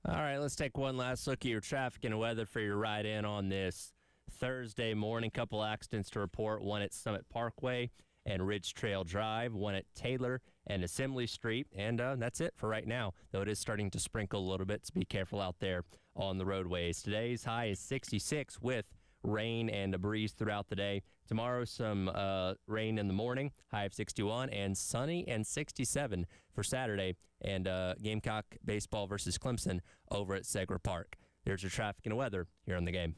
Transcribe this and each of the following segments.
All right, let's take one last look at your traffic and weather for your ride in on this Thursday morning. Couple accidents to report, one at Summit Parkway and Ridge Trail Drive, one at Taylor and Assembly Street, and that's it for right now, though it is starting to sprinkle a little bit, so be careful out there on the roadways. Today's high is 66 with rain and a breeze throughout the day. Tomorrow, some rain in the morning, high of 61, and sunny and 67 for Saturday. And Gamecock baseball versus Clemson over at Segra Park. There's your traffic and weather here on the game.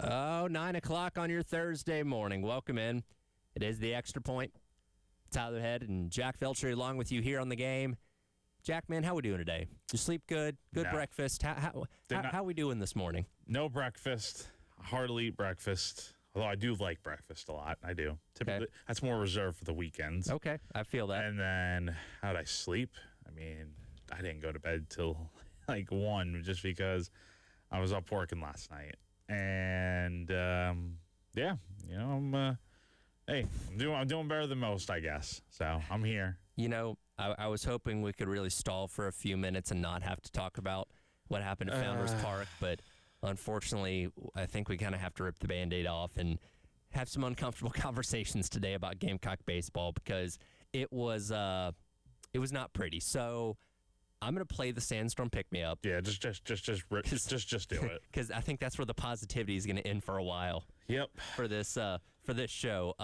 Oh, 9 o'clock on your Thursday morning. Welcome in. It is the Extra Point. Tyler Head and Jack Felcher along with you here on the game. Jack, man, how we doing today? You sleep good? Good no. Breakfast? How we doing this morning? No breakfast. Hardly eat breakfast. Although I do like breakfast a lot. I do. Typically, okay. That's more reserved for the weekends. Okay, I feel that. And then how'd I sleep? I mean, I didn't go to bed till like 1 just because I was up working last night. And yeah, you know, I'm doing better than most, I guess. So I'm here. You know, I was hoping we could really stall for a few minutes and not have to talk about what happened at Founders Park, but unfortunately, I think we kind of have to rip the Band-Aid off and have some uncomfortable conversations today about Gamecock baseball because it was not pretty. So I'm going to play the Sandstorm pick-me-up. Yeah, just do it. Because I think that's where the positivity is going to end for a while. Yep. For this show.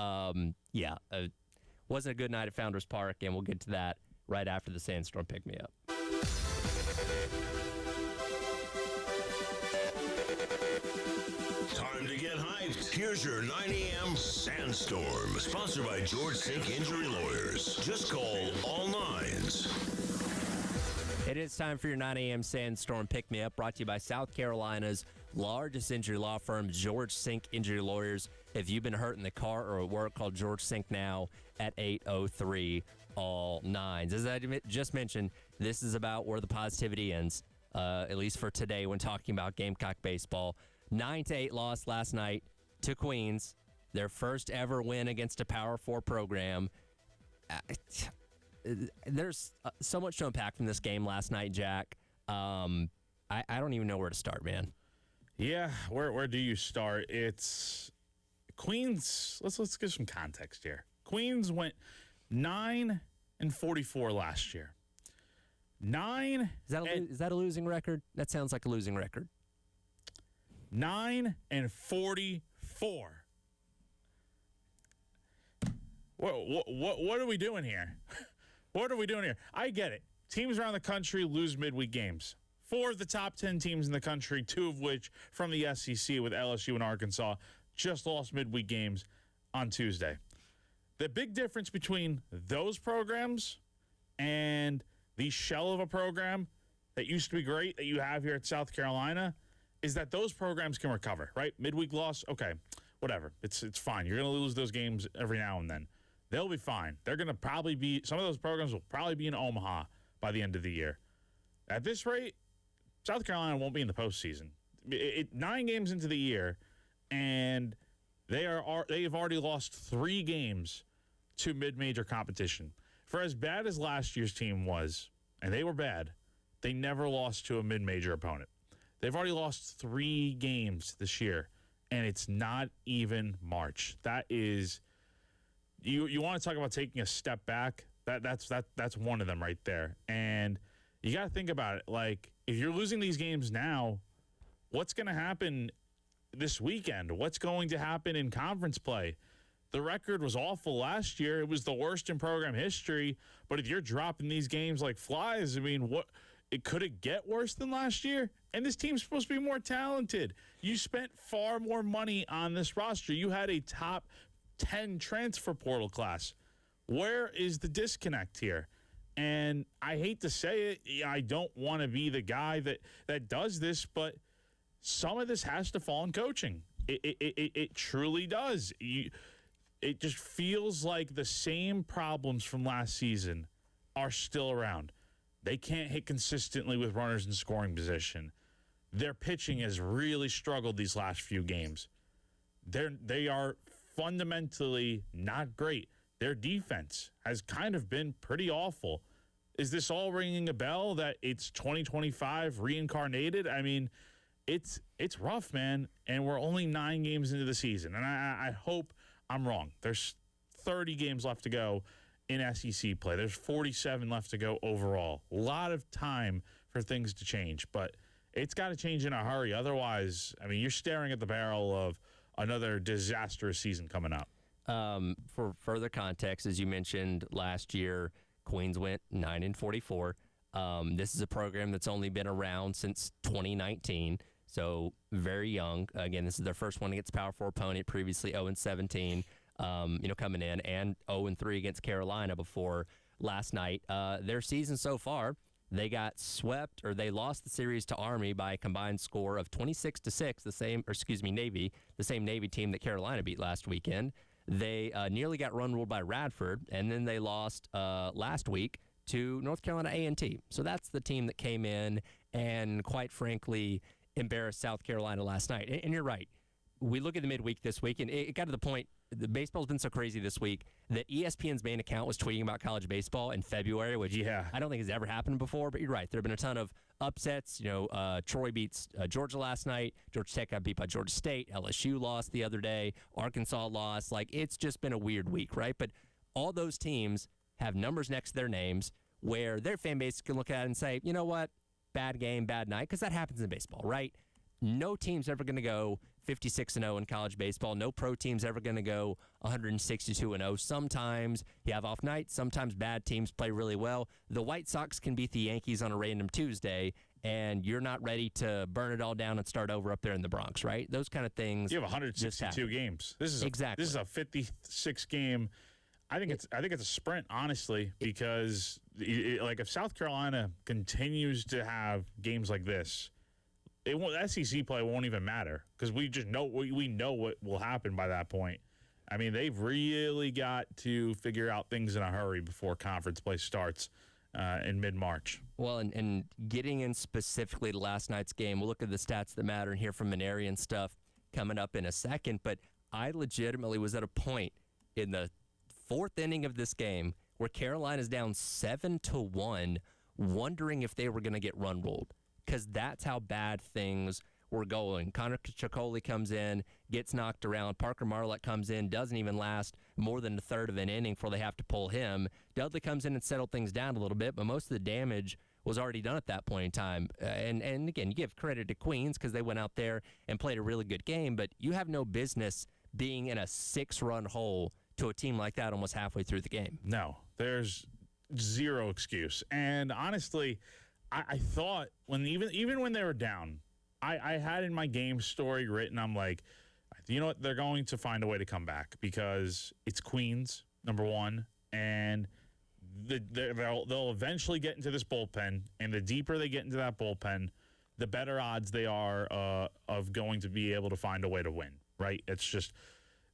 Wasn't a good night at Founders Park, and we'll get to that right after the Sandstorm pick-me-up. Time to get hyped. Here's your 9 a.m. Sandstorm, sponsored by George Sink Injury Lawyers. Just call all nines. It is time for your 9 a.m. Sandstorm Pick-Me-Up, brought to you by South Carolina's largest injury law firm, George Sink Injury Lawyers. If you've been hurt in the car or at work, call George Sink now at 803 all nines. As I just mentioned, this is about where the positivity ends, at least for today when talking about Gamecock baseball. 9-8 loss last night to Queens, their first ever win against a Power 4 program. There's so much to unpack from this game last night, Jack. I don't even know where to start, man. Yeah, where do you start? It's Queens. Let's give some context here. Queens went 9-44 last year. Is that a losing record? That sounds like a losing record. 9-44. What are we doing here? What are we doing here? I get it. Teams around the country lose midweek games. 4 of the top 10 teams in the country, 2 of which from the SEC with LSU and Arkansas, just lost midweek games on Tuesday. The big difference between those programs and the shell of a program that used to be great that you have here at South Carolina is that those programs can recover, right? Midweek loss, okay, whatever. It's fine. You're going to lose those games every now and then. They'll be fine. They're going to probably be, some of those programs will probably be in Omaha by the end of the year. At this rate, South Carolina won't be in the postseason. 9 games into the year, and they have already lost 3 games to mid-major competition. For as bad as last year's team was, and they were bad, they never lost to a mid-major opponent. They've already lost 3 games this year, and it's not even March. That is... You want to talk about taking a step back? That's one of them right there. And you got to think about it. Like, if you're losing these games now, what's going to happen this weekend? What's going to happen in conference play? The record was awful last year. It was the worst in program history. But if you're dropping these games like flies, I mean, could it get worse than last year? And this team's supposed to be more talented. You spent far more money on this roster. You had a top 10 transfer portal class. Where is the disconnect here? And I hate to say it, I don't want to be the guy that does this, but some of this has to fall in coaching. It truly does. It just feels like the same problems from last season are still around. They can't hit consistently with runners in scoring position. Their pitching has really struggled these last few games. They are fundamentally not great. Their defense has kind of been pretty awful. Is this all ringing a bell that it's 2025 reincarnated? I mean, it's rough, man, and we're only 9 games into the season, and I hope I'm wrong. There's 30 games left to go in SEC play. There's 47 left to go overall. A lot of time for things to change, but it's got to change in a hurry. Otherwise, I mean, you're staring at the barrel of another disastrous season coming up. For further context, as you mentioned, last year, Queens went 9-44. This is a program that's only been around since 2019, so very young. Again, this is their first one against Power 4 opponent, previously 0-17, coming in, and 0-3 against Carolina before last night. Their season so far, they got swept, or they lost the series to Army by a combined score of 26-6, Navy, the same Navy team that Carolina beat last weekend. They nearly got run ruled by Radford, and then they lost last week to North Carolina A&T. So that's the team that came in and, quite frankly, embarrassed South Carolina last night. And you're right. We look at the midweek this week, and it got to the point, the baseball's been so crazy this week that ESPN's main account was tweeting about college baseball in February, which I don't think has ever happened before. But you're right. There have been a ton of upsets. Troy beats Georgia last night. Georgia Tech got beat by Georgia State. LSU lost the other day. Arkansas lost. Like, it's just been a weird week, right? But all those teams have numbers next to their names where their fan base can look at it and say, you know what, bad game, bad night, because that happens in baseball, right? No team's ever going to go 56-0 in college baseball. No pro team's ever going to go 162-0. Sometimes you have off nights. Sometimes bad teams play really well. The White Sox can beat the Yankees on a random Tuesday, and you're not ready to burn it all down and start over up there in the Bronx, right? Those kind of things. You have 162 games. This is a 56 game. I think it's a sprint, honestly, because if South Carolina continues to have games like this, SEC play won't even matter because we just know we know what will happen by that point. I mean, they've really got to figure out things in a hurry before conference play starts in mid-March. Well, and getting in specifically to last night's game, we'll look at the stats that matter and hear from Maneri and stuff coming up in a second. But I legitimately was at a point in the 4th inning of this game where Carolina's down 7-1, wondering if they were going to get run ruled, because that's how bad things were going. Connor Chacoli comes in, gets knocked around. Parker Marlett comes in, doesn't even last more than a third of an inning before they have to pull him. Dudley comes in and settled things down a little bit, but most of the damage was already done at that point in time. And again, you give credit to Queens because they went out there and played a really good game, but you have no business being in a 6-run hole to a team like that almost halfway through the game. No, there's zero excuse. And honestly, I thought even when they were down, I had in my game story written, I'm like, you know what, they're going to find a way to come back because it's Queens, number one, and they'll eventually get into this bullpen, and the deeper they get into that bullpen, the better odds they are of going to be able to find a way to win, right? It's just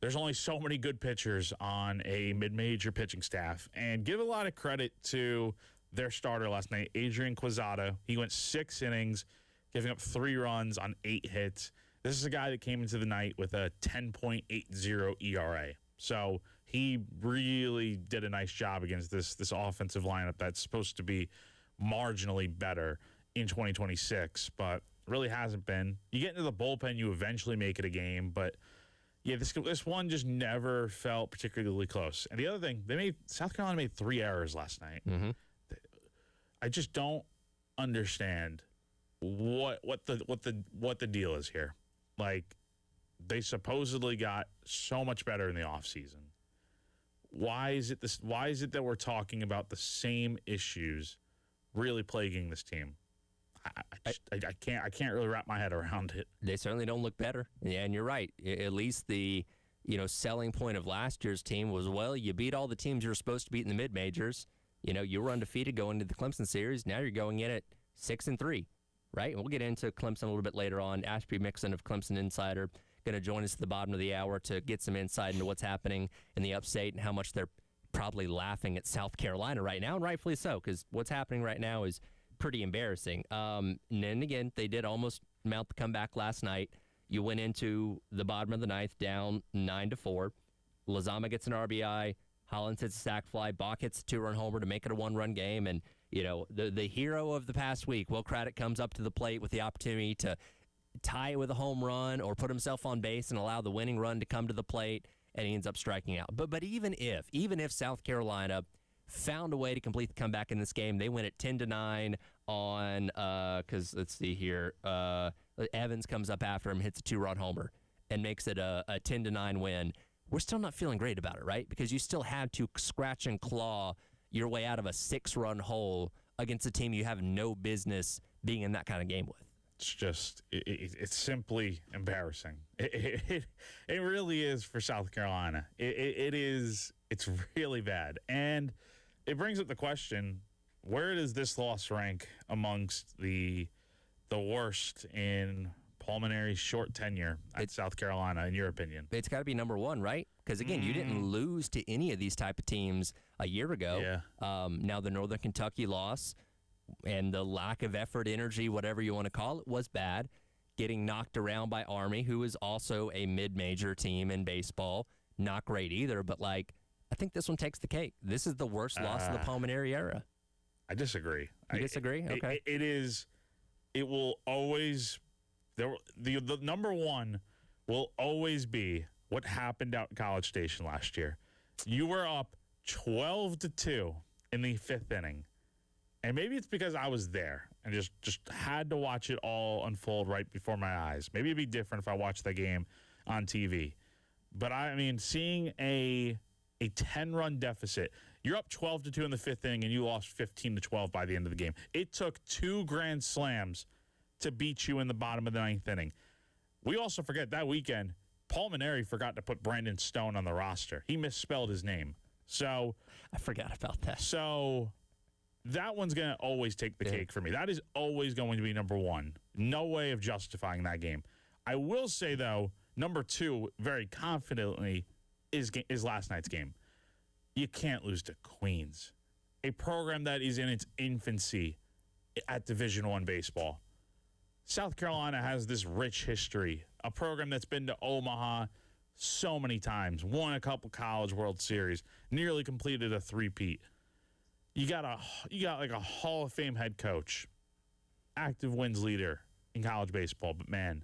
there's only so many good pitchers on a mid-major pitching staff, and give a lot of credit to their starter last night, Adrian Quezada. He went 6 innings, giving up 3 runs on 8 hits. This is a guy that came into the night with a 10.80 ERA. So he really did a nice job against this offensive lineup that's supposed to be marginally better in 2026, but really hasn't been. You get into the bullpen, you eventually make it a game, but yeah, this one just never felt particularly close. And the other thing, South Carolina made 3 errors last night. Mm-hmm. I just don't understand what the deal is here. Like, they supposedly got so much better in the offseason. why is it this? Why is it that we're talking about the same issues really plaguing this team? I can't really wrap my head around it. They certainly don't look better. Yeah, and you're right. At least the selling point of last year's team was, well, you beat all the teams you're supposed to beat in the mid majors. You were undefeated going into the Clemson series. Now you're going in at 6-3, right? And we'll get into Clemson a little bit later on. Ashby Mixon of Clemson Insider going to join us at the bottom of the hour to get some insight into what's happening in the upstate and how much they're probably laughing at South Carolina right now, and rightfully so, because what's happening right now is pretty embarrassing. And then again, they did almost mount the comeback last night. You went into the bottom of the ninth down 9-4. Lazama gets an RBI. Hollins hits a sac fly. Bach hits a 2-run homer to make it a 1-run game. And, the hero of the past week, Will Craddock, comes up to the plate with the opportunity to tie it with a home run or put himself on base and allow the winning run to come to the plate, and he ends up striking out. But even if South Carolina found a way to complete the comeback in this game, they win at 10-9 on because let's see here, Evans comes up after him, hits a 2-run homer, and makes it a 10-9 win. We're still not feeling great about it, right? Because you still had to scratch and claw your way out of a 6-run hole against a team you have no business being in that kind of game with. It's just, it's simply embarrassing. It really is for South Carolina. It's really bad. And it brings up the question, where does this loss rank amongst the worst in pulmonary short tenure at South Carolina, in your opinion? It's got to be number one, right? Because, again, you didn't lose to any of these type of teams a year ago. Yeah. Now the Northern Kentucky loss and the lack of effort, energy, whatever you want to call it, was bad. Getting knocked around by Army, who is also a mid-major team in baseball. Not great either, but, I think this one takes the cake. This is the worst loss of the pulmonary era. I disagree. You disagree? Okay. It is. It will always. The number one will always be what happened out in College Station last year. You were up 12-2 in the 5th inning. And maybe it's because I was there and just had to watch it all unfold right before my eyes. Maybe it'd be different if I watched the game on TV. But seeing a 10-run deficit, you're up 12-2 in the 5th inning and you lost 15-12 by the end of the game. It took 2 grand slams to beat you in the bottom of the 9th inning. We also forget that weekend, Pulmonary forgot to put Brandon Stone on the roster. He misspelled his name. So I forgot about that. So that one's going to always take the cake for me. That is always going to be number one. No way of justifying that game. I will say, though, number two, very confidently, is last night's game. You can't lose to Queens, a program that is in its infancy at Division I baseball. South Carolina has this rich history, a program that's been to Omaha so many times, won a couple College World Series, nearly completed a three-peat. You got like a Hall of Fame head coach, active wins leader in college baseball, but man,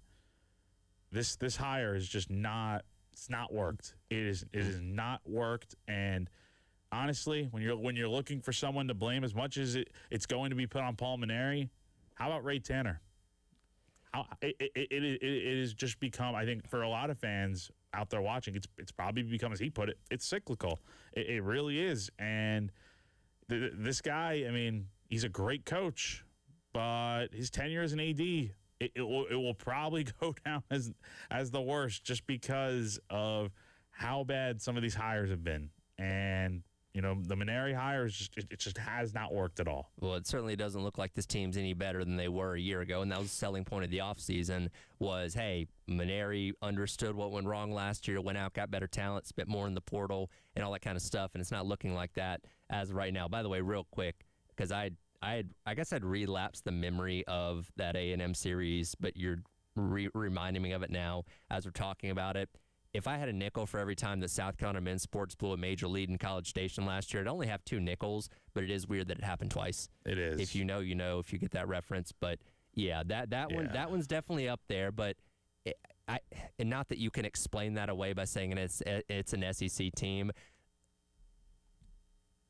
this hire is just not. It's not worked. It is not worked. And honestly, when you're looking for someone to blame, as much as it's going to be put on Pulmonary, how about Ray Tanner? It has just become, I think, for a lot of fans out there watching, it's probably become, as he put it, it's cyclical. It really is. And this guy, he's a great coach, but his tenure as an AD, it will probably go down as the worst just because of how bad some of these hires have been. And, the Maneri hires, it just has not worked at all. Well, it certainly doesn't look like this team's any better than they were a year ago, and that was the selling point of the offseason was, hey, Maneri understood what went wrong last year, went out, got better talent, spent more in the portal, and all that kind of stuff, and it's not looking like that as of right now. By the way, real quick, because I guess I'd relapsed the memory of that A&M series, but you're reminding me of it now as we're talking about it. If I had a nickel for every time that South Carolina men's sports blew a major lead in College Station last year, I'd only have 2 nickels, but it is weird that it happened twice. It is. If you know, you know, if you get that reference. But, yeah, that one's definitely up there. But and not that you can explain that away by saying it's an SEC team.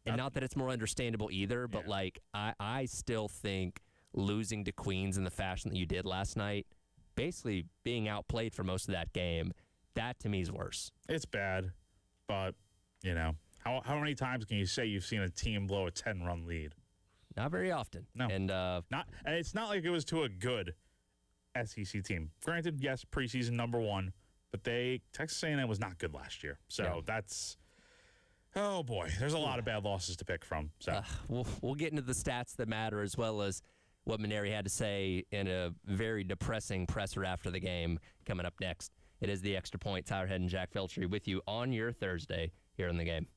And not that it's more understandable either, but, I still think losing to Queens in the fashion that you did last night, basically being outplayed for most of that game, that to me is worse. It's bad, but, How many times can you say you've seen a team blow a 10-run lead? Not very often. No. And And it's not like it was to a good SEC team. Granted, yes, preseason number 1, but Texas A&M was not good last year. So that's, oh boy, there's a lot of bad losses to pick from. So we'll get into the stats that matter, as well as what Maneri had to say in a very depressing presser after the game, coming up next. It is the Extra Point. Tyler Head and Jack Feltry with you on your Thursday here in the game.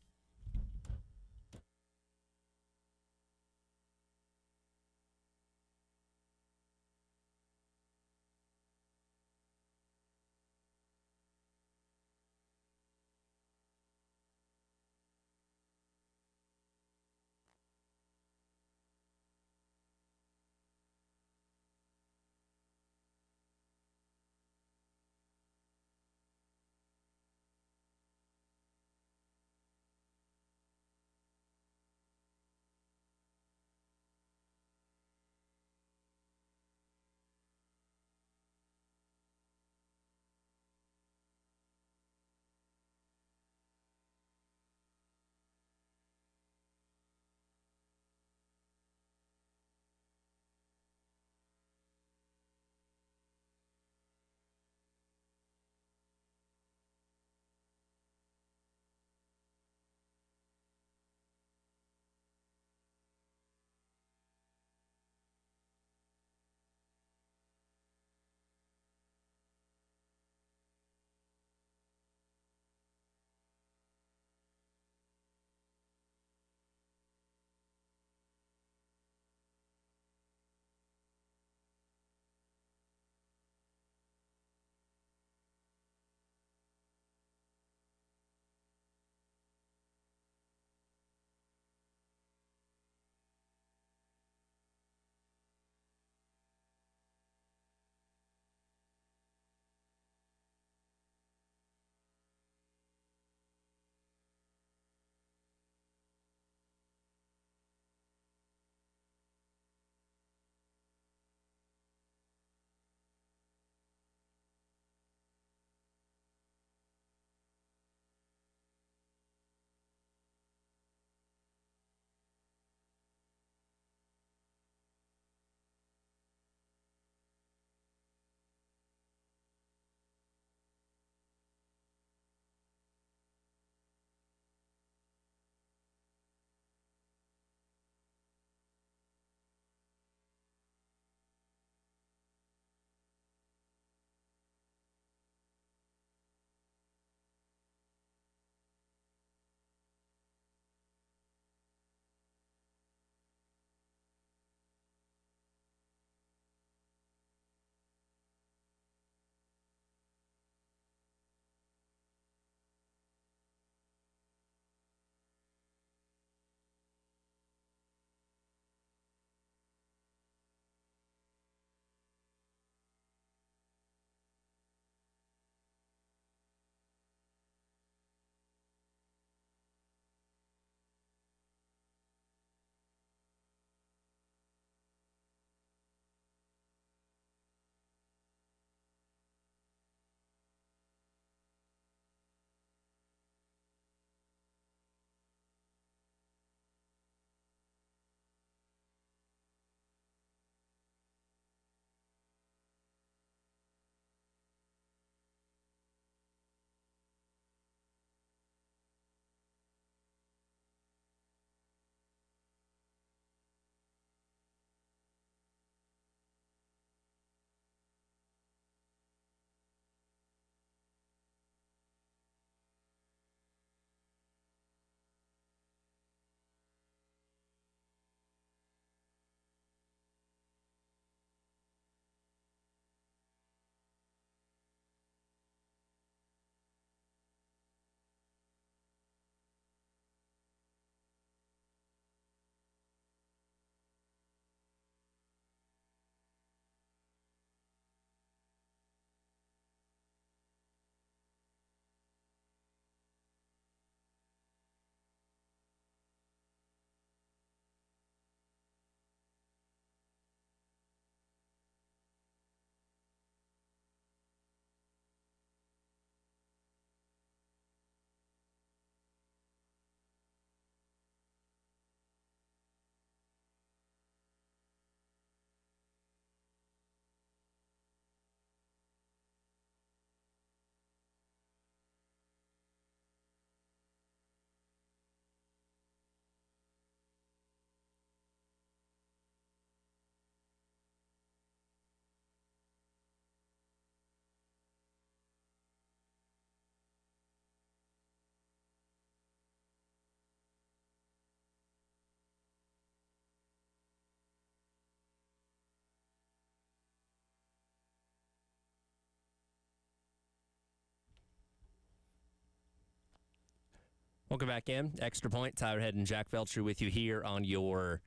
Welcome back in. Extra Point, Tyler Head and Jack Veltri with you here on your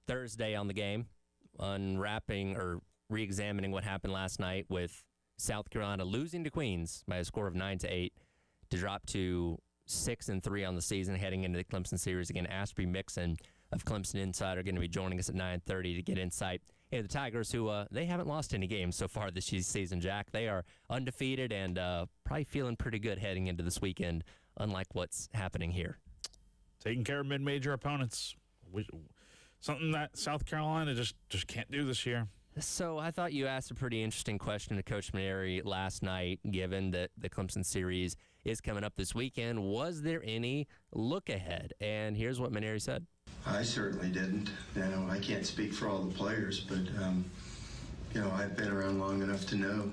Thursday on the game, unwrapping or re-examining what happened last night with South Carolina losing to Queens by a score of 9-8 to drop to 6-3 on the season heading into the Clemson series. Again, Ashby Mixon of Clemson Insider going to be joining us at 9:30 to get insight into the Tigers, who they haven't lost any games so far this season, Jack. They are undefeated and probably feeling pretty good heading into this weekend, unlike what's happening here. Taking care of mid-major opponents. Something that South Carolina just can't do this year. So I thought you asked a pretty interesting question to Coach Maneri last night, given that the Clemson series is coming up this weekend. Was there any look ahead? And here's what Maneri said. I certainly didn't. Now, I can't speak for all the players, but, I've been around long enough to know.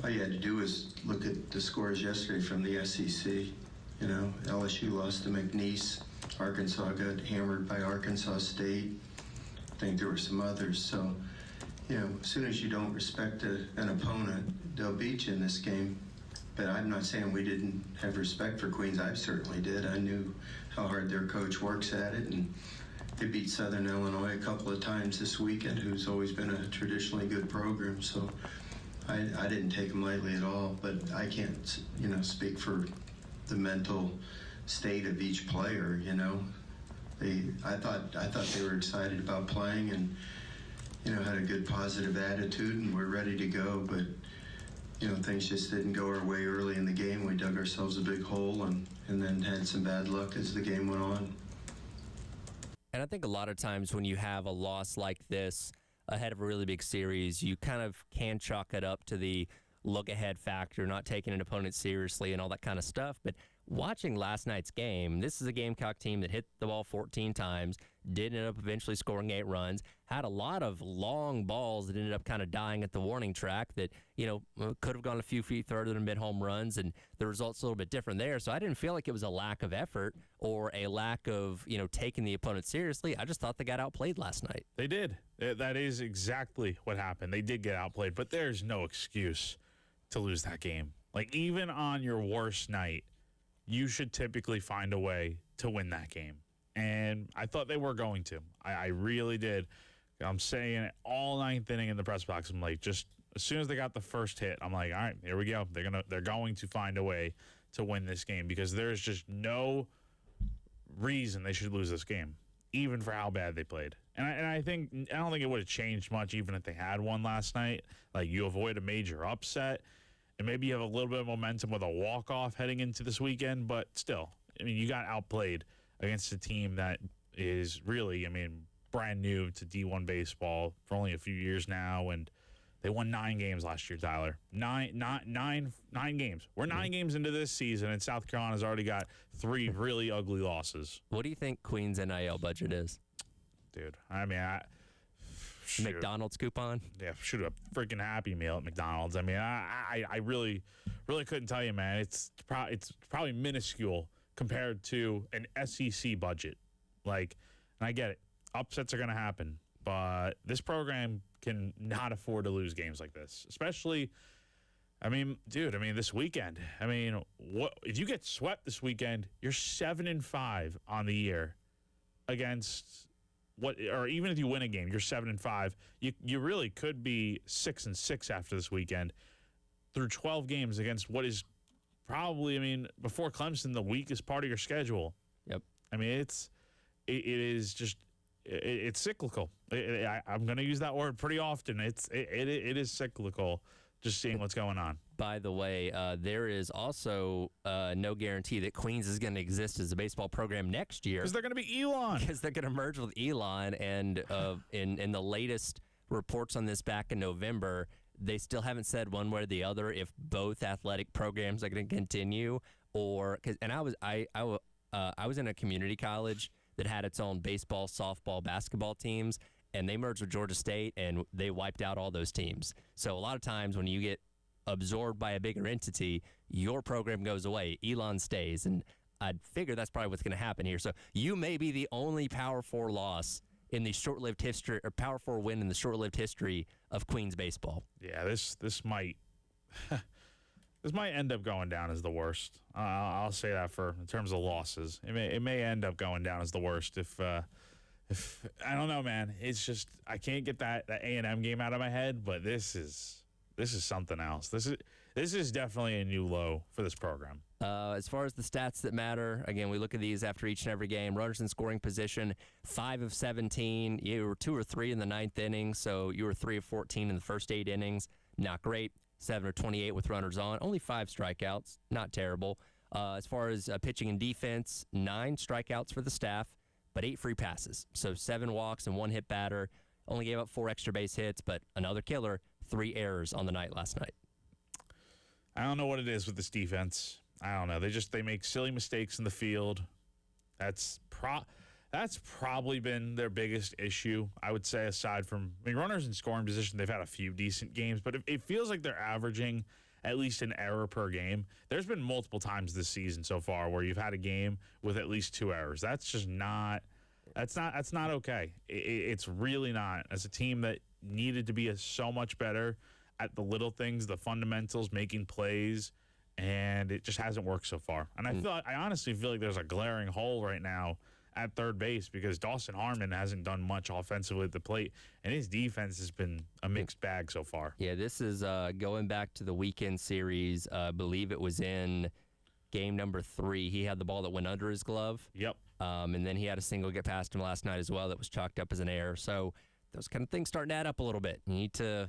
All you had to do was look at the scores yesterday from the SEC. LSU lost to McNeese. Arkansas got hammered by Arkansas State. I think there were some others. So, as soon as you don't respect an opponent, they'll beat you in this game. But I'm not saying we didn't have respect for Queens. I certainly did. I knew how hard their coach works at it, and they beat Southern Illinois a couple of times this weekend, who's always been a traditionally good program. So I didn't take them lightly at all. But I can't, speak for the mental state of each player. I thought they were excited about playing and had a good positive attitude and we're ready to go. But things just didn't go our way early in the game. We dug ourselves a big hole and then had some bad luck as the game went on. And I think a lot of times when you have a loss like this ahead of a really big series, you kind of can chalk it up to the look-ahead factor, not taking an opponent seriously and all that kind of stuff. But watching last night's game, this is a Gamecock team that hit the ball 14 times, did end up eventually scoring 8 runs, had a lot of long balls that ended up kind of dying at the warning track that, could have gone a few feet further and been home runs, and the result's a little bit different there. So I didn't feel like it was a lack of effort or a lack of, taking the opponent seriously. I just thought they got outplayed last night. They did. That is exactly what happened. They did get outplayed, but there's no excuse to lose that game. Like, even on your worst night, you should typically find a way to win that game. And I thought they were going to. I really did. I'm saying it all ninth inning in the press box. I'm like, just as soon as they got the first hit, I'm like, all right, here we go. They're going to find a way to win this game because there's just no reason they should lose this game, even for how bad they played. And I don't think it would have changed much even if they had won last night. Like, you avoid a major upset. And maybe you have a little bit of momentum with a walk-off heading into this weekend, but still, you got outplayed against a team that is really, brand new to D1 baseball for only a few years now, and they won 9 games last year, Tyler. Nine games. We're 9 games into this season, and South Carolina's already got 3 really ugly losses. What do you think Queen's NIL budget is? Dude, McDonald's coupon? Yeah, shoot a freaking Happy Meal at McDonald's. I really couldn't tell you, man. It's probably minuscule compared to an SEC budget. And I get it. Upsets are going to happen. But this program can not afford to lose games like this. Especially, this weekend. What if you get swept this weekend, you're 7-5 on the year against or even if you win a game, you're 7-5. You really could be 6-6 after this weekend through 12 games against what is probably, before Clemson, the weakest part of your schedule. Yep. It's cyclical. I'm going to use that word pretty often. It is cyclical. Just seeing what's going on. By the way, there is also no guarantee that Queens is going to exist as a baseball program next year. Because they're going to be Elon. Because they're going to merge with Elon. And in the latest reports on this back in November, they still haven't said one way or the other if both athletic programs are going to continue. I was in a community college that had its own baseball, softball, basketball teams. And they merged with Georgia State, and they wiped out all those teams. So a lot of times when you get absorbed by a bigger entity, your program goes away. Elon stays, and I'd figure that's probably what's going to happen here. So you may be the only Power 4 loss in the short-lived history, or Power 4 win in the short-lived history of Queens baseball. Yeah, this might This might end up going down as the worst. I'll say that in terms of losses. It may end up going down as the worst if I don't know, man. It's just I can't get that A&M game out of my head. But this is something else. This is definitely a new low for this program. As far as the stats that matter, again, we look at these after each and every game. Runners in scoring position, 5 of 17. You were 2 or 3 in the 9th inning, so you were 3 of 14 in the first 8 innings. Not great. 7 of 28 with runners on. Only 5 strikeouts. Not terrible. As far as pitching and defense, 9 strikeouts for the staff, but 8 free passes. So 7 walks and 1 hit batter. Only gave up 4 extra base hits, but another killer, 3 errors on the night last night. I don't know what it is with this defense. I don't know. They make silly mistakes in the field. That's probably been their biggest issue, I would say, aside from runners in scoring position. They've had a few decent games, but it feels like they're averaging at least an error per game. There's been multiple times this season so far where you've had a game with at least 2 errors. That's just not. That's not okay. It's really not. As a team that needed to be so much better at the little things, the fundamentals, making plays, and it just hasn't worked so far. And I honestly feel like there's a glaring hole right now at third base because Dawson Harmon hasn't done much offensively at the plate, and his defense has been a mixed bag so far. Yeah, this is going back to the weekend series. I believe it was in game number 3. He had the ball that went under his glove. Yep. And then he had a single get past him last night as well that was chalked up as an error. So those kind of things starting to add up a little bit. You need to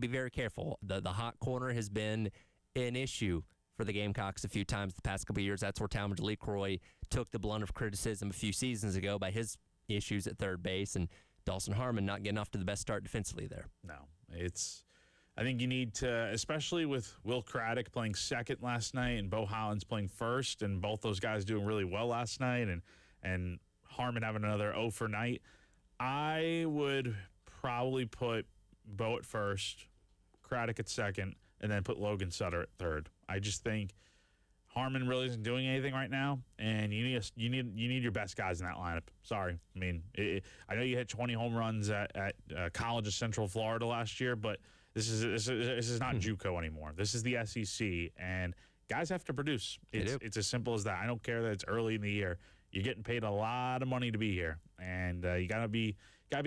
be very careful. The hot corner has been an issue for the Gamecocks a few times the past couple of years. That's where Talmadge LeCroy took the blunt of criticism a few seasons ago by his issues at third base, and Dawson Harmon not getting off to the best start defensively there. No, I think you need to, especially with Will Craddock playing second last night and Bo Hollins playing first, and both those guys doing really well last night, and Harmon having another 0 for night. I would probably put Bo at first, Craddock at second, and then put Logan Sutter at third. I just think Harmon really isn't doing anything right now, and you need your best guys in that lineup. Sorry, I mean I know you hit 20 home runs at College of Central Florida last year, but this is not JUCO anymore. This is the SEC, and guys have to produce. It's as simple as that. I don't care that it's early in the year. You're getting paid a lot of money to be here, and you gotta be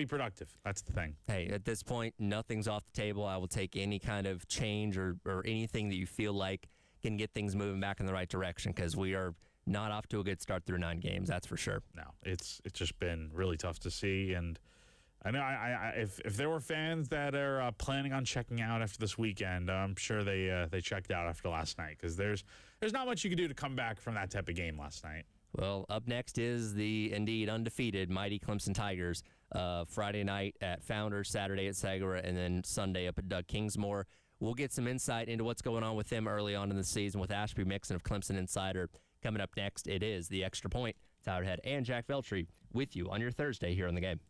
productive. That's the thing. Hey, at this point, nothing's off the table. I will take any kind of change or anything that you feel like can get things moving back in the right direction, because we are not off to a good start through 9 games. That's for sure. No, it's just been really tough to see, and I know if there were fans that are planning on checking out after this weekend, I'm sure they checked out after last night, because there's not much you can do to come back from that type of game last night. Well, up next is the indeed undefeated mighty Clemson Tigers. Friday night at Founders, Saturday at Segura, and then Sunday up at Doug Kingsmore. We'll get some insight into what's going on with them early on in the season with Ashby Mixon of Clemson Insider. Coming up next, it is The Extra Point. Tyler Head and Jack Veltri with you on your Thursday here on The Game.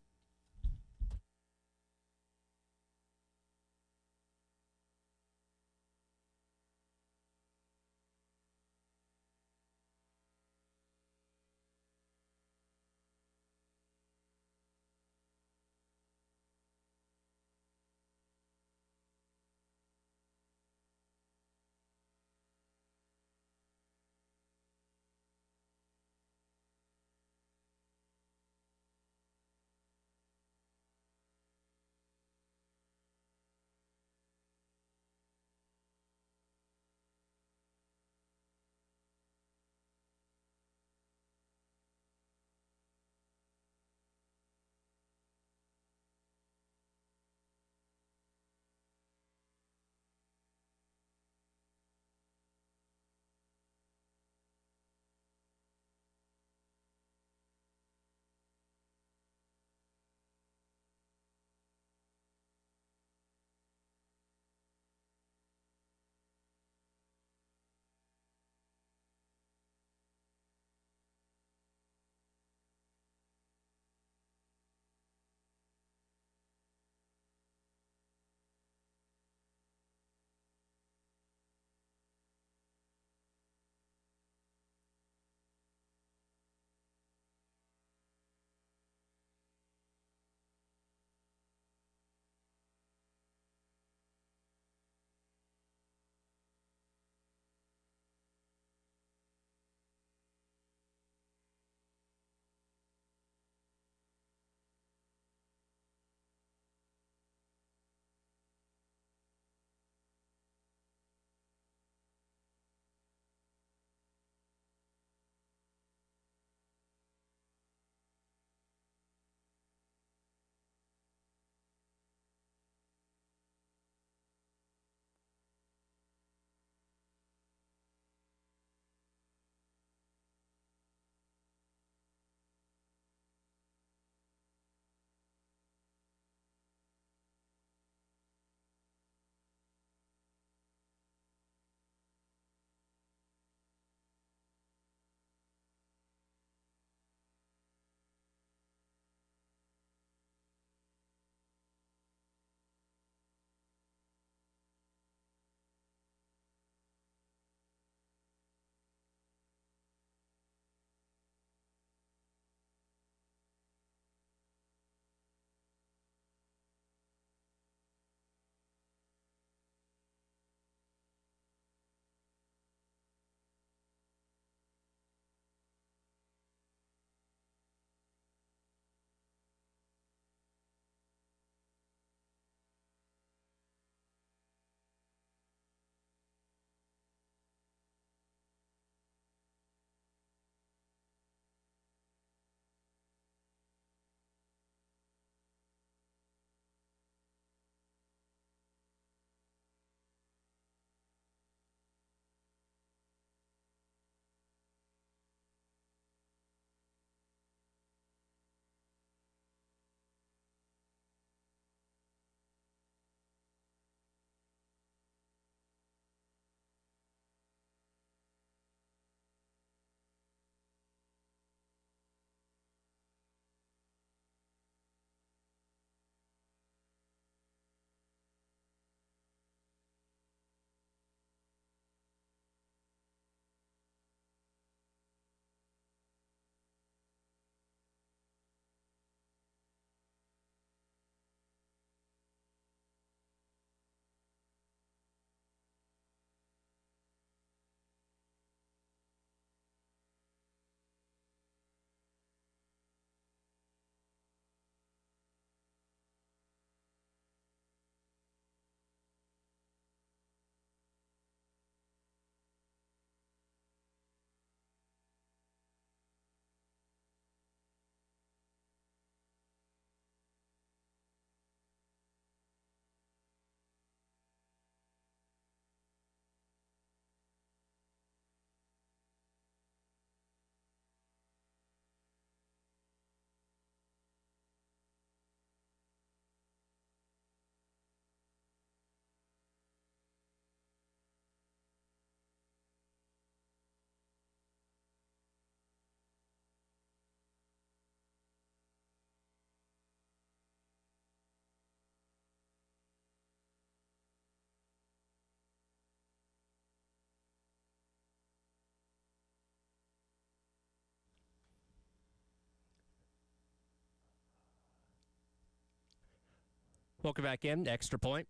Welcome back in. Extra Point.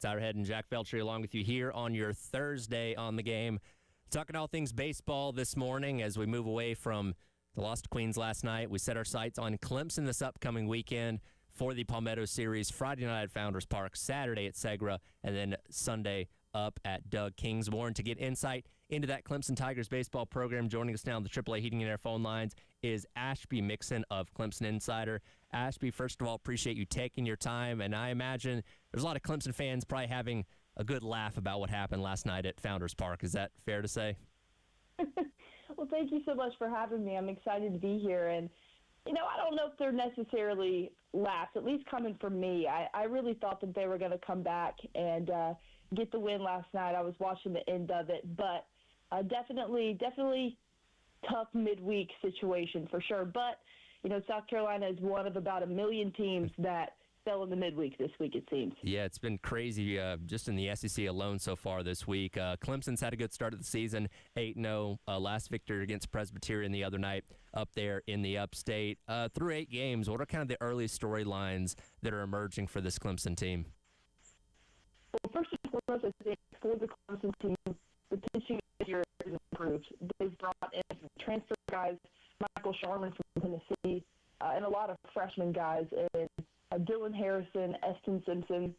Tyler Head and Jack Felcher along with you here on your Thursday on the Game. Talking all things baseball this morning as we move away from the loss to Queens last night. We set our sights on Clemson this upcoming weekend for the Palmetto Series. Friday night at Founders Park, Saturday at Segra, and then Sunday up at Doug Kingsmore. To get insight into that Clemson Tigers baseball program, joining us now on the AAA Heating and Air phone lines is Ashby Mixon of Clemson Insider. Ashby, first of all, appreciate you taking your time, and I imagine there's a lot of Clemson fans probably having a good laugh about what happened last night at Founders Park. Is that fair to say? Well, thank you so much for having me. I'm excited to be here, and I don't know if they're necessarily laughs, at least coming from me. I really thought that they were going to come back and get the win last night. I was watching the end of it, but definitely tough midweek situation for sure. But, South Carolina is one of about 1 million teams that fell in the midweek this week, it seems. Yeah, it's been crazy just in the SEC alone so far this week. Clemson's had a good start of the season, 8-0. Last victory against Presbyterian the other night up there in the upstate. Through 8 games, what are kind of the early storylines that are emerging for this Clemson team? Well, first and foremost, I think for the Clemson team, the pitching this year has improved. They've brought in some transfer guys, Michael Sharman from Tennessee, and a lot of freshman guys in Dylan Harrison, Eston Simpson,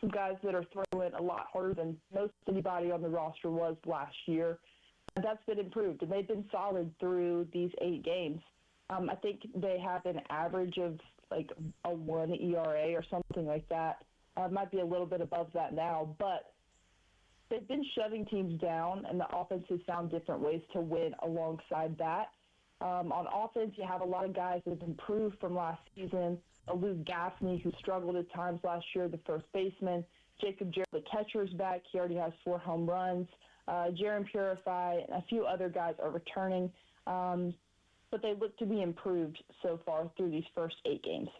some guys that are throwing a lot harder than most anybody on the roster was last year. And that's been improved, and they've been solid through these 8 games. I think they have an average of like a 1 ERA or something like that. Might be a little bit above that now, but they've been shoving teams down, and the offense has found different ways to win alongside that. On offense, you have a lot of guys that have improved from last season. Luke Gaffney, who struggled at times last year, the first baseman. Jacob Jarrett, the catcher's back. He already has 4 home runs. Jaron Purify and a few other guys are returning. But they look to be improved so far through these first 8 games.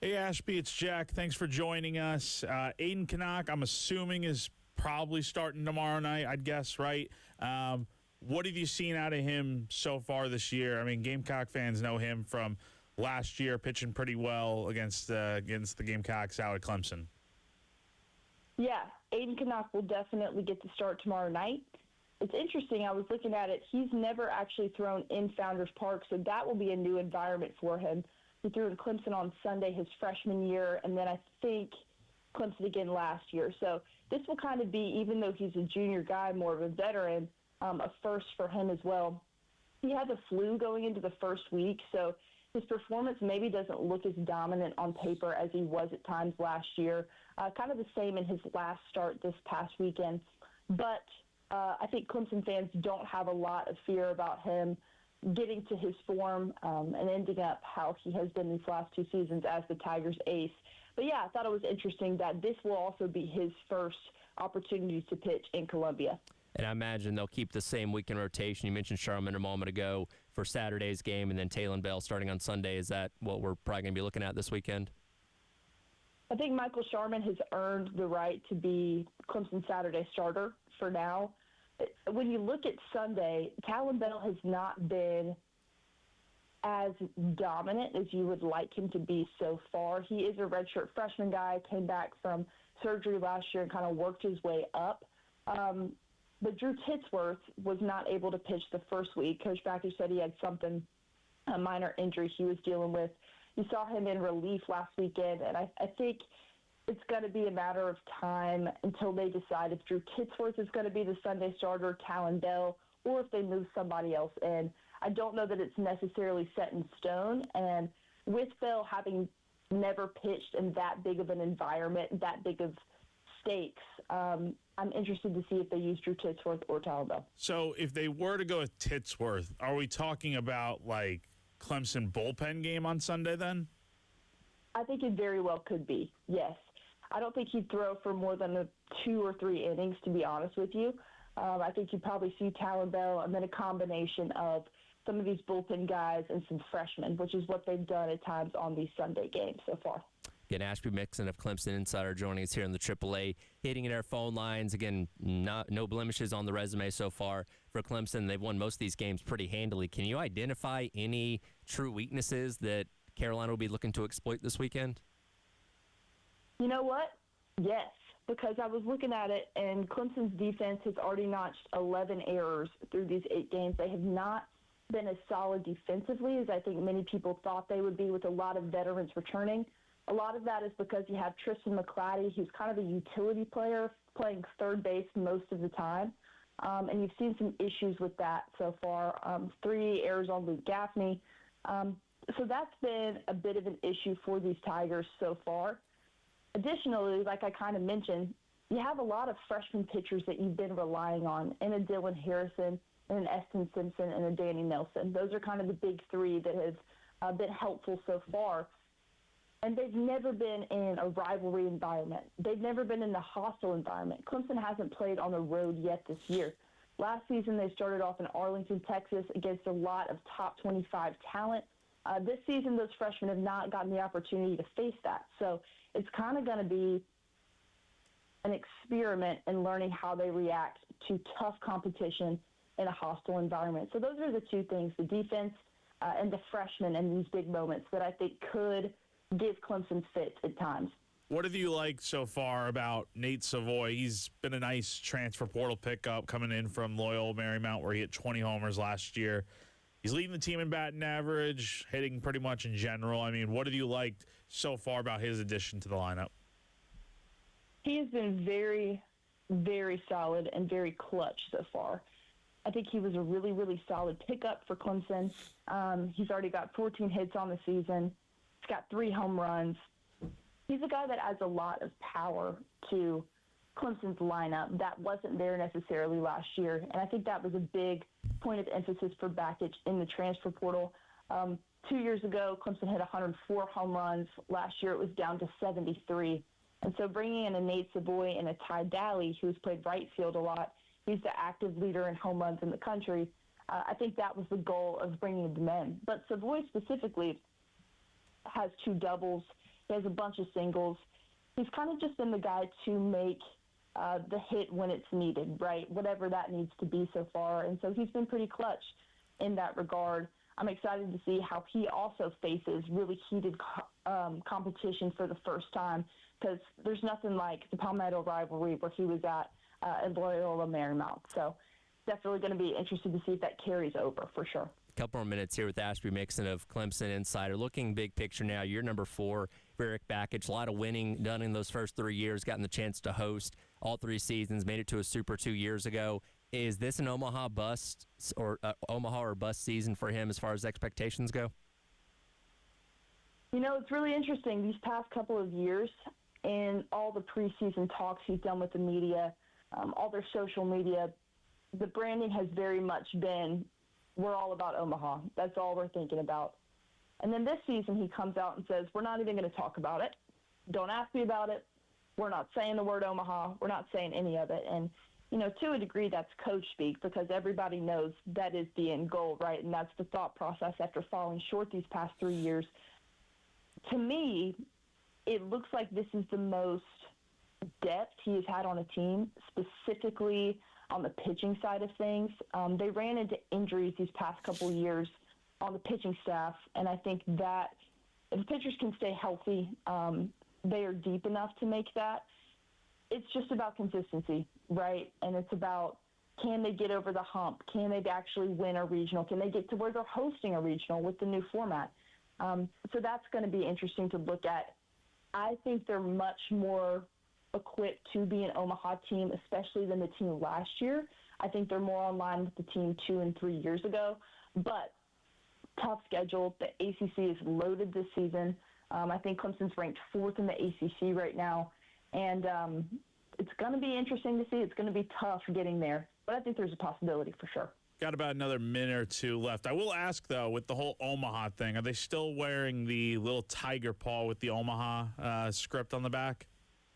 Hey, Ashby, it's Jack. Thanks for joining us. Aiden Canuck, I'm assuming, is probably starting tomorrow night, I'd guess, right? What have you seen out of him so far this year? I mean, Gamecock fans know him from last year, pitching pretty well against the Gamecocks out at Clemson. Yeah, Aiden Canuck will definitely get to start tomorrow night. It's interesting. I was looking at it. He's never actually thrown in Founders Park, so that will be a new environment for him. He threw in Clemson on Sunday his freshman year, and then I think Clemson again last year. So this will kind of be, even though he's a junior guy, more of a veteran, a first for him as well. He had the flu going into the first week, so his performance maybe doesn't look as dominant on paper as he was at times last year. Kind of the same in his last start this past weekend. But I think Clemson fans don't have a lot of fear about him getting to his form and ending up how he has been these last 2 seasons as the Tigers' ace. But, yeah, I thought it was interesting that this will also be his first opportunity to pitch in Columbia. And I imagine they'll keep the same weekend rotation. You mentioned Sherman a moment ago for Saturday's game, and then Talon Bell starting on Sunday. Is that what we're probably going to be looking at this weekend? I think Michael Sharman has earned the right to be Clemson Saturday starter for now. When you look at Sunday, Talon Bell has not been as dominant as you would like him to be so far. He is a redshirt freshman guy, came back from surgery last year and kind of worked his way up. But Drew Titsworth was not able to pitch the first week. Coach Backer said he had a minor injury he was dealing with. You saw him in relief last weekend, and I think it's going to be a matter of time until they decide if Drew Titsworth is going to be the Sunday starter, Talon Bell, or if they move somebody else in. I don't know that it's necessarily set in stone, and with Bell having never pitched in that big of an environment, that big of stakes, I'm interested to see if they use Drew Titsworth or Talon Bell. So if they were to go with Titsworth, are we talking about like Clemson bullpen game on Sunday then? I think it very well could be, yes. I don't think he'd throw for more than 2 or 3 innings, to be honest with you. I think you'd probably see Talon Bell and then a combination of some of these bullpen guys and some freshmen, which is what they've done at times on these Sunday games so far. Again, Ashby Mixon of Clemson Insider joining us here on the AAA, hitting in our phone lines. Again, no blemishes on the resume so far for Clemson. They've won most of these games pretty handily. Can you identify any true weaknesses that Carolina will be looking to exploit this weekend? You know what? Yes, because I was looking at it, and Clemson's defense has already notched 11 errors through these 8 games. They have not been as solid defensively as I think many people thought they would be, with a lot of veterans returning. A lot of that is because you have Tristan McClatty, who's kind of a utility player, playing third base most of the time. And you've seen some issues with that so far. 3 errors on Luke Gaffney. So that's been a bit of an issue for these Tigers so far. Additionally, like I kind of mentioned, you have a lot of freshman pitchers that you've been relying on, in a Dylan Harrison, and an Eston Simpson, and a Danny Nelson. Those are kind of the big 3 that have been helpful so far. And they've never been in a rivalry environment. They've never been in a hostile environment. Clemson hasn't played on the road yet this year. Last season, they started off in Arlington, Texas, against a lot of top 25 talent. This season, those freshmen have not gotten the opportunity to face that. So it's kind of going to be an experiment in learning how they react to tough competition in a hostile environment. So those are the 2 things, the defense and the freshmen in these big moments, that I think could give Clemson fits at times. What have you liked so far about Nate Savoy? He's been a nice transfer portal pickup coming in from Loyola Marymount, where he hit 20 homers last year. He's leading the team in batting average, hitting pretty much in general. I mean, what have you liked so far about his addition to the lineup? He has been very, very solid and very clutch so far. I think he was a really, really solid pickup for Clemson. He's already got 14 hits on the season. He's got 3 home runs. He's a guy that adds a lot of power to Clemson's lineup that wasn't there necessarily last year. And I think that was a big point of emphasis for Bakich in the transfer portal. 2 years ago, Clemson hit 104 home runs. Last year, it was down to 73. And so bringing in a Nate Savoy and a Ty Daly, who's played right field a lot, he's the active leader in home runs in the country. I think that was the goal of bringing them in. But Savoy specifically has 2 doubles. He has a bunch of singles. He's kind of just been the guy to make the hit when it's needed, right? Whatever that needs to be so far. And so he's been pretty clutch in that regard. I'm excited to see how he also faces really heated competition for the first time, because there's nothing like the Palmetto rivalry where he was at Loyola Marymount. So definitely going to be interested to see if that carries over for sure. Couple more minutes here with Ashby Mixon of Clemson Insider. Looking big picture now, you're number 4, Eric Bakich. A lot of winning done in those first 3 years, gotten the chance to host all 3 seasons, made it to a Super 2 years ago. Is this an Omaha bust or Omaha or bust season for him as far as expectations go? You know, it's really interesting. These past couple of years, in all the preseason talks he's done with the media, all their social media, the branding has very much been, we're all about Omaha. That's all we're thinking about. And then this season he comes out and says, we're not even going to talk about it. Don't ask me about it. We're not saying the word Omaha. We're not saying any of it. And, you know, to a degree that's coach speak, because everybody knows that is the end goal, right? And that's the thought process after falling short these past 3 years. To me, it looks like this is the most depth he has had on a team, specifically on the pitching side of things. They ran into injuries these past couple of years on the pitching staff, and I think that if pitchers can stay healthy, they are deep enough to make that. It's just about consistency, right? And it's about, can they get over the hump? Can they actually win a regional? Can they get to where they're hosting a regional with the new format? So that's going to be interesting to look at. I think they're much more equipped to be an Omaha team, especially than the team last year. I think they're more on line with the team 2 and 3 years ago. But tough schedule. The ACC is loaded this season. I think Clemson's ranked 4th in the ACC right now. And it's going to be interesting to see. It's going to be tough getting there. But I think there's a possibility for sure. Got about another minute or 2 left. I will ask, though, with the whole Omaha thing, are they still wearing the little tiger paw with the Omaha script on the back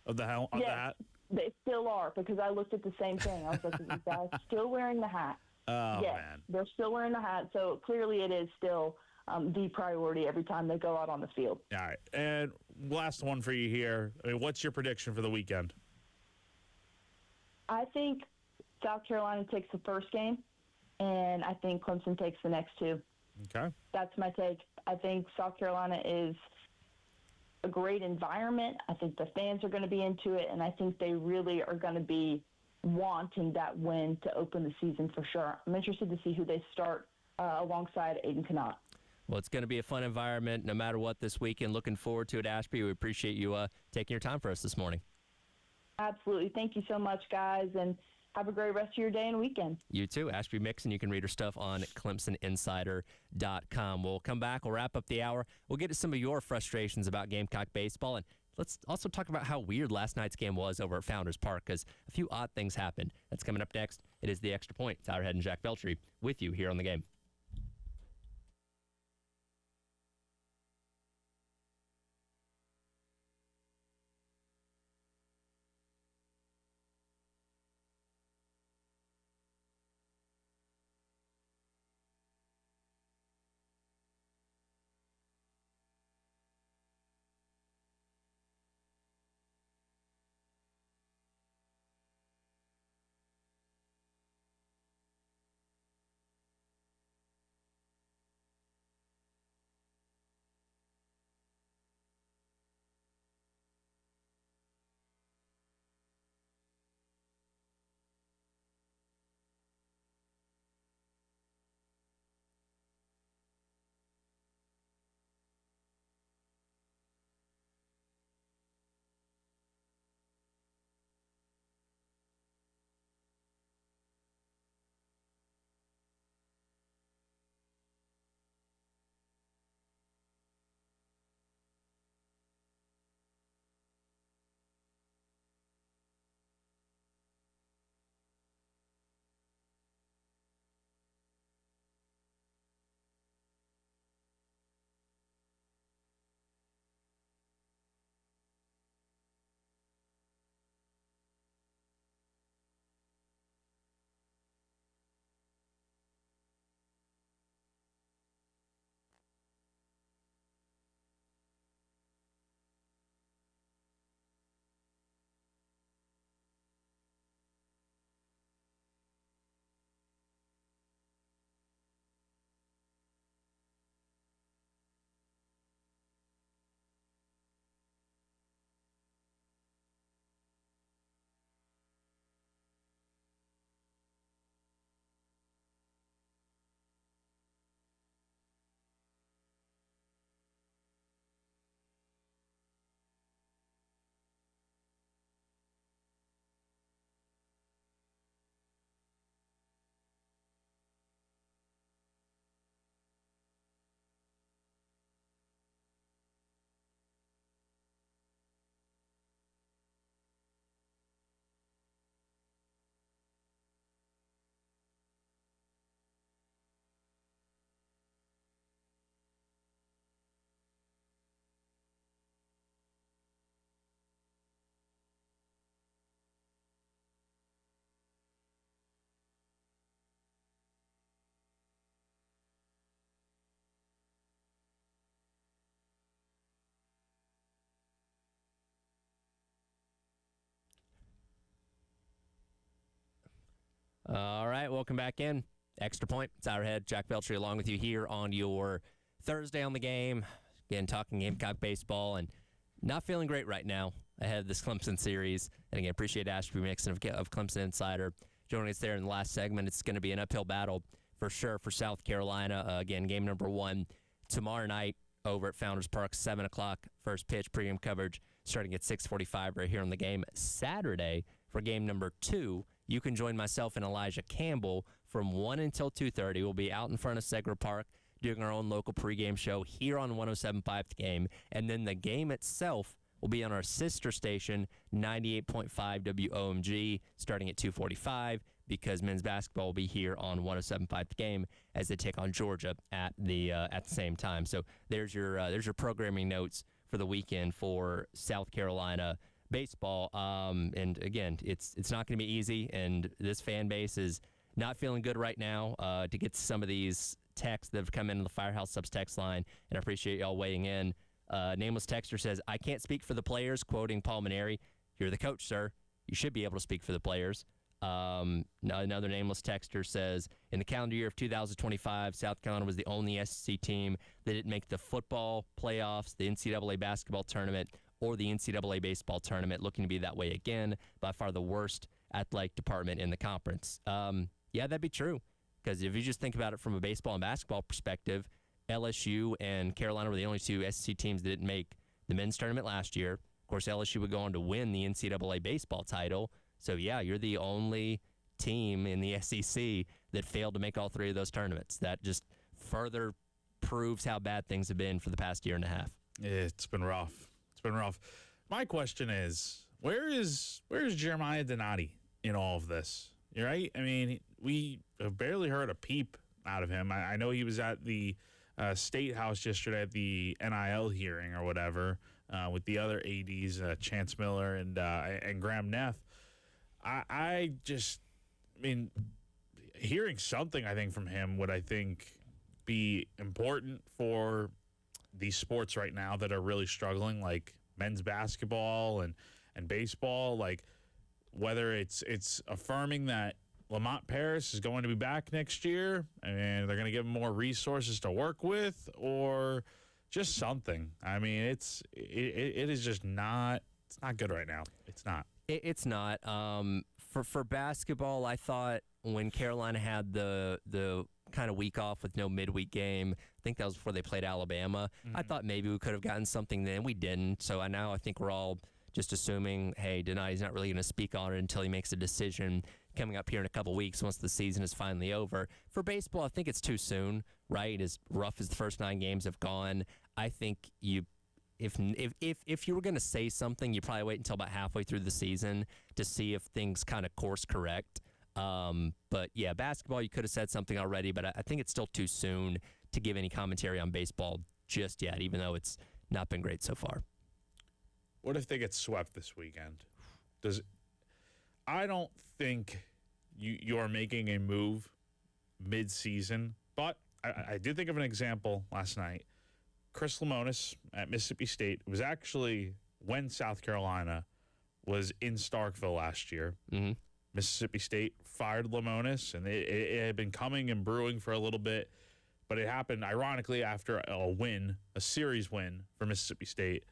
of the hat? They still are, because I looked at the same thing. I was like, are you guys still wearing the hat? Oh, yes, man. They're still wearing the hat, so clearly it is still the priority every time they go out on the field. All right. And last one for you here. I mean, what's your prediction for the weekend? I think South Carolina takes the first game, and I think Clemson takes the next 2. Okay. That's my take. I think South Carolina is a great environment. I think the fans are going to be into it, and I think they really are going to be wanting that win to open the season for sure. I'm interested to see who they start alongside Aiden Knott. Well, it's going to be a fun environment no matter what this weekend. Looking forward to it, Ashby. We appreciate you taking your time for us this morning. Absolutely. Thank you so much, guys, and have a great rest of your day and weekend. You too. Ashby Mixon. You can read her stuff on ClemsonInsider.com. We'll come back. We'll wrap up the hour. We'll get to some of your frustrations about Gamecock baseball, and let's also talk about how weird last night's game was over at Founders Park, because a few odd things happened. That's coming up next. It is The Extra Point. Tyler Head and Jack Beltry with you here on The Game. All right, welcome back in. Extra Point. Tyler Head, Jack Beltry, along with you here on your Thursday on The Game. Again, talking Gamecock baseball, and not feeling great right now ahead of this Clemson series. And again, appreciate Ashby Mixon of Clemson Insider joining us there in the last segment. It's going to be an uphill battle for sure for South Carolina. Again, game number 1 tomorrow night over at Founders Park, 7 o'clock. First pitch, pregame coverage starting at 6:45 right here on The Game. Saturday for game number 2, you can join myself and Elijah Campbell from 1 until 2:30. We'll be out in front of Segra Park doing our own local pregame show here on 107.5 The Game. And then the game itself will be on our sister station, 98.5 WOMG, starting at 2:45, because men's basketball will be here on 107.5 The Game as they take on Georgia at the same time. So there's your programming notes for the weekend for South Carolina baseball. And again, it's not going to be easy, and this fan base is not feeling good right now. To get to some of these texts that have come in the Firehouse Subs text line, and I appreciate y'all weighing in. Nameless texter says, I can't speak for the players, quoting Paul Maneri. You're the coach, sir. You should be able to speak for the players. Another nameless texter says, in the calendar year of 2025, South Carolina was the only SEC team that didn't make the football playoffs, the NCAA basketball tournament, or the NCAA baseball tournament, looking to be that way again. By far the worst athletic department in the conference. Yeah, that'd be true. Because if you just think about it from a baseball and basketball perspective, LSU and Carolina were the only two SEC teams that didn't make the men's tournament last year. Of course, LSU would go on to win the NCAA baseball title. So, yeah, you're the only team in the SEC that failed to make all three of those tournaments. That just further proves how bad things have been for the past year and a half. It's been rough. It's been rough. My question is, where is Jeremiah Donati in all of this? You're right. I mean, we have barely heard a peep out of him. I know he was at the State House yesterday at the NIL hearing or whatever with the other ADs, Chance Miller and Graham Neff. I mean, hearing something, I think, from him would, I think, be important for these sports right now that are really struggling, like men's basketball and baseball. Like, whether it's affirming that Lamont Paris is going to be back next year and they're going to give him more resources to work with, or just something. I mean, it is just not. It's not good right now. It's not. It's not. For basketball, I thought when Carolina had the kind of week off with no midweek game, I think that was before they played Alabama. I thought maybe we could have gotten something then. We didn't. So I think we're all just assuming, hey, Donati's not really going to speak on it until he makes a decision coming up here in a couple weeks once the season is finally over. For baseball, I think it's too soon, right? As rough as the first 9 games have gone, I think if you were going to say something, you probably wait until about halfway through the season to see if things kind of course correct. But yeah, basketball, you could have said something already, but I think it's still too soon to give any commentary on baseball just yet, even though it's not been great so far. What if they get swept this weekend? I don't think you're making a move mid-season, but I did think of an example last night. Chris Lemonis at Mississippi State was actually when South Carolina was in Starkville last year. Mm-hmm. Mississippi State fired Lemonis, and it had been coming and brewing for a little bit, but it happened ironically after a series win for Mississippi State.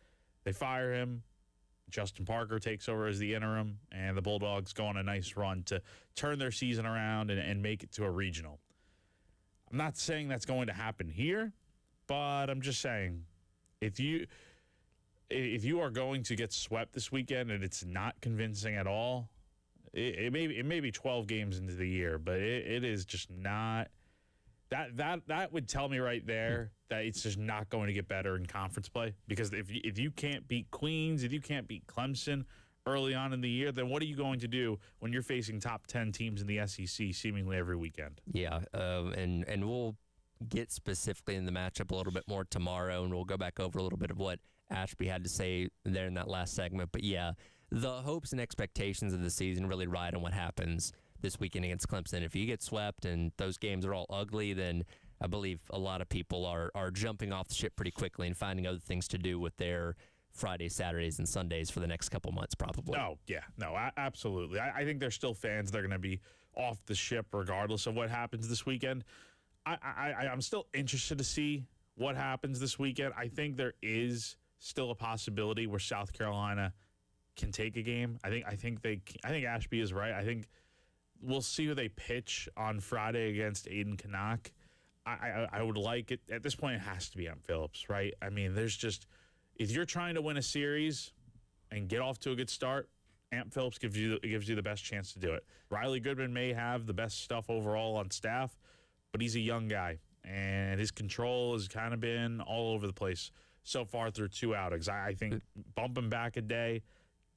They fire him. Justin Parker takes over as the interim, and the Bulldogs go on a nice run to turn their season around and make it to a regional. I'm not saying that's going to happen here, but I'm just saying if you are going to get swept this weekend and it's not convincing at all, it may be 12 games into the year, but it is just not. That would tell me right there that it's just not going to get better in conference play, because if you can't beat Queens, if you can't beat Clemson early on in the year, then what are you going to do when you're facing top 10 teams in the SEC seemingly every weekend? Yeah, and we'll get specifically in the matchup a little bit more tomorrow, and we'll go back over a little bit of what Ashby had to say there in that last segment. But yeah, the hopes and expectations of the season really ride on what happens this weekend against Clemson. If you get swept and those games are all ugly, then I believe a lot of people are jumping off the ship pretty quickly and finding other things to do with their Fridays, Saturdays, and Sundays for the next couple months, probably. Absolutely. I think there's still fans that are going to be off the ship regardless of what happens this weekend. I'm still interested to see what happens this weekend. I think there is still a possibility where South Carolina can take a game. I think Ashby is right. I think we'll see who they pitch on Friday against Aiden Canuck. I would like it. At this point, it has to be Amp Phillips, right? I mean, there's just, if you're trying to win a series and get off to a good start, Amp Phillips gives you the best chance to do it. Riley Goodman may have the best stuff overall on staff, but he's a young guy, and his control has kind of been all over the place so far through 2 outings. I think bump him back a day,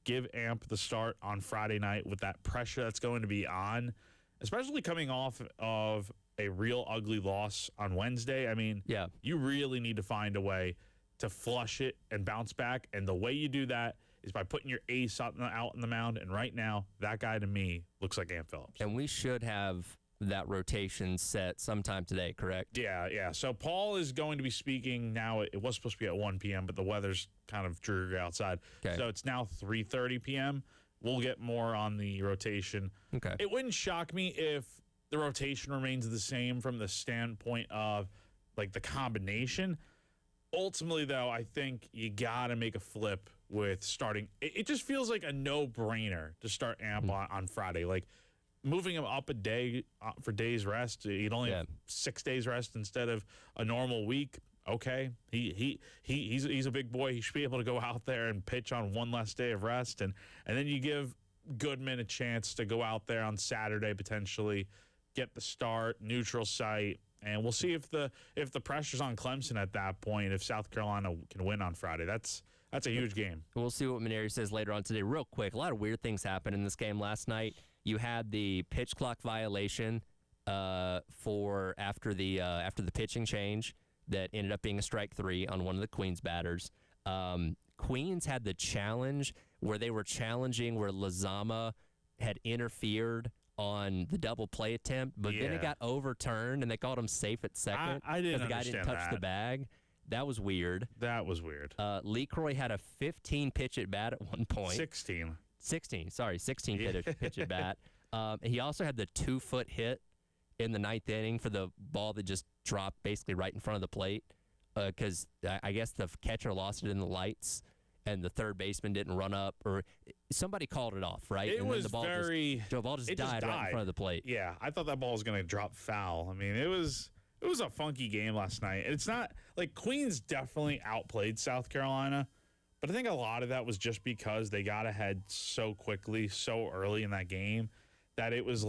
give Amp the start on Friday night with that pressure that's going to be on, especially coming off of a real ugly loss on Wednesday. I mean, yeah, you really need to find a way to flush it and bounce back, and the way you do that is by putting your ace out in the mound, and right now, that guy to me looks like Amp Phillips. And we should have that rotation set sometime today, correct? Yeah. So Paul is going to be speaking now. It was supposed to be at 1 p.m., but the weather's kind of dreary outside. Okay. So it's now 3:30 p.m., we'll get more on the rotation. Okay. It wouldn't shock me if the rotation remains the same from the standpoint of like the combination. Ultimately, though, I think you got to make a flip with starting. It just feels like a no-brainer to start Amp on Friday. Like moving him up a day for days rest. He'd only have 6 days rest instead of a normal week. Okay, he's a big boy. He should be able to go out there and pitch on one less day of rest, and then you give Goodman a chance to go out there on Saturday potentially, get the start, neutral site, and we'll see if the pressure's on Clemson at that point. If South Carolina can win on Friday, that's a huge game. We'll see what Maneri says later on today. Real quick, a lot of weird things happened in this game last night. You had the pitch clock violation for after the pitching change that ended up being a strike 3 on one of the Queens batters. Queens had the challenge where they were challenging where Lizama had interfered on the double play attempt, but then it got overturned and they called him safe at second. I didn't the guy didn't touch the bag. That was weird. That was weird. LeCroy had a 15 pitch at bat at one point. 16 pitch at bat. He also had the 2-foot hit in the 9th inning for the ball that just dropped basically right in front of the plate because I guess the catcher lost it in the lights and the third baseman didn't run up or somebody called it off, right? It and was then the ball just died right in front of the plate. Yeah, I thought that ball was going to drop foul. I mean, it was a funky game last night. It's not like Queens definitely outplayed South Carolina, but I think a lot of that was just because they got ahead so quickly, so early in that game that it was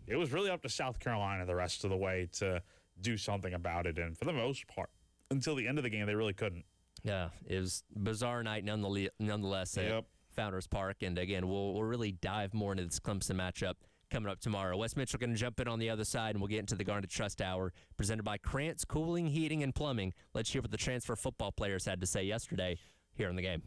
really up to South Carolina the rest of the way to do something about it. And for the most part, until the end of the game, they really couldn't. Yeah, it was a bizarre night nonetheless at Founders Park. And again, we'll really dive more into this Clemson matchup coming up tomorrow. Wes Mitchell going to jump in on the other side, and we'll get into the Garnet Trust Hour presented by Krantz Cooling, Heating, and Plumbing. Let's hear what the transfer football players had to say yesterday here in the game.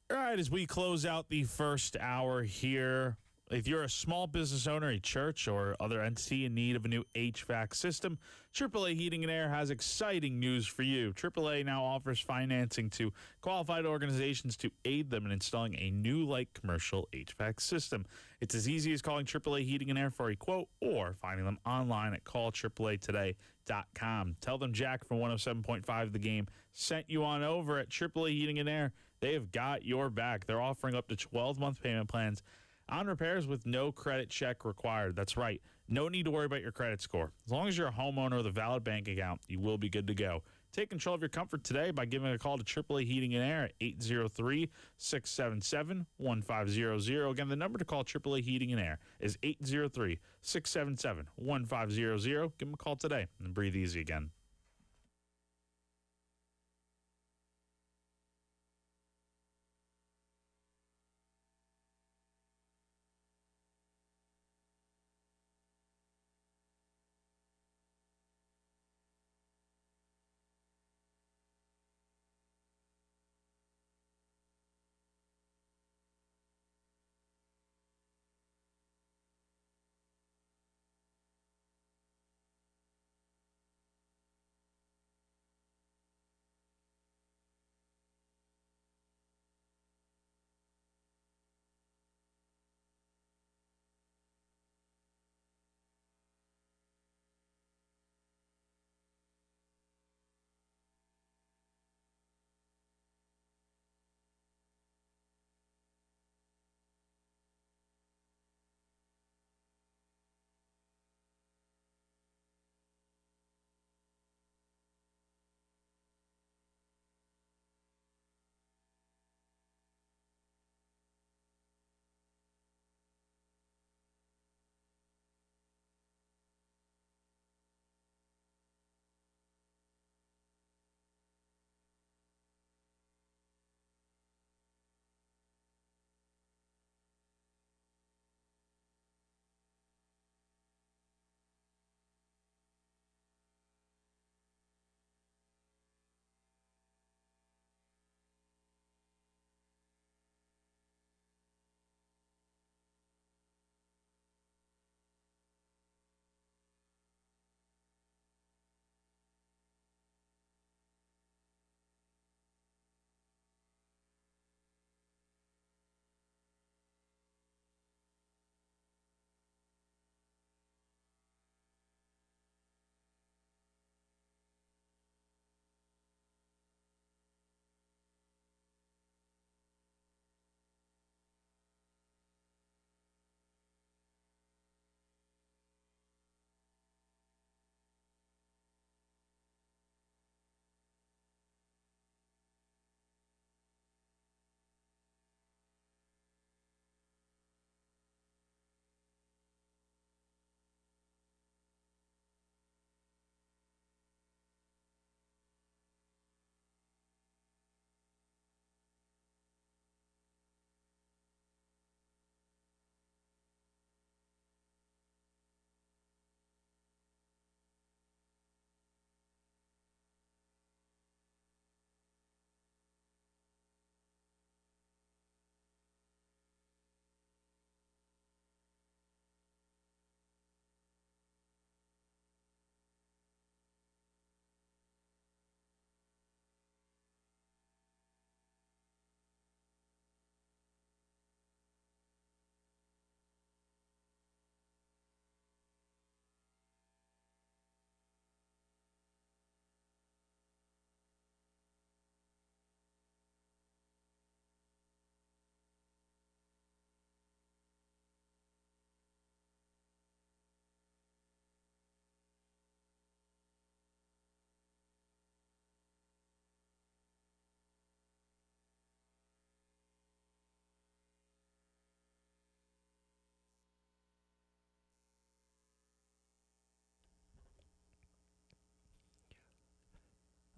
All right, as we close out the first hour here, if you're a small business owner, a church, or other entity in need of a new HVAC system, AAA Heating and Air has exciting news for you. AAA now offers financing to qualified organizations to aid them in installing a new light commercial HVAC system. It's as easy as calling AAA Heating and Air for a quote or finding them online at callAAAtoday.com. Tell them Jack from 107.5 The Game sent you on over at AAA Heating and Air. They have got your back. They're offering up to 12-month payment plans on repairs with no credit check required. That's right. No need to worry about your credit score. As long as you're a homeowner with a valid bank account, you will be good to go. Take control of your comfort today by giving a call to AAA Heating and Air at 803-677-1500. Again, the number to call AAA Heating and Air is 803-677-1500. Give them a call today and breathe easy again.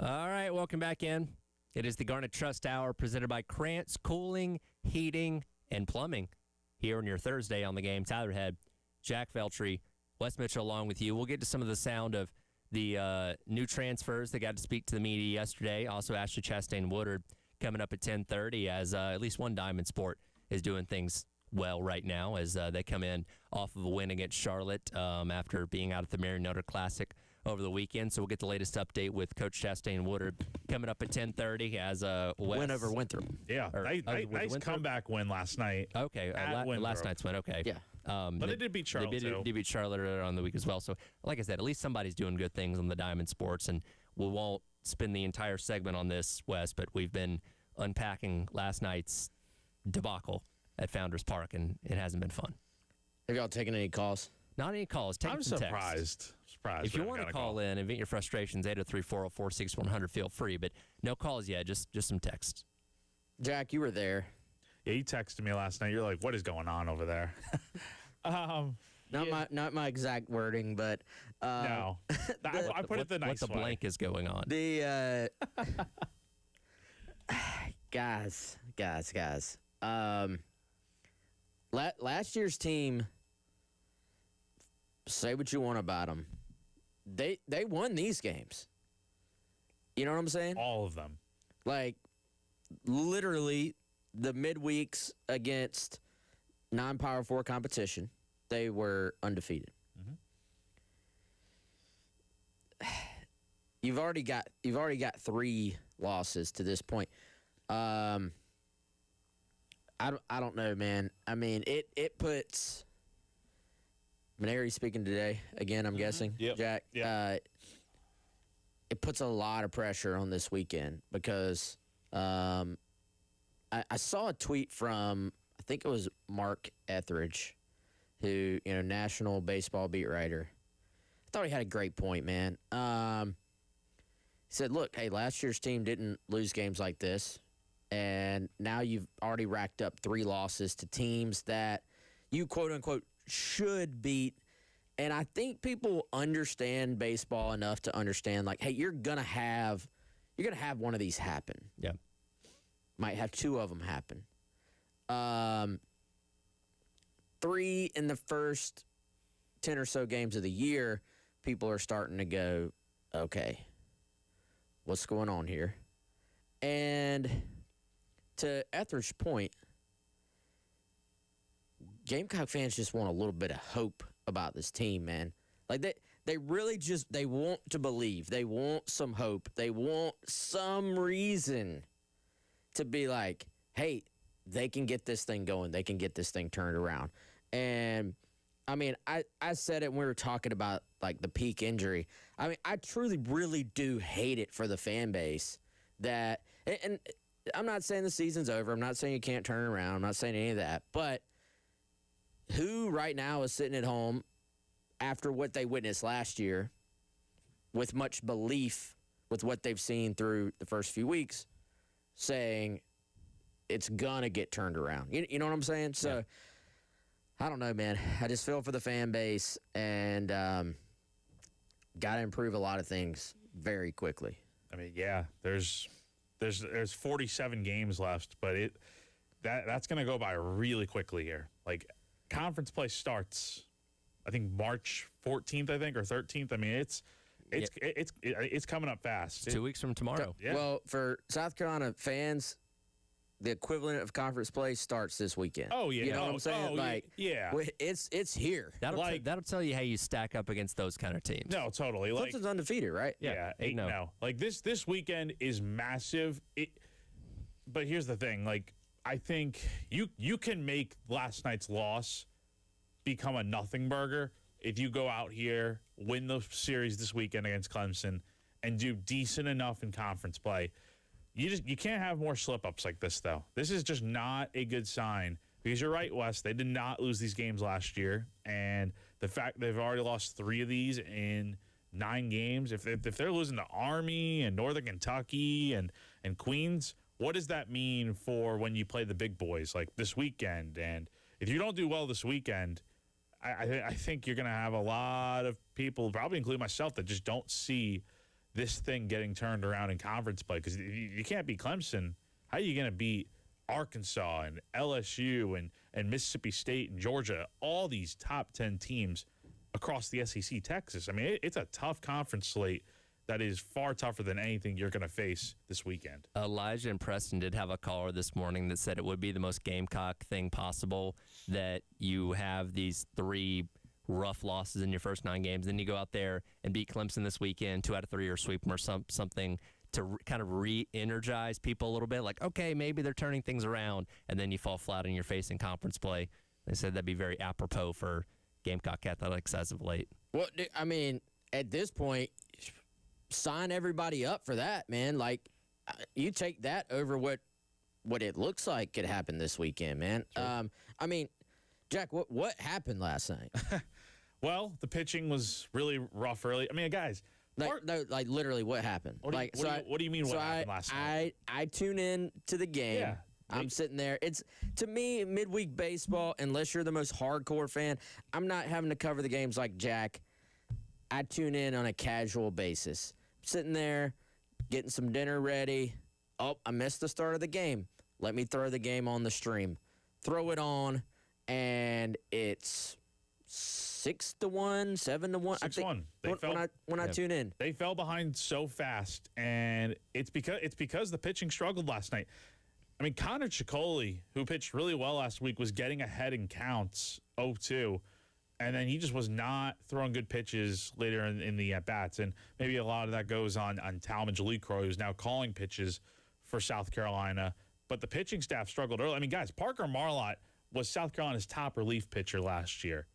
All right, welcome back in. It is the Garnet Trust Hour presented by Krantz Cooling, Heating, and Plumbing. Here on your Thursday on the game, Tyler Head, Jack Veltry, Wes Mitchell along with you. We'll get to some of the sound of the new transfers that got to speak to the media yesterday. Also, Ashley Chastain-Woodard coming up at 10:30 as at least one Diamond Sport is doing things well right now as they come in off of a win against Charlotte after being out at the Marinoda Classic over the weekend. So we'll get the latest update with Coach Chastain-Woodard coming up at 10:30 as win over Winthrop. Yeah, nice comeback win last night. Okay, last night's win. Okay, yeah. But they did beat Charlotte, They did beat Charlotte earlier on the week as well. So, like I said, at least somebody's doing good things on the Diamond Sports, and we won't spend the entire segment on this, Wes, but we've been unpacking last night's debacle at Founders Park, and it hasn't been fun. Have y'all taken any calls? Not any calls. I'm surprised. If you want to call in and vent your frustrations, 803-404-6100, feel free. But no calls yet, just some texts. Jack, you were there. Yeah, you texted me last night. You're like, what is going on over there? Not my exact wording, but no. I put it the nice way. What the blank is going on. The guys. Last year's team, say what you want about them, they won these games. You know what I'm saying? All of them. Like, literally, the midweeks against non-Power 4 competition, they were undefeated. Mm-hmm. You've already got 3 losses to this point. I don't know, man. I mean, it puts Maneri speaking today again. I'm guessing, Jack. Yep. It puts a lot of pressure on this weekend because I saw a tweet from, I think it was Mark Etheridge, who, national baseball beat writer. I thought he had a great point, man. He said, look, hey, last year's team didn't lose games like this, and now you've already racked up 3 losses to teams that you, quote-unquote, should beat. And I think people understand baseball enough to understand, like, hey, you're gonna have one of these happen. Yeah. Might have 2 of them happen. 3 in the first 10 or so games of the year, people are starting to go, okay, what's going on here? And to Etheridge's point, Gamecock fans just want a little bit of hope about this team, man. Like, they really just, they want to believe. They want some hope. They want some reason to be like, hey, they can get this thing going. They can get this thing turned around. And, I mean, I said it when we were talking about, like, the peak injury. I mean, I truly, really do hate it for the fan base that, and I'm not saying the season's over. I'm not saying you can't turn it around. I'm not saying any of that. But who right now is sitting at home after what they witnessed last year with much belief with what they've seen through the first few weeks, saying it's going to get turned around? You know what I'm saying? So, yeah. I don't know, man. I just feel for the fan base and got to improve a lot of things very quickly. I mean, yeah, there's 47 games left, but that's going to go by really quickly here. Like, conference play starts, I think March 14th, or 13th. I mean, it's coming up fast. It's 2 weeks from tomorrow. Yeah. Well, for South Carolina fans, the equivalent of conference play starts this weekend. Oh yeah, you know what I'm saying? Yeah, it's here. That'll tell you how you stack up against those kind of teams. No, totally. Clemson's undefeated, right? Yeah, 8-0. Like this weekend is massive. But here's the thing. Like, I think you can make last night's loss become a nothing burger if you go out here, win the series this weekend against Clemson, and do decent enough in conference play. You can't have more slip-ups like this, though. This is just not a good sign. Because you're right, Wes, they did not lose these games last year. And the fact they've already lost 3 of these in 9 games, if they're losing to Army and Northern Kentucky and Queens, what does that mean for when you play the big boys like this weekend? And if you don't do well this weekend, I think you're going to have a lot of people, probably including myself, that just don't see this thing getting turned around in conference play, because you can't beat Clemson. How are you going to beat Arkansas and LSU and Mississippi State and Georgia, all these top 10 teams across the SEC, Texas? I mean, it's a tough conference slate that is far tougher than anything you're going to face this weekend. Elijah and Preston did have a caller this morning that said it would be the most Gamecock thing possible that you have these 3 rough losses in your first 9 games, then you go out there and beat Clemson this weekend, 2 out of 3, or sweep them or something to kind of re-energize people a little bit. Like, okay, maybe they're turning things around, and then you fall flat on your face in conference play. They said that'd be very apropos for Gamecock athletics as of late. Well, I mean, at this point, sign everybody up for that, man. Like, you take that over what it looks like could happen this weekend, man. Sure. I mean, Jack, what happened last night? Well, the pitching was really rough early. I mean, guys. Like literally, what happened? What do you mean what happened last night? I tune in to the game. Yeah. I'm sitting there. It's, to me, midweek baseball, unless you're the most hardcore fan, I'm not having to cover the games like Jack. I tune in on a casual basis. Sitting there, getting some dinner ready. Oh, I missed the start of the game. Let me throw the game on the stream. Throw it on, and it's 6-1, 7-1. 6-1. When I tune in, they fell behind so fast, and it's because the pitching struggled last night. I mean, Connor Ciccoli, who pitched really well last week, was getting ahead in counts 0-2, and then he just was not throwing good pitches later in the at-bats. And maybe a lot of that goes on Talmadge Lecroy, who's now calling pitches for South Carolina. But the pitching staff struggled early. I mean, guys, Parker Marlott was South Carolina's top relief pitcher last year.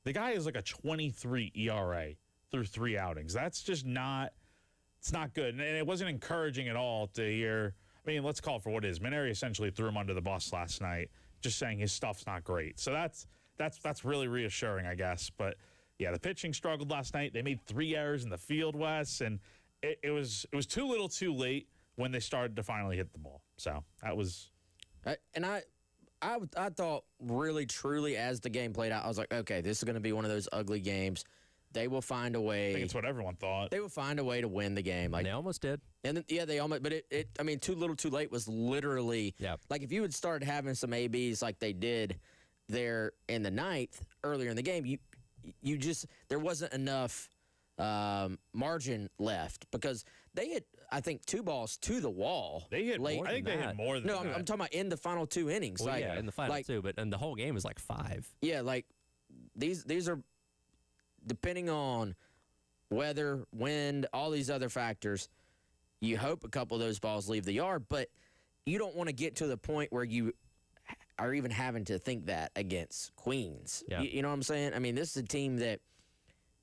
The guy is like a 23 ERA through 3 outings. That's just not – it's not good. And it wasn't encouraging at all to hear – I mean, let's call it for what it is. Maneri essentially threw him under the bus last night, just saying his stuff's not great. So that's really reassuring, I guess. But, yeah, the pitching struggled last night. They made 3 errors in the field, Wes, and it was too little too late when they started to finally hit the ball. So that was – And I thought really, truly, as the game played out, I was like, okay, this is going to be one of those ugly games. They will find a way. I think it's what everyone thought. They will find a way to win the game. Like, they almost did. And then, yeah, they almost. But I mean, too little, too late was literally. Yeah. Like, if you had started having some ABs like they did there in the ninth earlier in the game, you just, there wasn't enough margin left because they hit, I think, 2 balls to the wall. They hit late. more. I think they hit more than that. No, I'm talking about in the final 2 innings. Well, like, yeah, in the final 2, but and the whole game was like 5. Yeah, like these are depending on weather, wind, all these other factors. You hope a couple of those balls leave the yard, but you don't want to get to the point where you are even having to think that against Queens. Yeah. You know what I'm saying? I mean, this is a team that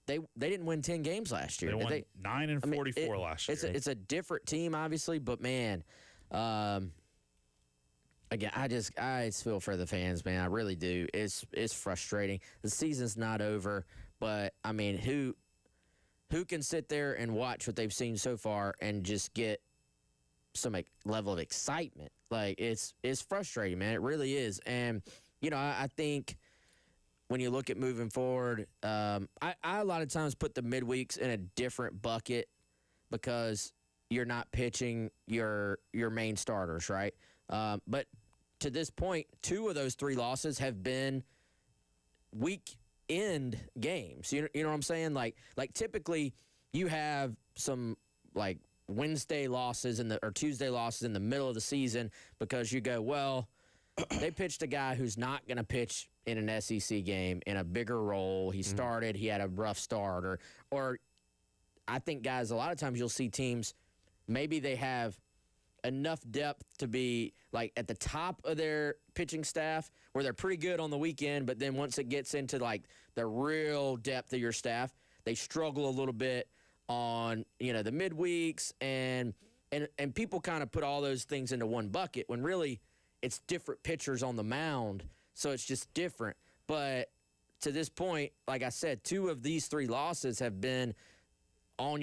they didn't win 10 games last year. They won 9 and 44 last year. It's a different team, obviously, but man, again, I just feel for the fans, man. I really do. It's frustrating. The season's not over, but I mean, who can sit there and watch what they've seen so far and just get some level of excitement? Like, it's frustrating, man. It really is. And you know, I think when you look at moving forward, I a lot of times put the midweeks in a different bucket because you're not pitching your main starters, right? But to this point, 2 of those 3 losses have been weekend games. You know what I'm saying? Like typically you have some like Wednesday losses or Tuesday losses in the middle of the season because you go, well, they pitched a guy who's not going to pitch in an SEC game in a bigger role. He started, he had a rough start, or I think, guys, a lot of times you'll see teams, maybe they have enough depth to be like at the top of their pitching staff where they're pretty good on the weekend, but then once it gets into like the real depth of your staff, they struggle a little bit on, you know, the midweeks, and people kind of put all those things into one bucket when really it's different pitchers on the mound, so it's just different. But to this point, like I said, 2 of these 3 losses have been on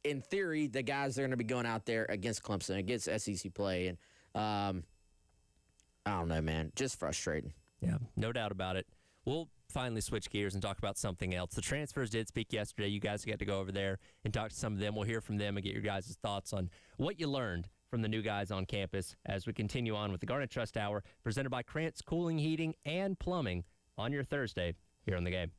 in theory, the guys that are going to be going out there against Clemson, against SEC play. And I don't know, man, just frustrating. Yeah, no doubt about it. We'll finally switch gears and talk about something else. The transfers did speak yesterday. You guys got to go over there and talk to some of them. We'll hear from them and get your guys' thoughts on what you learned from the new guys on campus as we continue on with the Garnet Trust Hour, presented by Krantz Cooling, Heating, and Plumbing on your Thursday here on The Game.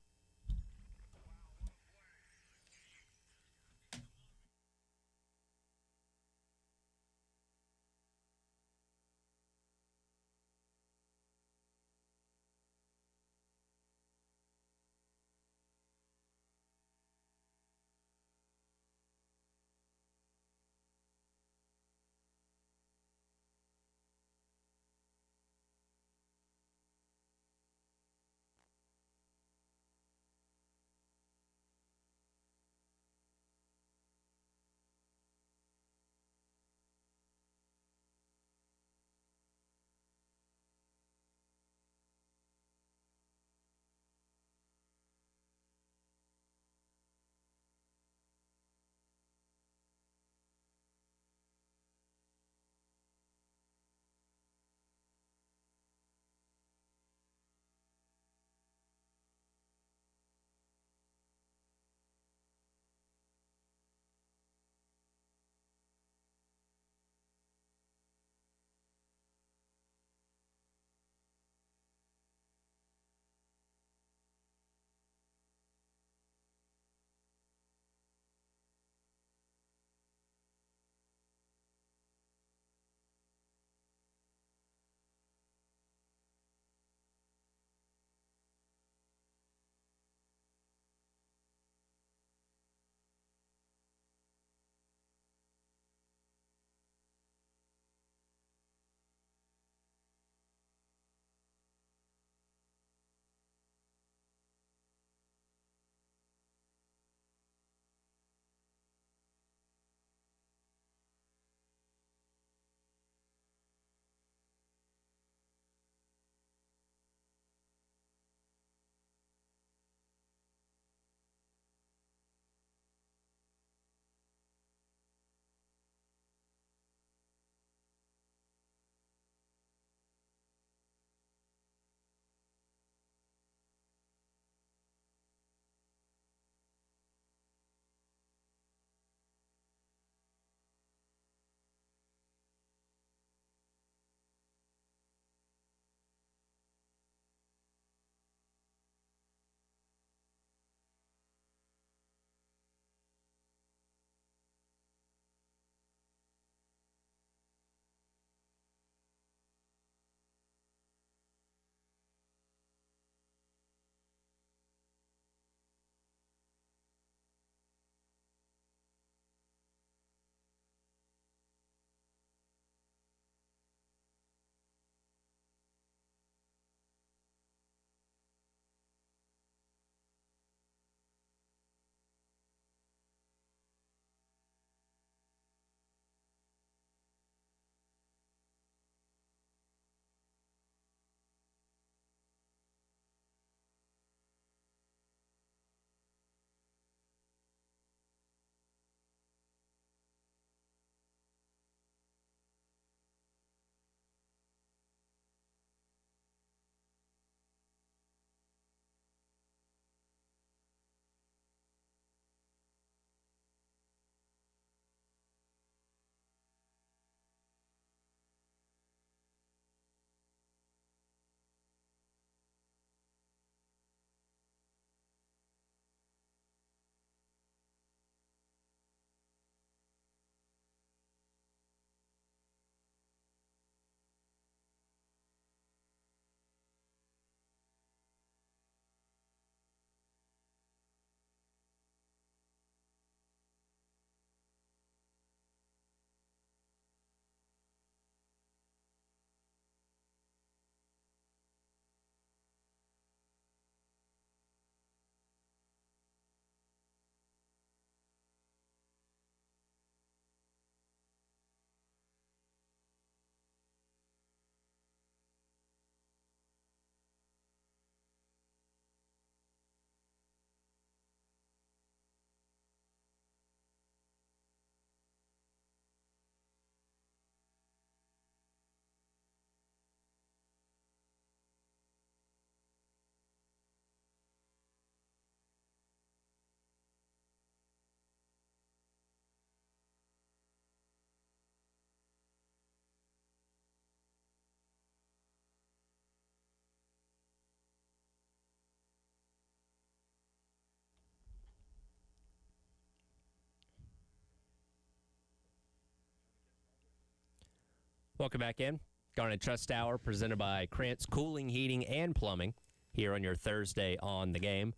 Welcome back in. Garnet Trust Hour presented by Krantz Cooling, Heating, and Plumbing here on your Thursday on the game.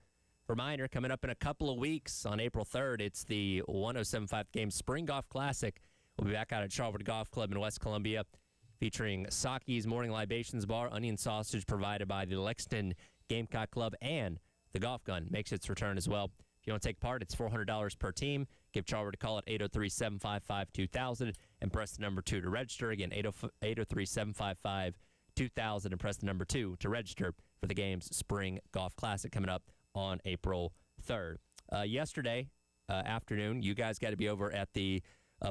Reminder, coming up in a couple of weeks on April 3rd, it's the 107.5 Game Spring Golf Classic. We'll be back out at Charwood Golf Club in West Columbia featuring Saki's Morning Libations Bar, onion sausage provided by the Lexington Gamecock Club, and the Golf Gun makes its return as well. If you want to take part, it's $400 per team. Give Charwood a call at 803-755-2000 and press the number 2 to register. Again, 803-755-2000 and press the number 2 to register for the game's Spring Golf Classic coming up on April 3rd. Yesterday afternoon, you guys got to be over at the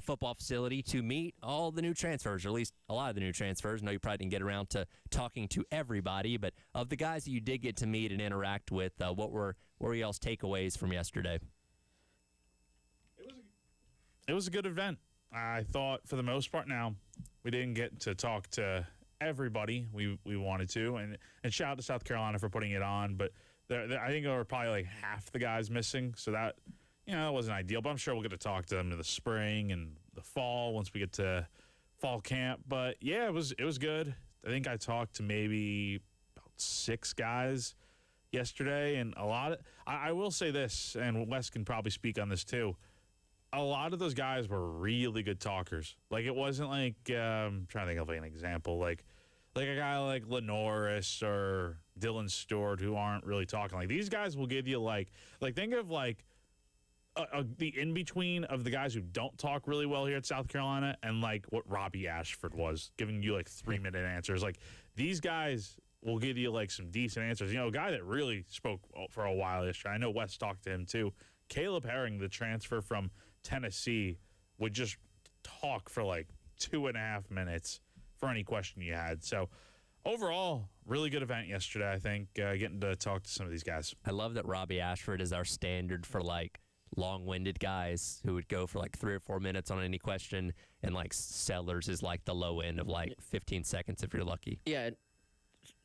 football facility to meet all the new transfers, or at least a lot of the new transfers. I know you probably didn't get around to talking to everybody, but of the guys that you did get to meet and interact with, what were y'all's takeaways from yesterday? It was a good event. I thought for the most part. Now, we didn't get to talk to everybody we wanted to, and shout out to South Carolina for putting it on, but I think there were probably like half the guys missing, so that that wasn't ideal, but I'm sure we'll get to talk to them in the spring and the fall once we get to fall camp. But yeah, it was good. I think I talked to maybe about 6 guys yesterday, and a lot of I will say this, and Wes can probably speak on this too. A lot of those guys were really good talkers. Like, it wasn't like I'm trying to think of like an example, like a guy like Lenoris or Dylan Stewart who aren't really talking. Like, these guys will give you like think of like the in-between of the guys who don't talk really well here at South Carolina and like what Robbie Ashford was, giving you like 3-minute answers. Like, these guys will give you like some decent answers. A guy that really spoke for a while yesterday, I know Wes talked to him too, Caleb Herring, the transfer from Tennessee, would just talk for like 2.5 minutes for any question you had. So overall, really good event yesterday, I think, getting to talk to some of these guys. I love that Robbie Ashford is our standard for like long-winded guys who would go for like 3 or 4 minutes on any question, and like Sellers is like the low end of like 15 seconds if you're lucky. Yeah,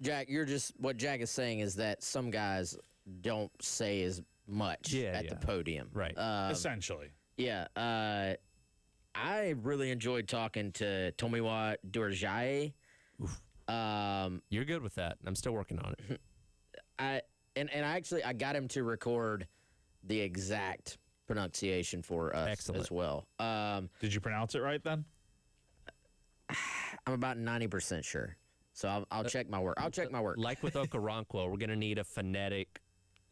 Jack, what Jack is saying is that some guys don't say as much at the podium. Right. Essentially. Yeah. I really enjoyed talking to Tomiwa Durjaye. You're good with that. I'm still working on it. I got him to record the exact pronunciation for us. Excellent. As well. Did you pronounce it right then? I'm about 90% sure. So I'll check my work. Like with Okoronkwo, we're going to need a phonetic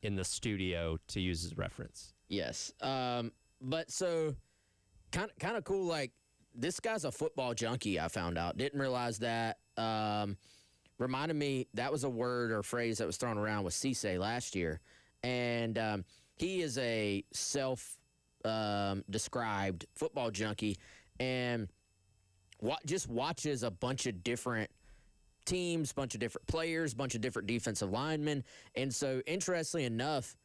in the studio to use as reference. Yes. But so kind of cool. Like, this guy's a football junkie, I found out. Didn't realize that. Reminded me that was a word or phrase that was thrown around with Cisse last year. And he is a self-described football junkie, and just watches a bunch of different teams, bunch of different players, bunch of different defensive linemen. And so, interestingly enough,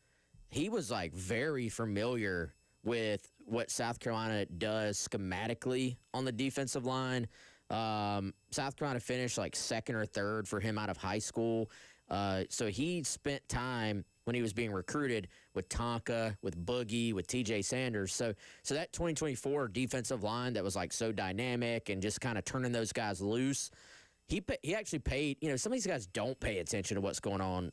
he was like very familiar with what South Carolina does schematically on the defensive line. South Carolina finished like 2nd or 3rd for him out of high school. So he spent time when he was being recruited with Tonka, with Boogie, with TJ Sanders. So that 2024 defensive line that was like so dynamic and just kind of turning those guys loose, he actually paid, some of these guys don't pay attention to what's going on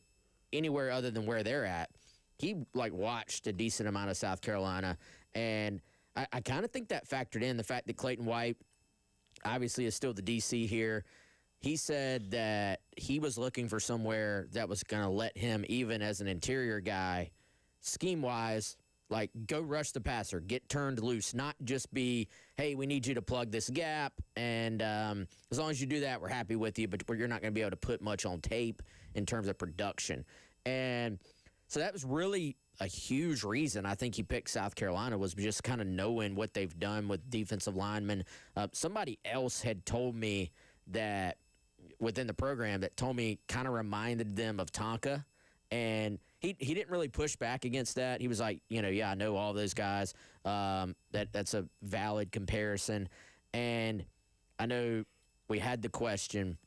anywhere other than where they're at. He like watched a decent amount of South Carolina, and I kind of think that factored in the fact that Clayton White obviously is still the DC here. He said that he was looking for somewhere that was going to let him, even as an interior guy, scheme-wise, like go rush the passer, get turned loose, not just be, hey, we need you to plug this gap, and as long as you do that, we're happy with you, but you're not going to be able to put much on tape in terms of production. And so that was really a huge reason I think he picked South Carolina, was just kind of knowing what they've done with defensive linemen. Somebody else had told me that within the program that told me kind of reminded them of Tonka, and he didn't really push back against that. He was like, yeah, I know all those guys. That's a valid comparison. And I know we had the question,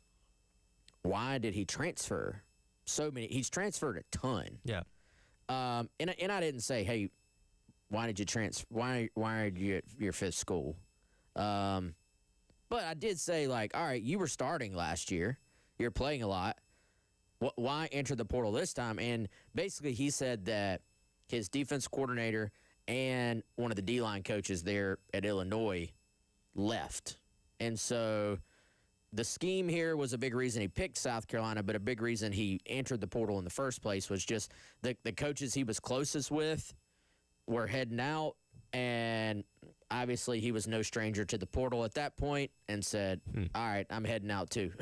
why did he transfer so many? He's transferred a ton. Yeah. And I didn't say, hey, why did you transfer? Why are you at your 5th school? But I did say, like, all right, you were starting last year. You're playing a lot. Why enter the portal this time? And basically he said that his defense coordinator and one of the D-line coaches there at Illinois left. And so the scheme here was a big reason he picked South Carolina, but a big reason he entered the portal in the first place was just the coaches he was closest with were heading out, and obviously he was no stranger to the portal at that point and said, all right, I'm heading out too.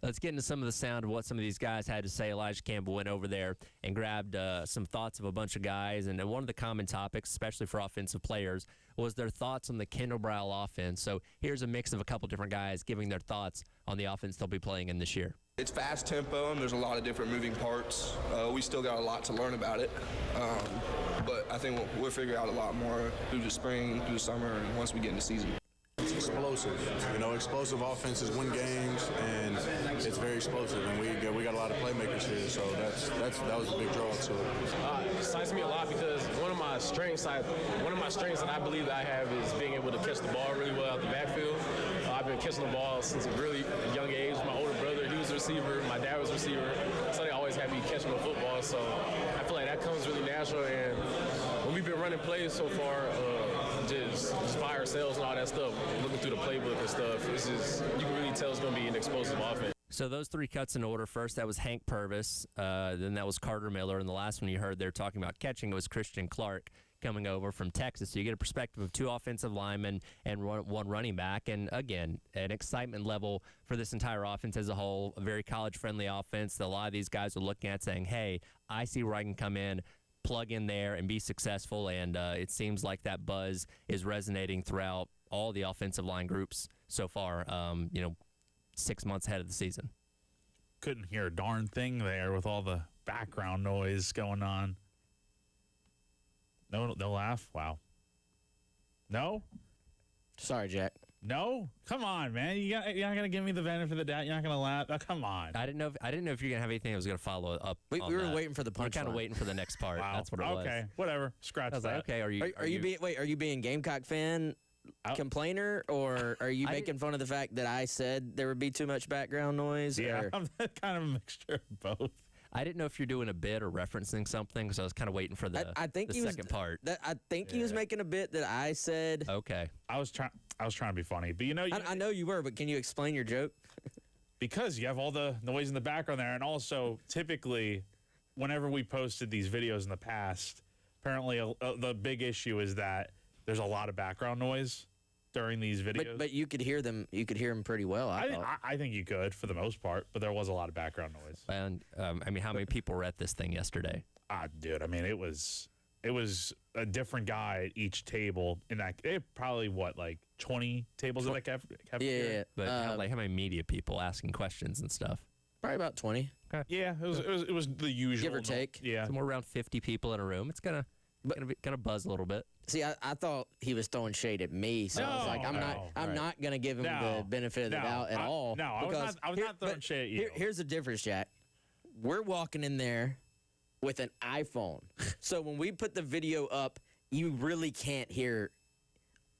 Let's get into some of the sound of what some of these guys had to say. Elijah Campbell went over there and grabbed some thoughts of a bunch of guys. And one of the common topics, especially for offensive players, was their thoughts on the Kendall Browl offense. So here's a mix of a couple different guys giving their thoughts on the offense they'll be playing in this year. It's fast tempo, and there's a lot of different moving parts. We still got a lot to learn about it. But I think we'll figure out a lot more through the spring, through the summer, and once we get into season. It's explosive. Explosive offenses win games, and it's very explosive. And we got a lot of playmakers here, so that was a big draw to it. It excites me a lot because one of my strengths that I believe that I have is being able to catch the ball really well out the backfield. I've been catching the ball since a really young age. My older brother, he was a receiver. My dad was a receiver. So they always had me catching the football. So I feel like that comes really natural. And when we've been running plays so far, just by ourselves and all that stuff, looking through the playbook and stuff, you can really tell it's going to be an explosive offense. So those three cuts in order. First, that was Hank Purvis. Then that was Carter Miller. And the last one you heard there talking about catching was Christian Clark coming over from Texas. So you get a perspective of two offensive linemen and one running back. And, again, an excitement level for this entire offense as a whole, a very college-friendly offense that a lot of these guys are looking at saying, hey, I see where I can come in, plug in there, and be successful. And it seems like that buzz is resonating throughout all the offensive line groups so far, 6 months ahead of the season. Couldn't hear a darn thing there with all the background noise going on. No laugh? Wow. No? Sorry, Jack. No? Come on, man. You're not going to give me the benefit of the doubt? You're not going to laugh? Oh, come on. I didn't know if you're going to have anything that was going to follow up. We were waiting for the punchline. We're kind of waiting for the next part. Wow. That's what it was. Okay, whatever. Scratch I was that. like, okay, Are you being Gamecock fan complainer, or are you making fun of the fact that I said there would be too much background noise? Yeah, or? I'm kind of a mixture of both. I didn't know if you're doing a bit or referencing something, so I was kind of waiting for the second part. I think he was making a bit that I said. Okay. I was trying to be funny, but I know you were, but can you explain your joke? Because you have all the noise in the background there, and also typically, whenever we posted these videos in the past, apparently the big issue is that there's a lot of background noise during these videos. But you could hear them. You could hear them pretty well. I think you could for the most part, but there was a lot of background noise. And how many people were at this thing yesterday? Dude, it was a different guy at each table in that. Probably 20 tables in that cafeteria. Yeah. But how many media people asking questions and stuff? Probably about 20. Okay. Yeah, it was the usual. Give or take. Yeah. Somewhere around 50 people in a room. It's gonna buzz a little bit. See, I thought he was throwing shade at me, so I was like, I'm not gonna give him the benefit of the doubt at all. No, I was not throwing shade at you. Here's the difference, Jack. We're walking in there with an iPhone, so when we put the video up, you really can't hear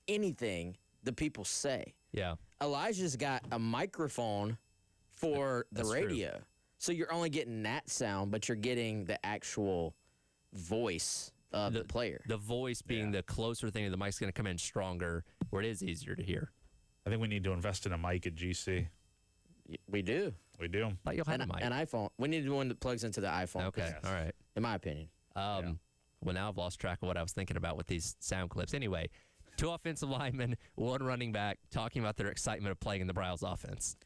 anything the people say. Yeah. Elijah's got a microphone for the radio, true. So you're only getting that sound, but you're getting the actual voice of the player. The voice being the closer thing to the mic's going to come in stronger, where it is easier to hear. I think we need to invest in a mic at GC. We do. We do. But you'll have a mic. An iPhone. We need one that plugs into the iPhone. Okay. All right. In my opinion. Well, now I've lost track of what I was thinking about with these sound clips. Anyway, two offensive linemen, one running back, talking about their excitement of playing in the Browns offense.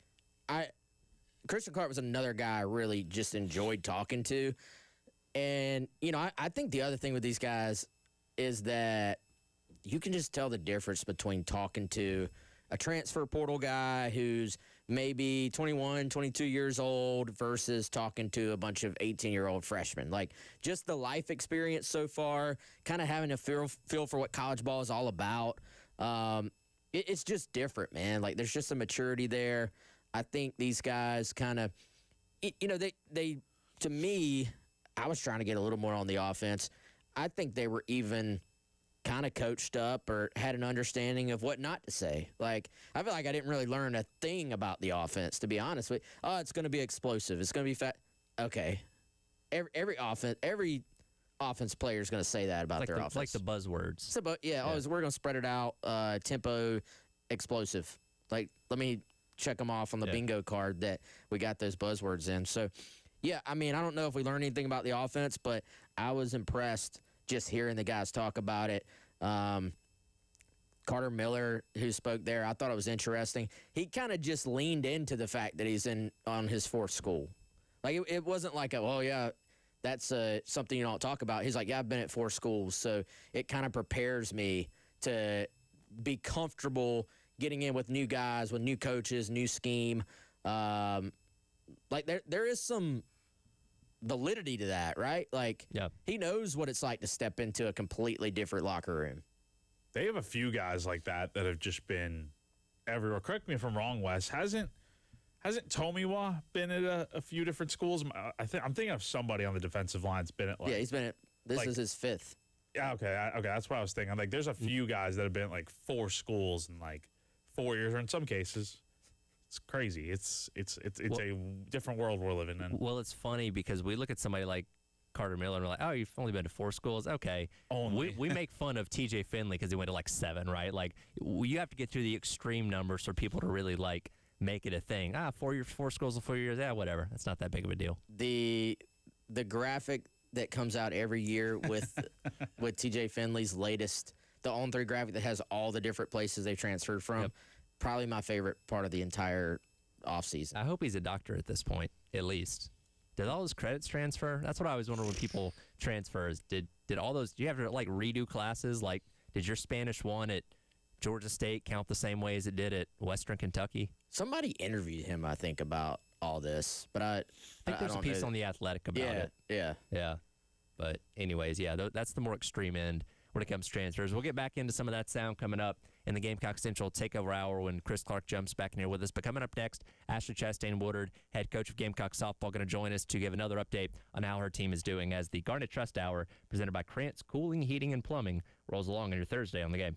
Christian Clark was another guy I really just enjoyed talking to. And, I think the other thing with these guys is that you can just tell the difference between talking to a transfer portal guy who's maybe 21, 22 years old versus talking to a bunch of 18-year-old freshmen. Like, just the life experience so far, kind of having a feel for what college ball is all about. It's just different, man. Like, there's just a maturity there. I think these guys kind of, they to me, I was trying to get a little more on the offense. I think they were even kind of coached up or had an understanding of what not to say. Like, I feel like I didn't really learn a thing about the offense, to be honest with you. Oh, it's going to be explosive. It's going to be fat. Okay. Every offense player is going to say that about their offense. Like the buzzwords. So, but always, we're going to spread it out. Tempo, explosive. Like, let me check them off on the bingo card that we got those buzzwords in. So, yeah, I mean, I don't know if we learned anything about the offense, but I was impressed just hearing the guys talk about it. Carter Miller, who spoke there, I thought it was interesting. He kind of just leaned into the fact that he's on his fourth school. Like, it wasn't like, that's something you don't talk about. He's like, I've been at 4 schools, so it kind of prepares me to be comfortable getting in with new guys, with new coaches, new scheme. Like, there is some validity to that, right? Like, he knows what it's like to step into a completely different locker room. They have a few guys like that have just been everywhere. Correct me if I'm wrong, Wes. Hasn't Tomiwa been at a few different schools? I'm thinking of somebody on the defensive line that's been at he's been at this is his 5th. Yeah, okay, that's what I was thinking. Like, there's a few guys that have been at like 4 schools in like 4 years, or in some cases. It's crazy. It's a different world we're living in. Well, it's funny because we look at somebody like Carter Miller and we're like, oh, you've only been to 4 schools? Okay. We make fun of TJ Finley because he went to like 7, right? Like, you have to get through the extreme numbers for people to really like make it a thing. 4 schools in 4 years, whatever. That's not that big of a deal. The graphic that comes out every year with TJ Finley's latest, the On3 graphic that has all the different places they've transferred from, probably my favorite part of the entire offseason. I hope he's a doctor at this point, at least. Did all those credits transfer? That's what I always wonder when people transfer. Did all those, do you have to like redo classes? Like, did your Spanish 1 at Georgia State count the same way as it did at Western Kentucky? Somebody interviewed him, I think, about all this, but I think there's a piece on The Athletic about it. Yeah. But anyways, that's the more extreme end when it comes to transfers. We'll get back into some of that sound coming up in the Gamecock Central Takeover Hour when Chris Clark jumps back in here with us. But coming up next, Ashley Chastain-Woodard, head coach of Gamecock Softball, going to join us to give another update on how her team is doing as the Garnet Trust Hour, presented by Krantz Cooling, Heating, and Plumbing, rolls along on your Thursday on the game.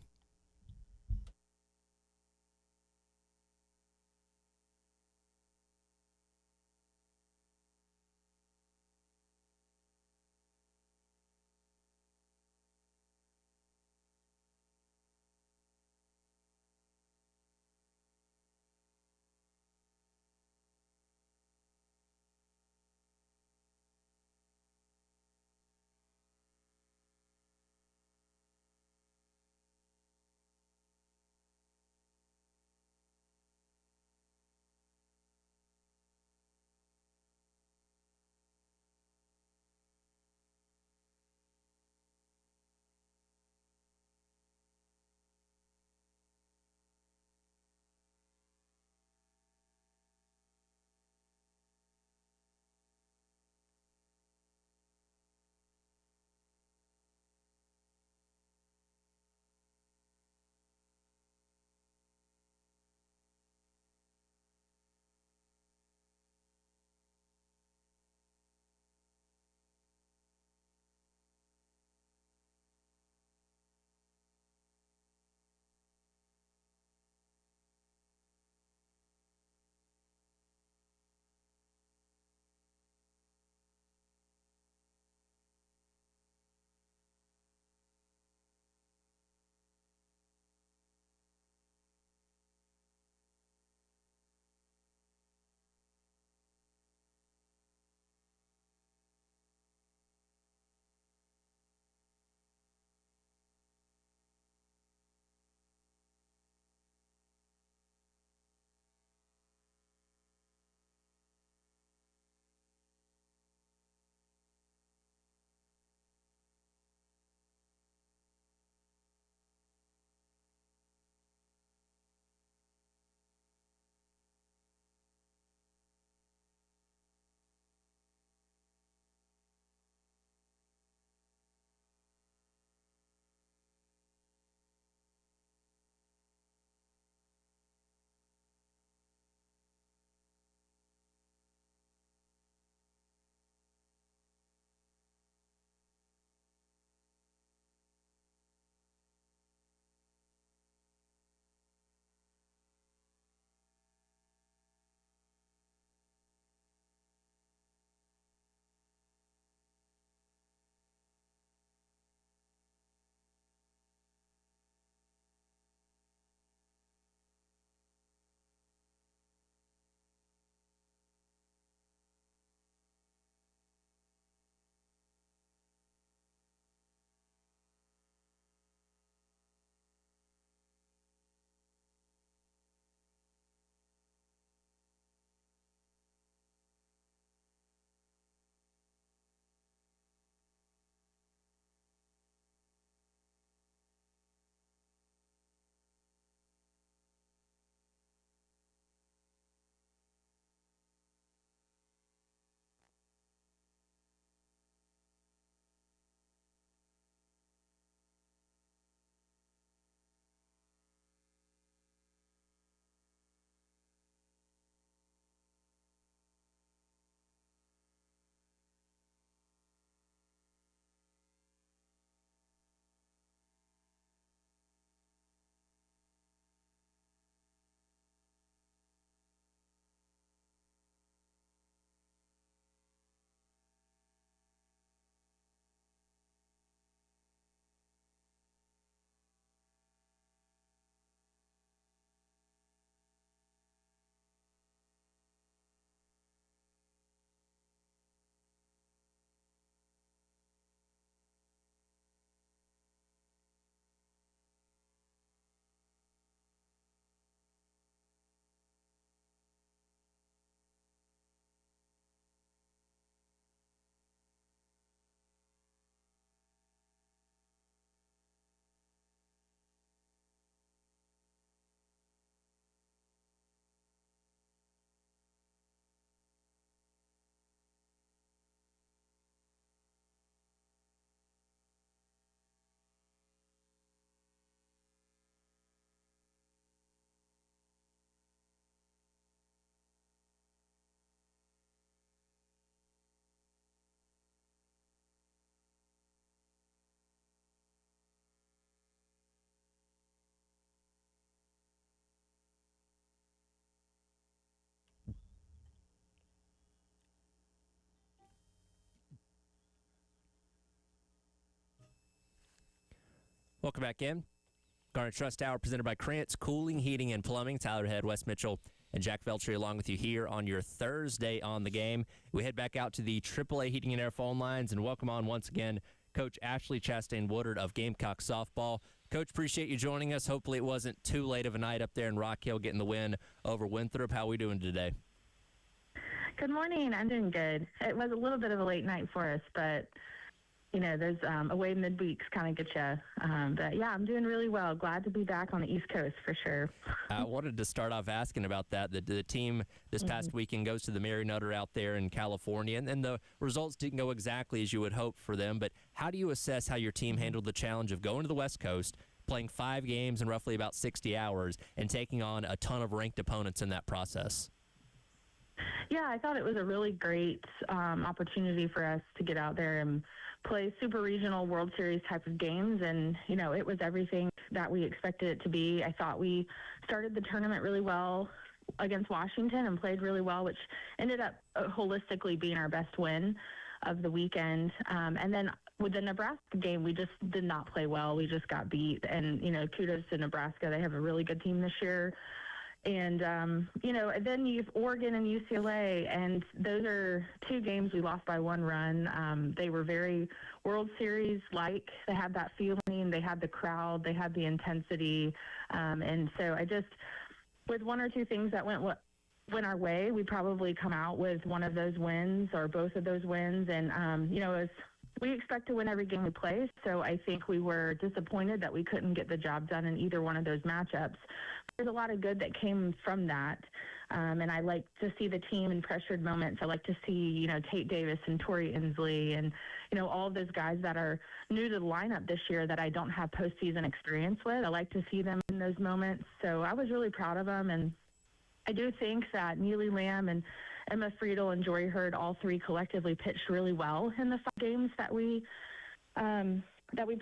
Welcome back in. Garner Trust Hour presented by Krantz Cooling, Heating, and Plumbing. Tyler Head, Wes Mitchell, and Jack Veltri along with you here on your Thursday on the game. We head back out to the AAA Heating and Air phone lines and welcome on once again Coach Ashley Chastain-Woodard of Gamecock Softball. Coach, appreciate you joining us. Hopefully it wasn't too late of a night up there in Rock Hill getting the win over Winthrop. How are we doing today? Good morning. I'm doing good. It was a little bit of a late night for us, but there's away midweeks kind of get you. But yeah, I'm doing really well. Glad to be back on the East Coast for sure. I wanted to start off asking about that. The team this past weekend goes to the Mary Nutter out there in California, and the results didn't go exactly as you would hope for them. But how do you assess how your team handled the challenge of going to the West Coast, playing 5 games in roughly about 60 hours, and taking on a ton of ranked opponents in that process? Yeah, I thought it was a really great opportunity for us to get out there and play super regional World Series type of games. And, it was everything that we expected it to be. I thought we started the tournament really well against Washington and played really well, which ended up holistically being our best win of the weekend. And then with the Nebraska game, we just did not play well. We just got beat. And, kudos to Nebraska. They have a really good team this year. And, then you have Oregon and UCLA, and those are 2 games we lost by 1 run. They were very World Series-like. They had that feeling. They had the crowd. They had the intensity. And so with 1 or 2 things that went our way, we probably come out with one of those wins or both of those wins. And, we expect to win every game we play, so I think we were disappointed that we couldn't get the job done in either one of those matchups. There's a lot of good that came from that, and I like to see the team in pressured moments. I like to see, Tate Davis and Tori Inslee and, all of those guys that are new to the lineup this year that I don't have postseason experience with. I like to see them in those moments, so I was really proud of them, and I do think that Neely Lamb and Emma Friedel and Jory Hurd, all 3 collectively pitched really well in the 5 games that we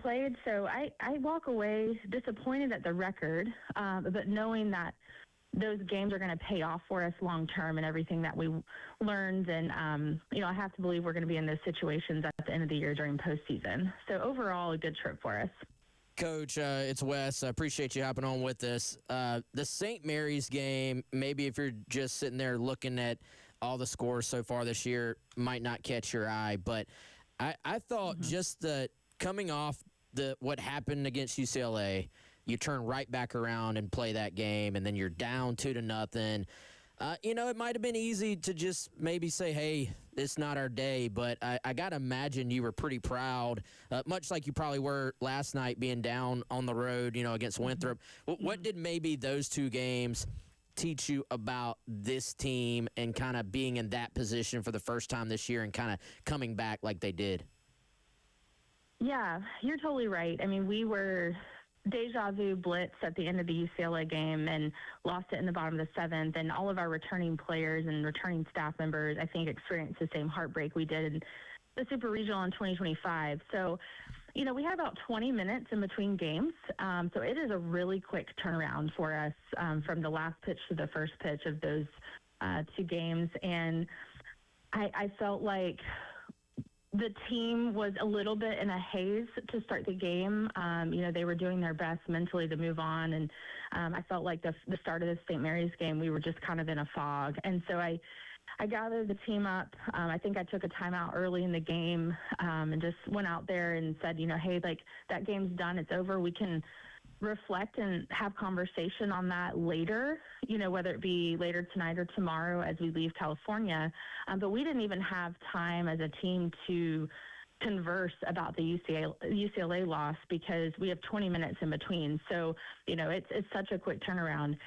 played. So I walk away disappointed at the record, but knowing that those games are going to pay off for us long term and everything that we learned. And, I have to believe we're going to be in those situations at the end of the year during postseason. So overall, a good trip for us. Coach, it's Wes. I appreciate you hopping on with us. The St. Mary's game, maybe if you're just sitting there looking at all the scores so far this year, might not catch your eye. But I thought just the coming off what happened against UCLA, you turn right back around and play that game, and then you're down 2-0. It might have been easy to just maybe say, hey, it's not our day, but I got to imagine you were pretty proud, much like you probably were last night being down on the road, against Winthrop. What did maybe those 2 games teach you about this team and kind of being in that position for the first time this year and kind of coming back like they did? Yeah, you're totally right. I mean, we were deja vu blitz at the end of the UCLA game and lost it in the bottom of the 7th. And all of our returning players and returning staff members, I think, experienced the same heartbreak we did in the Super Regional in 2025. So, we had about 20 minutes in between games. So it is a really quick turnaround for us from the last pitch to the first pitch of those 2 games. And I felt like the team was a little bit in a haze to start the game. They were doing their best mentally to move on. And I felt like the start of the St. Mary's game, we were just kind of in a fog. And so I gathered the team up. I think I took a timeout early in the game and just went out there and said, hey, that game's done. It's over. We can reflect and have conversation on that later, whether it be later tonight or tomorrow as we leave California. But we didn't even have time as a team to converse about the UCLA loss because we have 20 minutes in between. So, it's such a quick turnaround.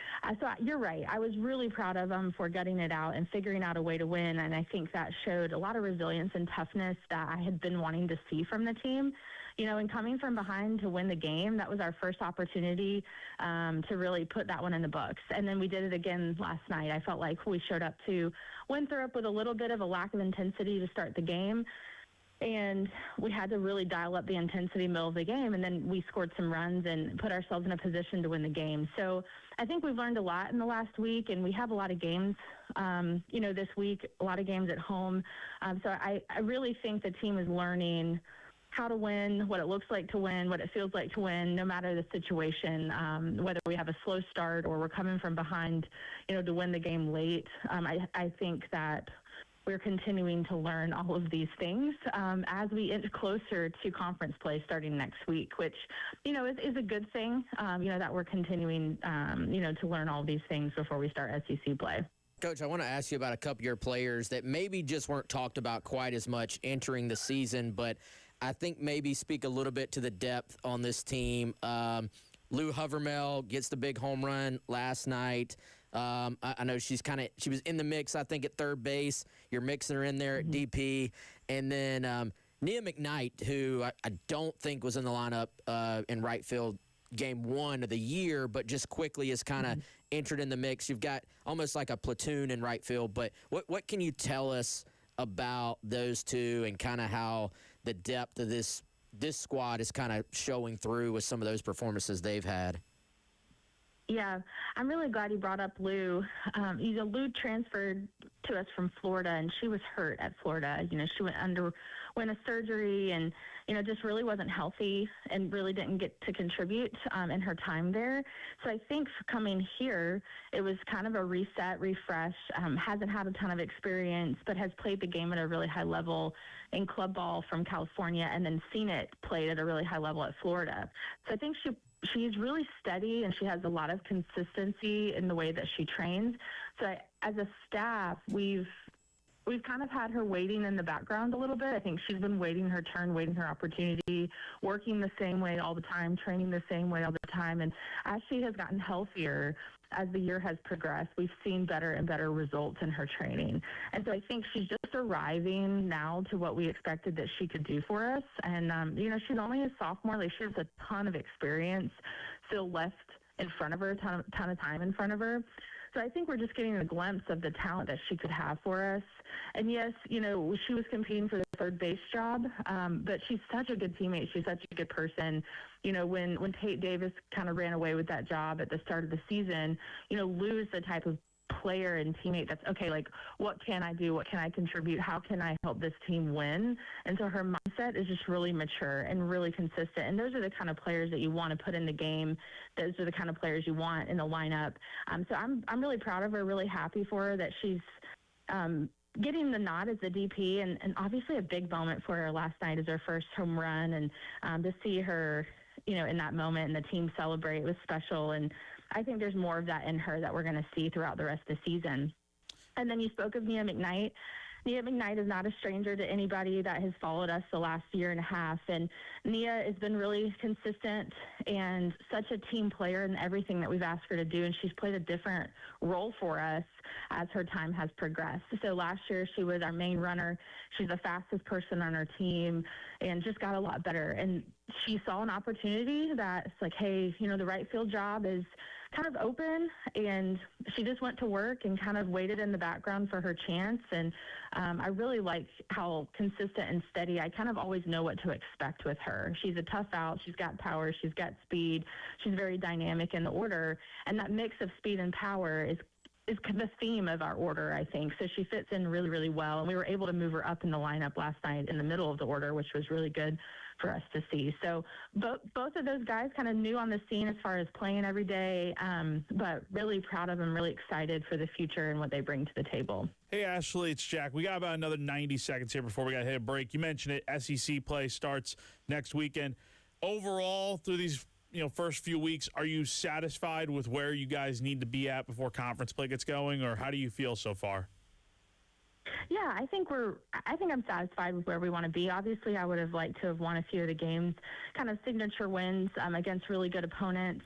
So you're right. I was really proud of them for gutting it out and figuring out a way to win. And I think that showed a lot of resilience and toughness that I had been wanting to see from the team. And coming from behind to win the game, that was our first opportunity to really put that one in the books. And then we did it again last night. I felt like we showed up to Winthrop with a little bit of a lack of intensity to start the game. And we had to really dial up the intensity middle of the game, and then we scored some runs and put ourselves in a position to win the game. So I think we've learned a lot in the last week, and we have a lot of games, this week, a lot of games at home. So I really think the team is learning how to win, what it looks like to win, what it feels like to win, no matter the situation, whether we have a slow start or we're coming from behind, to win the game late. I think that we're continuing to learn all of these things as we inch closer to conference play starting next week, which, is a good thing, that we're continuing, to learn all of these things before we start SEC play. Coach, I want to ask you about a couple of your players that maybe just weren't talked about quite as much entering the season, but I think maybe speak a little bit to the depth on this team. Lou Hovermel gets the big home run last night. I know she was in the mix, I think, at third base. You're mixing her in there at DP. And then Nia McKnight, who I don't think was in the lineup in right field game one of the year, but just quickly has kind of entered in the mix. You've got almost like a platoon in right field. But what can you tell us about those two and kind of how the depth of this squad is kind of showing through with some of those performances they've had? Yeah, I'm really glad you brought up Lou. Lou transferred to us from Florida, and she was hurt at Florida. She went a surgery and, just really wasn't healthy and really didn't get to contribute in her time there. So I think for coming here, it was kind of a reset, refresh, hasn't had a ton of experience, but has played the game at a really high level in club ball from California and then seen it played at a really high level at Florida. So I think she's really steady and she has a lot of consistency in the way that she trains. So as a staff, we've kind of had her waiting in the background a little bit. I think she's been waiting her turn, waiting her opportunity, working the same way all the time, training the same way all the time. And as she has gotten healthier, as the year has progressed, we've seen better and better results in her training. And so I think she's just arriving now to what we expected that she could do for us. And, she's only a sophomore. Like, she has a ton of experience still left in front of her, a ton of time in front of her. So I think we're just getting a glimpse of the talent that she could have for us. And yes, she was competing for the third base job, but she's such a good teammate. She's such a good person. When Tate Davis kind of ran away with that job at the start of the season, Lou's the type of player and teammate that's, okay, like, what can I do? What can I contribute? How can I help this team win? And so her mindset is just really mature and really consistent. And those are the kind of players that you want to put in the game. Those are the kind of players you want in the lineup. So I'm really proud of her, really happy for her that she's getting the nod as the DP, and obviously a big moment for her last night as her first home run. And to see her, in that moment and the team celebrate was special. And I think there's more of that in her that we're going to see throughout the rest of the season. And then you spoke of Nia McKnight. Nia McKnight is not a stranger to anybody that has followed us the last year and a half. And Nia has been really consistent and such a team player in everything that we've asked her to do. And she's played a different role for us as her time has progressed. So last year she was our main runner. She's the fastest person on our team and just got a lot better. And she saw an opportunity that's like, hey, the right field job is kind of open, and she just went to work and kind of waited in the background for her chance. And I really like how consistent and steady. I kind of always know what to expect with her. She's a tough out. She's got power. She's got speed. She's very dynamic in the order. And that mix of speed and power is the theme of our order, I think. So she fits in really, really well. And we were able to move her up in the lineup last night in the middle of the order, which was really good for us to see. So both of those guys kind of new on the scene as far as playing every day, but really proud of them, really excited for the future and what they bring to the table. Hey, Ashley, it's Jack. We got about another 90 seconds here before we got to hit a break. You mentioned it, SEC play starts next weekend. Overall, through these first few weeks, are you satisfied with where you guys need to be at before conference play gets going, or how do you feel so far? Yeah, I think I'm satisfied with where we want to be. Obviously, I would have liked to have won a few of the games, kind of signature wins against really good opponents.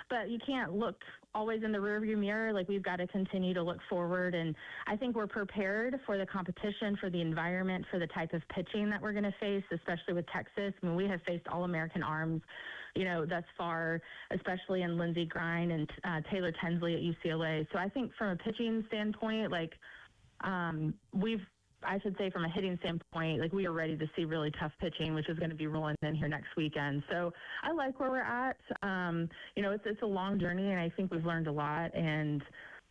But you can't look always in the rearview mirror. Like, we've got to continue to look forward. And I think we're prepared for the competition, for the environment, for the type of pitching that we're going to face, especially with Texas. I mean, we have faced All-American arms, thus far, especially in Lindsey Grine and Taylor Tinsley at UCLA. So I think from a pitching standpoint, I should say from a hitting standpoint, we are ready to see really tough pitching, which is going to be rolling in here next weekend. So I like where we're at. It's a long journey, and I think we've learned a lot. And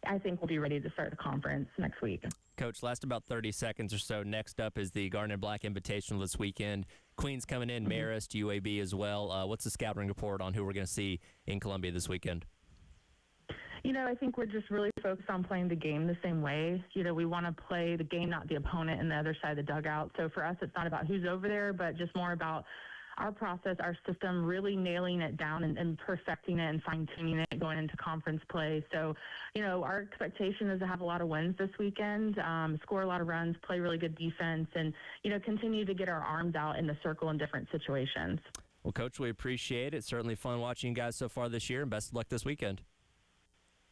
I think we'll be ready to start the conference next week. Coach, last about 30 seconds or so. Next up is the Garnet Black Invitational this weekend. Queens coming in, Marist, UAB as well. What's the scouting report on who we're going to see in Columbia this weekend? I think we're just really focused on playing the game the same way. We want to play the game, not the opponent in the other side of the dugout. So for us, it's not about who's over there, but just more about our process, our system, really nailing it down and perfecting it and fine-tuning it going into conference play. So, our expectation is to have a lot of wins this weekend, score a lot of runs, play really good defense, and, continue to get our arms out in the circle in different situations. Well, Coach, we appreciate it. Certainly fun watching you guys so far this year, and best of luck this weekend.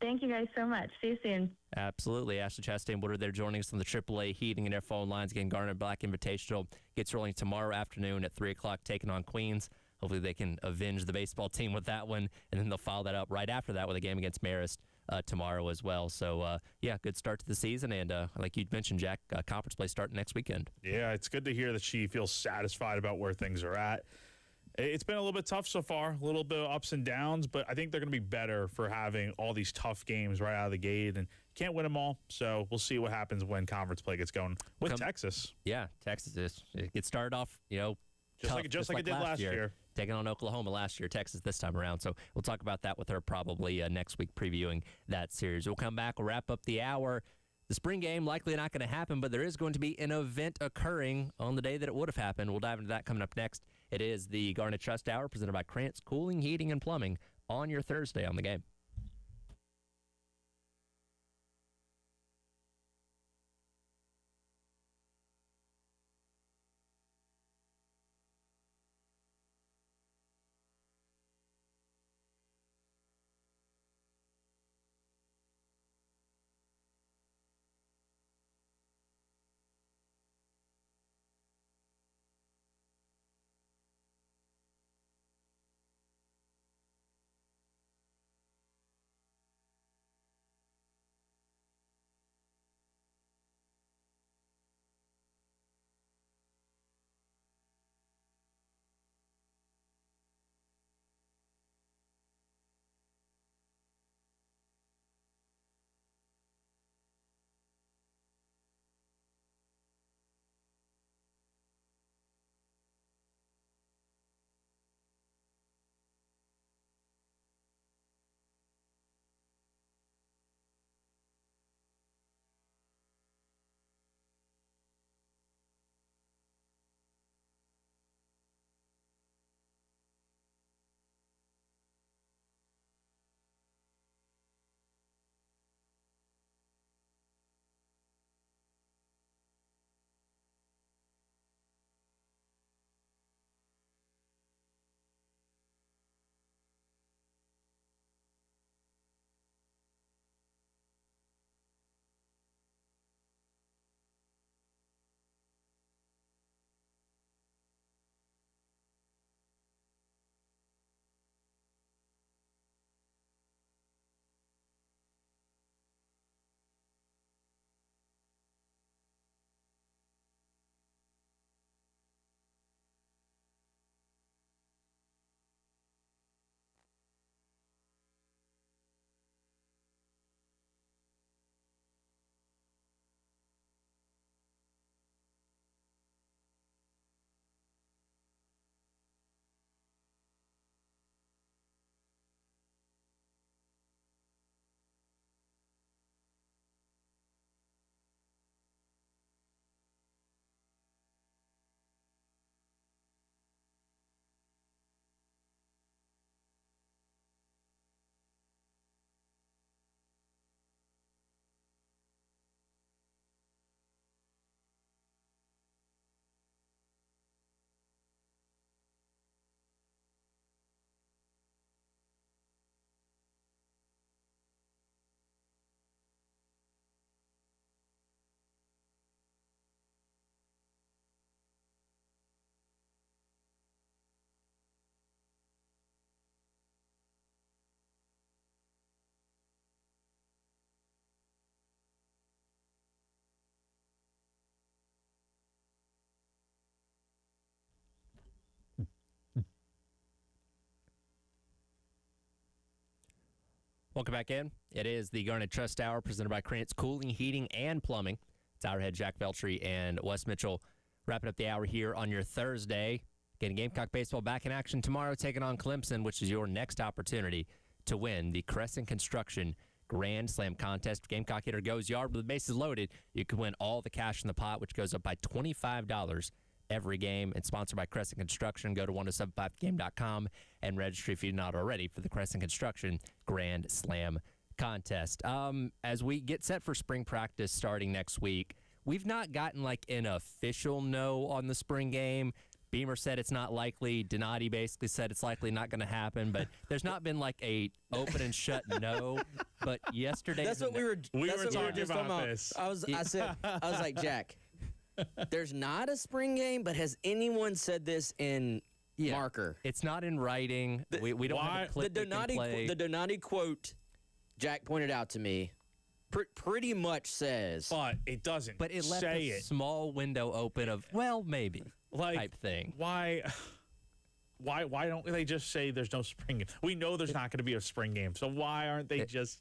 Thank you guys so much. See you soon. Absolutely. Ashley Chastain-Woodard there joining us on the AAA Heating and Air phone lines. Again, Garnet Black Invitational gets rolling tomorrow afternoon at 3 o'clock, taking on Queens. Hopefully they can avenge the baseball team with that one, and then they'll follow that up right after that with a game against Marist tomorrow as well. So, good start to the season, and like you mentioned, Jack, conference play starting next weekend. Yeah, it's good to hear that she feels satisfied about where things are at. It's been a little bit tough so far, a little bit of ups and downs, but I think they're going to be better for having all these tough games right out of the gate, and can't win them all. So we'll see what happens when conference play gets going with Texas. Yeah, Texas it started off, just like it did last year. Taking on Oklahoma last year, Texas this time around. So we'll talk about that with her probably next week, previewing that series. We'll come back, we'll wrap up the hour. The spring game likely not going to happen, but there is going to be an event occurring on the day that it would have happened. We'll dive into that coming up next. It is the Garnet Trust Hour presented by Krantz Cooling, Heating, and Plumbing on your Thursday on the Game. Welcome back in. It is the Garnet Trust Hour presented by Krantz Cooling, Heating, and Plumbing. It's our head Jack Veltri and Wes Mitchell wrapping up the hour here on your Thursday. Getting Gamecock baseball back in action tomorrow, taking on Clemson, which is your next opportunity to win the Crescent Construction Grand Slam contest. Gamecock hitter goes yard with the bases loaded. You can win all the cash in the pot, which goes up by $25 every game. It's sponsored by Crescent Construction. Go to 1075thegame.com and register if you're not already for the Crescent Construction Grand Slam contest. As we get set for spring practice starting next week, we've not gotten like an official no on the spring game. Beamer said it's not likely. Donati basically said it's likely not going to happen, but there's not been like a open and shut no. But yesterday, That's what we were talking about this. I was like, Jack, there's not a spring game, but has anyone said this in marker? It's not in writing. We don't have a clip the Donati quote Jack pointed out to me pretty much says, but it doesn't. But it left say a small window open of maybe type thing. Why don't they just say there's no spring game? We know there's not going to be a spring game, so why aren't they just?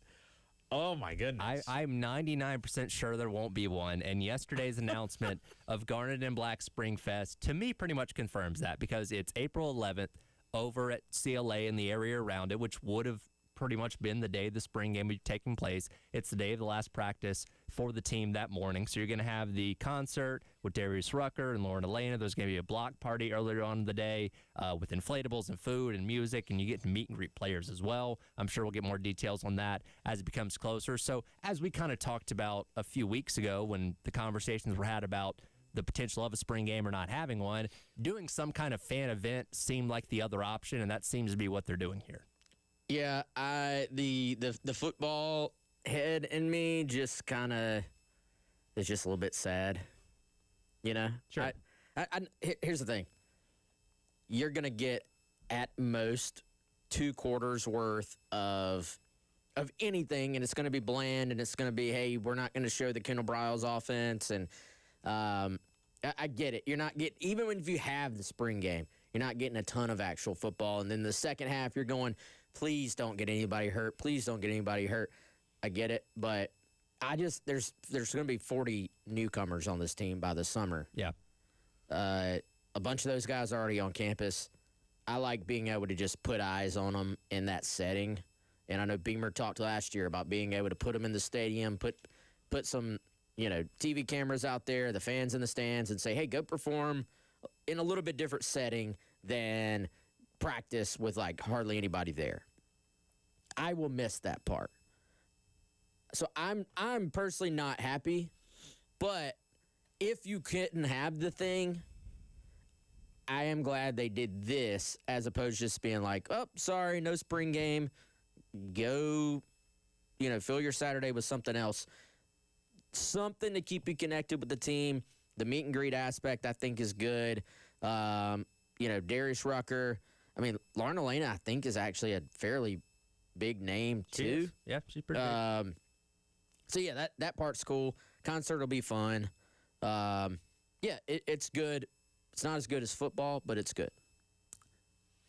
Oh my goodness! I'm 99% sure there won't be one. And yesterday's announcement of Garnet and Black Spring Fest to me pretty much confirms that, because it's April 11th over at CLA and the area around it, which would have pretty much been the day the spring game would be taking place. It's the day of the last practice for the team that morning. So you're going to have the concert with Darius Rucker and Lauren Elena. There's going to be a block party earlier on in the day with inflatables and food and music, and you get to meet and greet players as well. I'm sure we'll get more details on that as it becomes closer. So as we kind of talked about a few weeks ago when the conversations were had about the potential of a spring game or not having one, doing some kind of fan event seemed like the other option, and that seems to be what they're doing here. Yeah, the football head in me just kind of is just a little bit sad, you know. Sure. Here's the thing: you're gonna get at most 2 quarters worth of anything, and it's gonna be bland, and it's gonna be, hey, we're not gonna show the Kendall Briles offense, and I get it. You're not getting, even if you have the spring game, you're not getting a ton of actual football, and then the second half you're going, please don't get anybody hurt. Please don't get anybody hurt. I get it, but there's going to be 40 newcomers on this team by the summer. Yeah. A bunch of those guys are already on campus. I like being able to just put eyes on them in that setting. And I know Beamer talked last year about being able to put them in the stadium, put some, TV cameras out there, the fans in the stands, and say, hey, go perform in a little bit different setting than practice with like hardly anybody there. I will miss that part. So I'm personally not happy, but if you couldn't have the thing, I am glad they did this as opposed to just being like, oh, sorry, no spring game. Go, fill your Saturday with something else. Something to keep you connected with the team. The meet and greet aspect, I think, is good. Darius Rucker. I mean, Lauren Elena, I think, is actually a fairly big name, too. Yeah, she's pretty big. So, yeah, that part's cool. Concert will be fun. It's good. It's not as good as football, but it's good.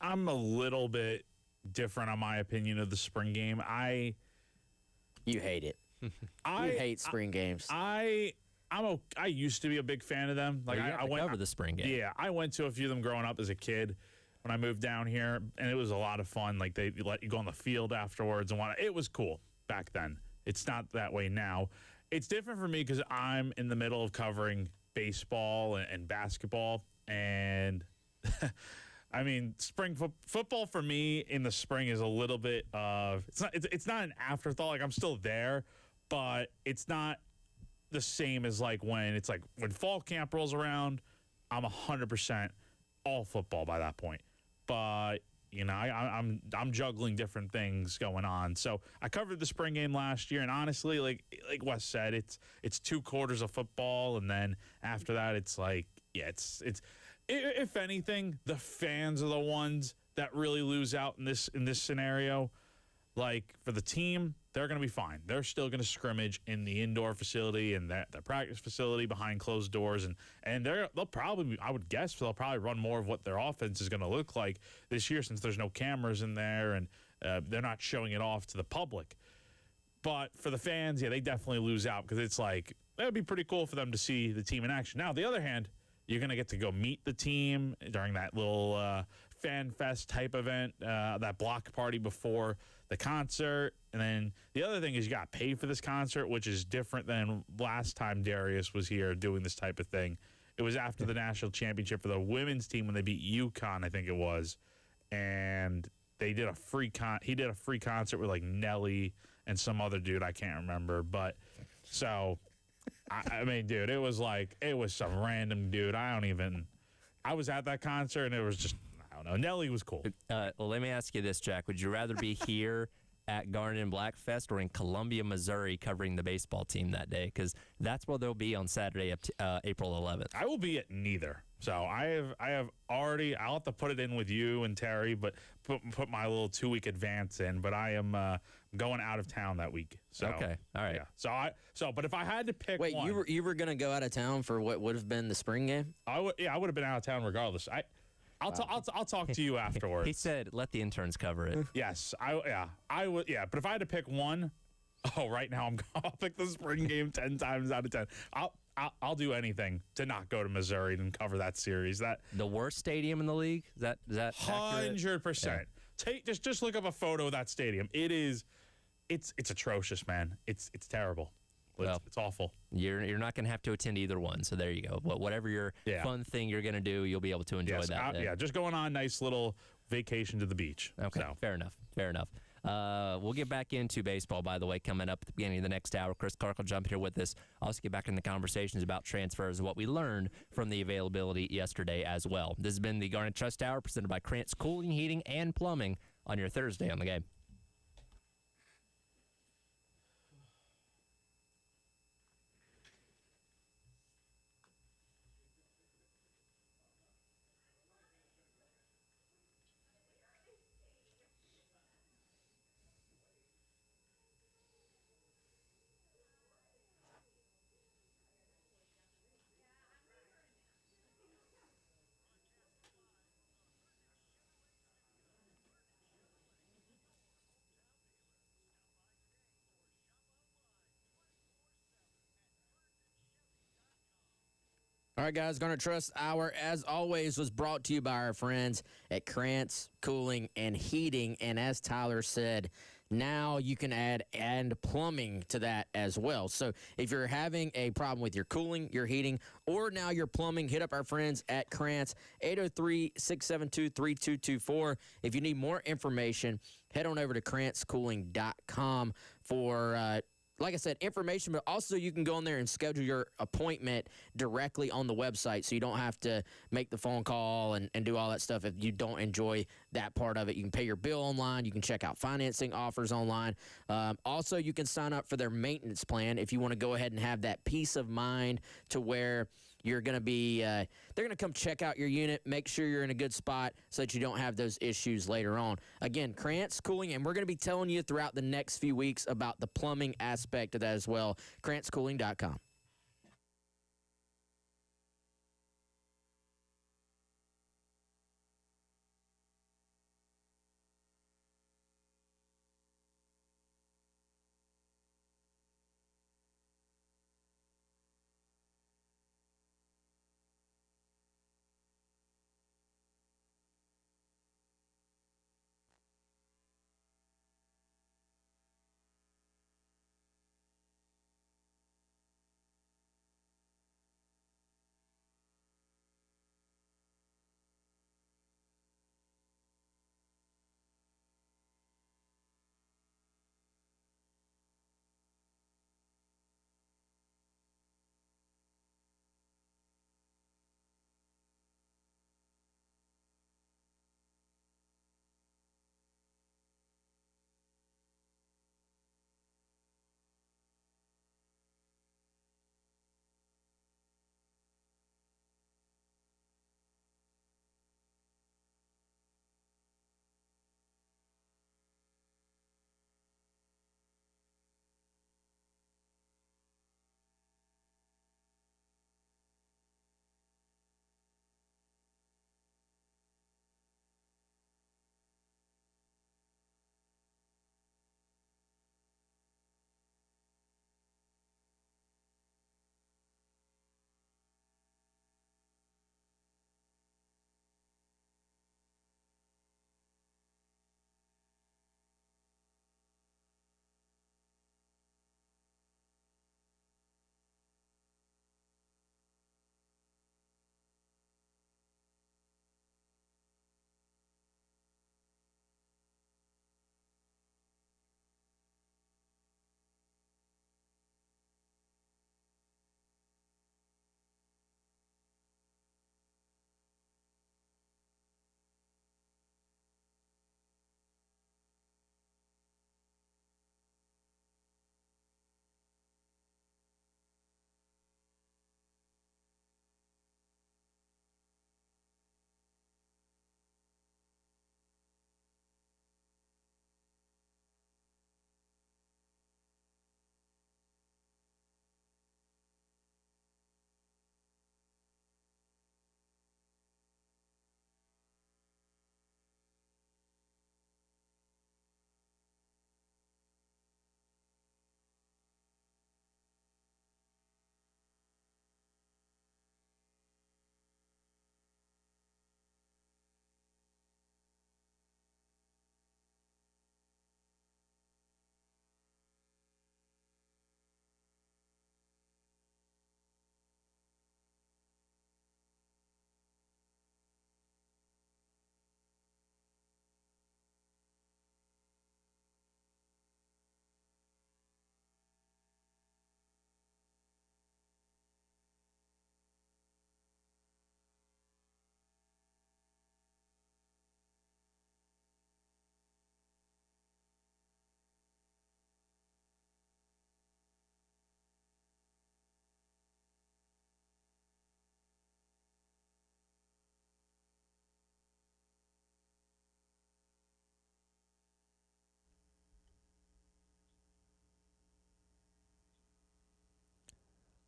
I'm a little bit different on my opinion of the spring game. You hate it. You hate spring games. I used to be a big fan of them. Like I went over the spring game. Yeah, I went to a few of them growing up as a kid when I moved down here, and it was a lot of fun. Like they let you go on the field afterwards and whatnot. It was cool back then. It's not that way now. It's different for me because I'm in the middle of covering baseball and basketball, and I mean, spring football for me in the spring is a little bit of it's not an afterthought. Like I'm still there, but it's not the same as like when fall camp rolls around. I'm 100% all football by that point. But I'm juggling different things going on. So I covered the spring game last year, and honestly, like Wes said, it's 2 quarters of football, and then after that, it's like it's if anything, the fans are the ones that really lose out in this scenario. Like for the team, they're going to be fine. They're still going to scrimmage in the indoor facility and the practice facility behind closed doors, and they'll probably, I would guess, they'll probably run more of what their offense is going to look like this year since there's no cameras in there, and they're not showing it off to the public. But for the fans, yeah, they definitely lose out because it's like, that would be pretty cool for them to see the team in action. Now, on the other hand, you're going to get to go meet the team during that little fan fest type event, that block party before the concert. And then the other thing is you got to pay for this concert, which is different than last time Darius was here doing this type of thing. It was after the national championship for the women's team when they beat UConn, I think it was. And they did a free he did a free concert with like Nelly and some other dude I can't remember. But so, I mean, dude, it was some random dude. I was at that concert and it was just, I don't know. Nelly was cool. Well, let me ask you this, Jack. Would you rather be here at Garnet and Black Fest or in Columbia, Missouri, covering the baseball team that day? Because that's where they'll be on Saturday, April 11th. I will be at neither. So I have already. I'll have to put it in with you and Terry, but put my little 2-week advance in. But I am going out of town that week. So okay, all right. Yeah. But if I had to pick, Wait, one, you were gonna go out of town for what would have been the spring game? I would have been out of town regardless. I'll talk to you afterwards. He said, "Let the interns cover it." Yes, I would. Yeah, but if I had to pick one, right now I'll pick the spring game 10 times out of 10. I'll do anything to not go to Missouri and cover that series. That the worst stadium in the league. Is that 100%. Just look up a photo of that stadium. It's atrocious, man. It's terrible. It's awful. You're not going to have to attend either one. So there you go. Whatever your fun thing you're going to do, you'll be able to enjoy that. Yeah, just going on a nice little vacation to the beach. Okay, so. Fair enough. We'll get back into baseball, by the way, coming up at the beginning of the next hour. Chris Clark will jump here with us. Also get back in the conversations about transfers and what we learned from the availability yesterday as well. This has been the Garnet Trust Hour presented by Krantz Cooling, Heating, and Plumbing on your Thursday on the Game. All right, guys, Garnet Trust Hour, as always, was brought to you by our friends at Krantz Cooling and Heating. And as Tyler said, now you can add and plumbing to that as well. So if you're having a problem with your cooling, your heating, or now your plumbing, hit up our friends at Krantz, 803-672-3224. If you need more information, head on over to krantzcooling.com for like I said, information, but also you can go in there and schedule your appointment directly on the website so you don't have to make the phone call and do all that stuff if you don't enjoy that part of it. You can pay your bill online. You can check out financing offers online. Also, you can sign up for their maintenance plan if you want to go ahead and have that peace of mind to where you're going to be they're going to come check out your unit, make sure you're in a good spot so that you don't have those issues later on. Again, Krantz Cooling, and we're going to be telling you throughout the next few weeks about the plumbing aspect of that as well. KrantzCooling.com.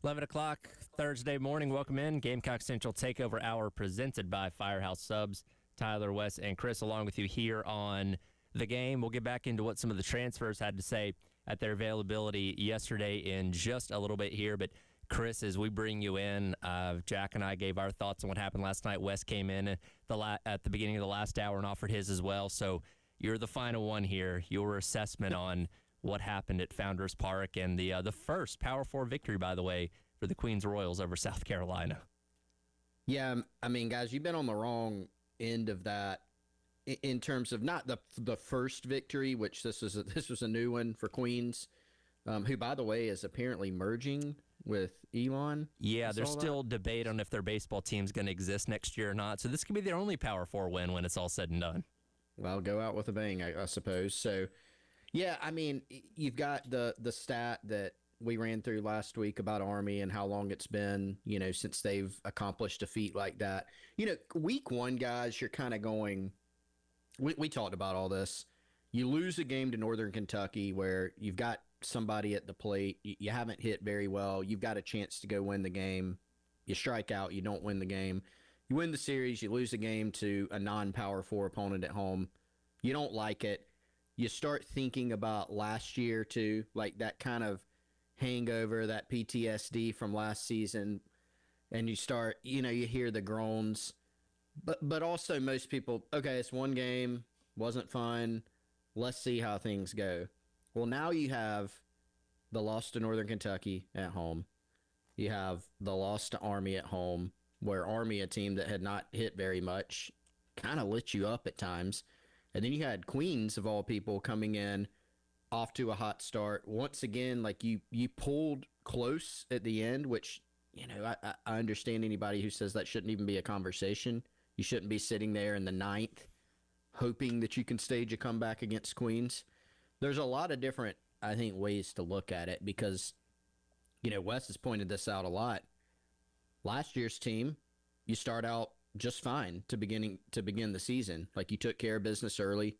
11 o'clock Thursday morning. Welcome in. Gamecock Central Takeover Hour presented by Firehouse Subs. Tyler, Wes, and Chris along with you here on the game. We'll get back into what some of the transfers had to say at their availability yesterday in just a little bit here. But, Chris, as we bring you in, Jack and I gave our thoughts on what happened last night. Wes came in at the beginning of the last hour and offered his as well. So you're the final one here. Your assessment on what happened at Founders Park and the first Power 4 victory, by the way, for the Queens Royals over South Carolina. Yeah, I mean, guys, you've been on the wrong end of that in terms of not the first victory, which this was a new one for Queens, who, by the way, is apparently merging with Elon. Yeah, there's still debate on if their baseball team's going to exist next year or not. So this could be their only Power 4 win when it's all said and done. Well, go out with a bang, I suppose. So, yeah, I mean, you've got the stat that we ran through last week about Army and how long it's been, since they've accomplished a feat like that. Week one, guys, you're kind of going – we talked about all this. You lose a game to Northern Kentucky where you've got somebody at the plate. You haven't hit very well. You've got a chance to go win the game. You strike out. You don't win the game. You win the series. You lose a game to a non-Power 4 opponent at home. You don't like it. You start thinking about last year, too, like that kind of hangover, that PTSD from last season, and you start, you hear the groans. But also most people, okay, it's one game, wasn't fun, let's see how things go. Well, now you have the loss to Northern Kentucky at home. You have the loss to Army at home, where Army, a team that had not hit very much, kind of lit you up at times. And then you had Queens, of all people, coming in off to a hot start. Once again, like you pulled close at the end, which, I understand anybody who says that shouldn't even be a conversation. You shouldn't be sitting there in the ninth hoping that you can stage a comeback against Queens. There's a lot of different, I think, ways to look at it because, Wes has pointed this out a lot. Last year's team, you start out just fine to begin the season. Like you took care of business early.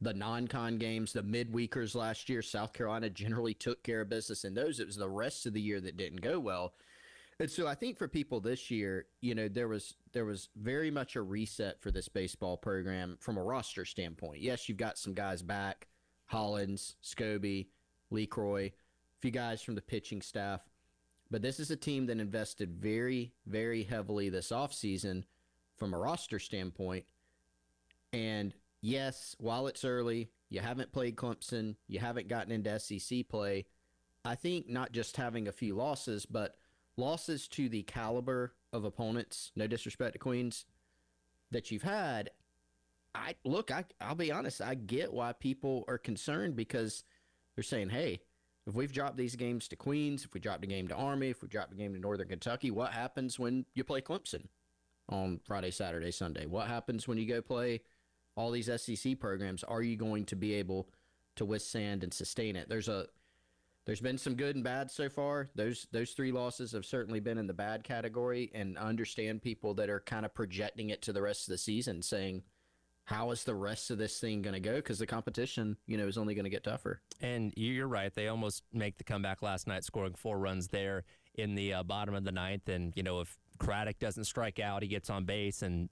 The non-con games, the midweekers last year, South Carolina generally took care of business in those. It was the rest of the year that didn't go well. And so I think for people this year, there was very much a reset for this baseball program from a roster standpoint. Yes, you've got some guys back, Hollins, Scobie, Lee Croy, a few guys from the pitching staff. But this is a team that invested very, very heavily this offseason from a roster standpoint. And yes, while it's early, you haven't played Clemson, you haven't gotten into SEC play. I think not just having a few losses, but losses to the caliber of opponents, no disrespect to Queens, that you've had, I'll be honest, I get why people are concerned because they're saying, hey, if we've dropped these games to Queens, if we dropped a game to Army, if we dropped a game to Northern Kentucky, what happens when you play Clemson on Friday, Saturday, Sunday? What happens when you go play all these SEC programs? Are you going to be able to withstand and sustain it? There's been some good and bad so far. Those three losses have certainly been in the bad category, and I understand people that are kind of projecting it to the rest of the season, saying, how is the rest of this thing going to go? Because the competition, is only going to get tougher. And you're right. They almost make the comeback last night, scoring 4 runs there in the bottom of the ninth. And, if Craddock doesn't strike out, he gets on base, and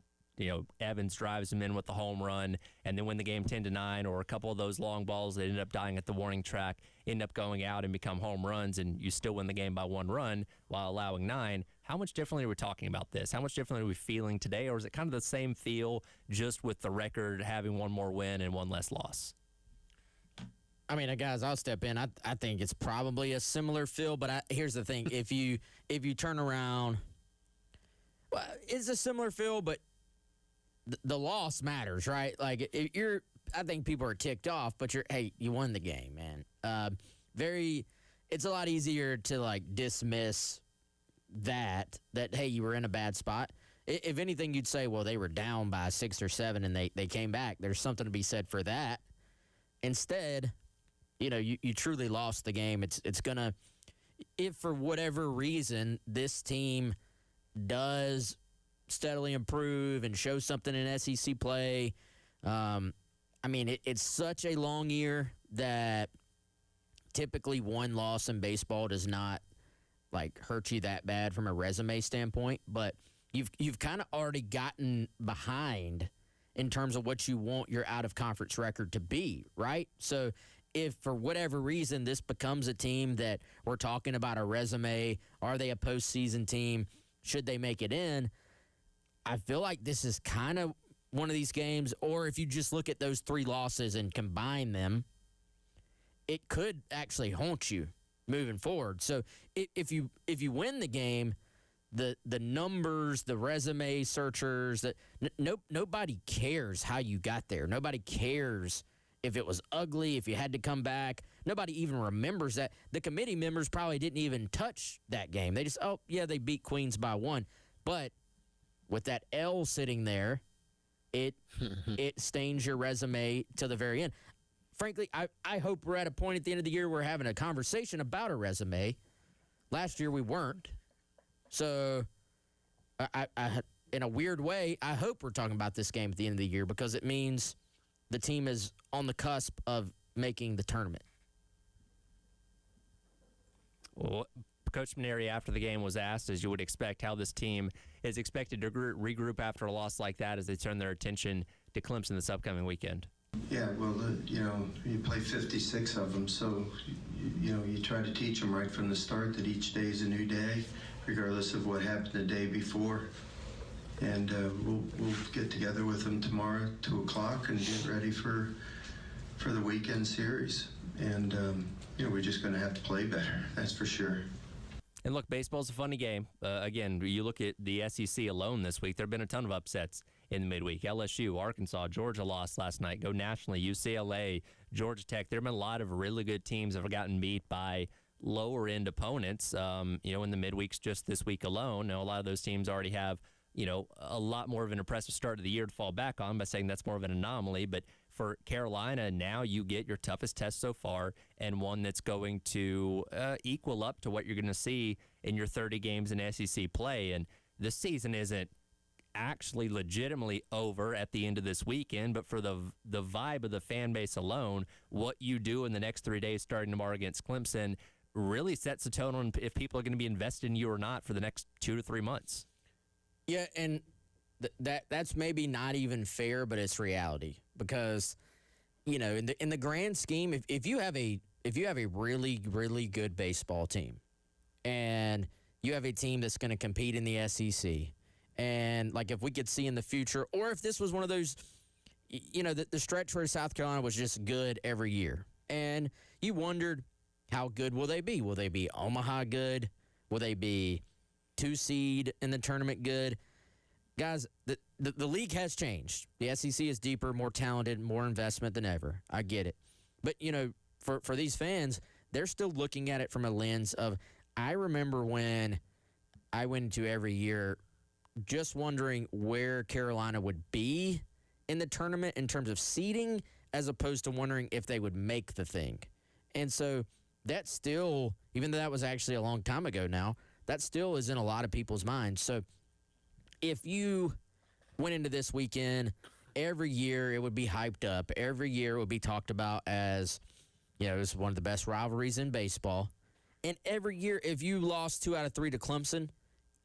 Evans drives him in with the home run, and then win the game 10-9, or a couple of those long balls that ended up dying at the warning track end up going out and become home runs, and you still win the game by 1 run while allowing 9. How much differently are we talking about this? How much differently are we feeling today, or is it kind of the same feel just with the record having 1 more win and 1 less loss? I mean, guys, I'll step in. I think it's probably a similar feel, but here's the thing: if you turn around, well, it's a similar feel, but the loss matters, right? Like I think people are ticked off, but you won the game, man. It's a lot easier to dismiss that hey, you were in a bad spot. If anything, you'd say, well, they were down by 6 or 7 and they came back. There's something to be said for that. Instead, you truly lost the game. It's gonna, if for whatever reason this team does steadily improve and show something in SEC play. It's such a long year that typically 1 loss in baseball does not like hurt you that bad from a resume standpoint, but you've kind of already gotten behind in terms of what you want your out of conference record to be, right? So if for whatever reason this becomes a team that we're talking about a resume, are they a postseason team? Should they make it in? I feel like this is kind of one of these games, or if you just look at those 3 losses and combine them, it could actually haunt you moving forward. So if you win the game, the numbers, the resume searchers, that nobody cares how you got there. Nobody cares if it was ugly, if you had to come back. Nobody even remembers that. The committee members probably didn't even touch that game. They just, oh, yeah, they beat Queens by 1. But with that L sitting there, it stains your resume to the very end. Frankly, I hope we're at a point at the end of the year we're having a conversation about a resume. Last year we weren't. So, I in a weird way, I hope we're talking about this game at the end of the year because it means the team is on the cusp of making the tournament. Well, Coach Maneri after the game was asked, as you would expect, how this team is expected to regroup after a loss like that as they turn their attention to Clemson this upcoming weekend. Yeah, well, you play 56 of them, so, you try to teach them right from the start that each day is a new day, regardless of what happened the day before. And we'll get together with them tomorrow at 2 o'clock and get ready for the weekend series. And, we're just going to have to play better, that's for sure. And look, baseball's a funny game. Again, you look at the SEC alone this week, there have been a ton of upsets in the midweek. LSU, Arkansas, Georgia lost last night. Go nationally, UCLA, Georgia Tech. There have been a lot of really good teams that have gotten beat by lower-end opponents, in the midweeks just this week alone. Now, a lot of those teams already have, a lot more of an impressive start of the year to fall back on by saying that's more of an anomaly. But for Carolina, now you get your toughest test so far and one that's going to equal up to what you're going to see in your 30 games in SEC play. And the season isn't actually legitimately over at the end of this weekend, but for the vibe of the fan base alone, what you do in the next 3 days starting tomorrow against Clemson really sets the tone on if people are going to be invested in you or not for the next 2 to 3 months. Yeah, and that's maybe not even fair, but it's reality because, in the grand scheme, if you have a really, really good baseball team and you have a team that's going to compete in the SEC, and like if we could see in the future, or if this was one of those, the stretch where South Carolina was just good every year, and you wondered how good will they be? Will they be Omaha good? Will they be 2 seed in the tournament good? Guys, the league has changed. The SEC is deeper, more talented, more investment than ever. I get it. But, for these fans, they're still looking at it from a lens of, I remember when I went into every year just wondering where Carolina would be in the tournament in terms of seeding as opposed to wondering if they would make the thing. And so that still, even though that was actually a long time ago now, that still is in a lot of people's minds. So if you went into this weekend, every year it would be hyped up. Every year it would be talked about as, it's one of the best rivalries in baseball. And every year, if you lost 2 out of 3 to Clemson,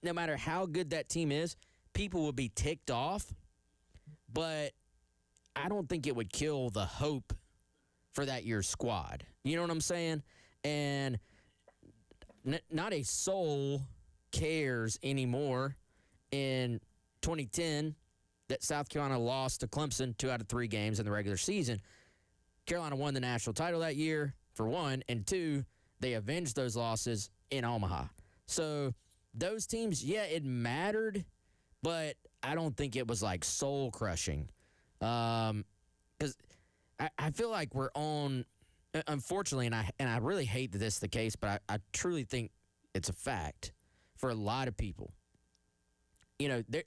no matter how good that team is, people would be ticked off. But I don't think it would kill the hope for that year's squad. You know what I'm saying? And not a soul cares anymore in 2010 that South Carolina lost to Clemson 2 out of 3 games in the regular season. Carolina won the national title that year, for one, and 2, they avenged those losses in Omaha. So those teams, yeah, it mattered, but I don't think it was like soul crushing. Because I feel like we're on, unfortunately, and I really hate that this is the case, but I truly think it's a fact for a lot of people.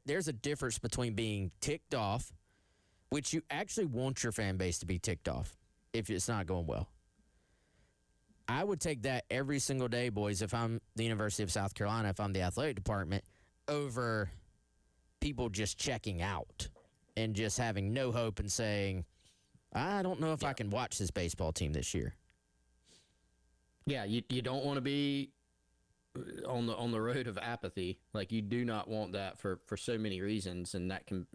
There's a difference between being ticked off, which you actually want your fan base to be ticked off if it's not going well. I would take that every single day, boys, if I'm the University of South Carolina, if I'm the athletic department, over people just checking out and just having no hope and saying, I don't know if I can watch this baseball team this year. Yeah, you don't want to be on the road of apathy. Like, you do not want that for so many reasons, and that can,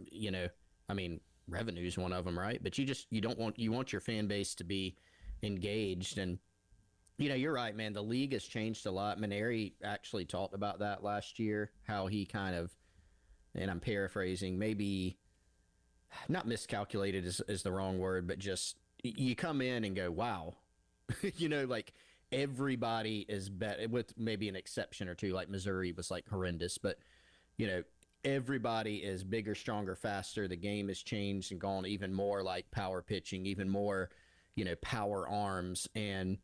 I mean, revenue is one of them, right? But you want your fan base to be engaged. And you're right, man. The league has changed a lot. Maneri actually talked about that last year, how he kind of, and I'm paraphrasing, maybe not miscalculated is the wrong word, but just you come in and go, wow, like everybody is better, with maybe an exception or two, like Missouri was like horrendous, but everybody is bigger, stronger, faster. The game has changed and gone even more like power pitching, even more, power arms. And,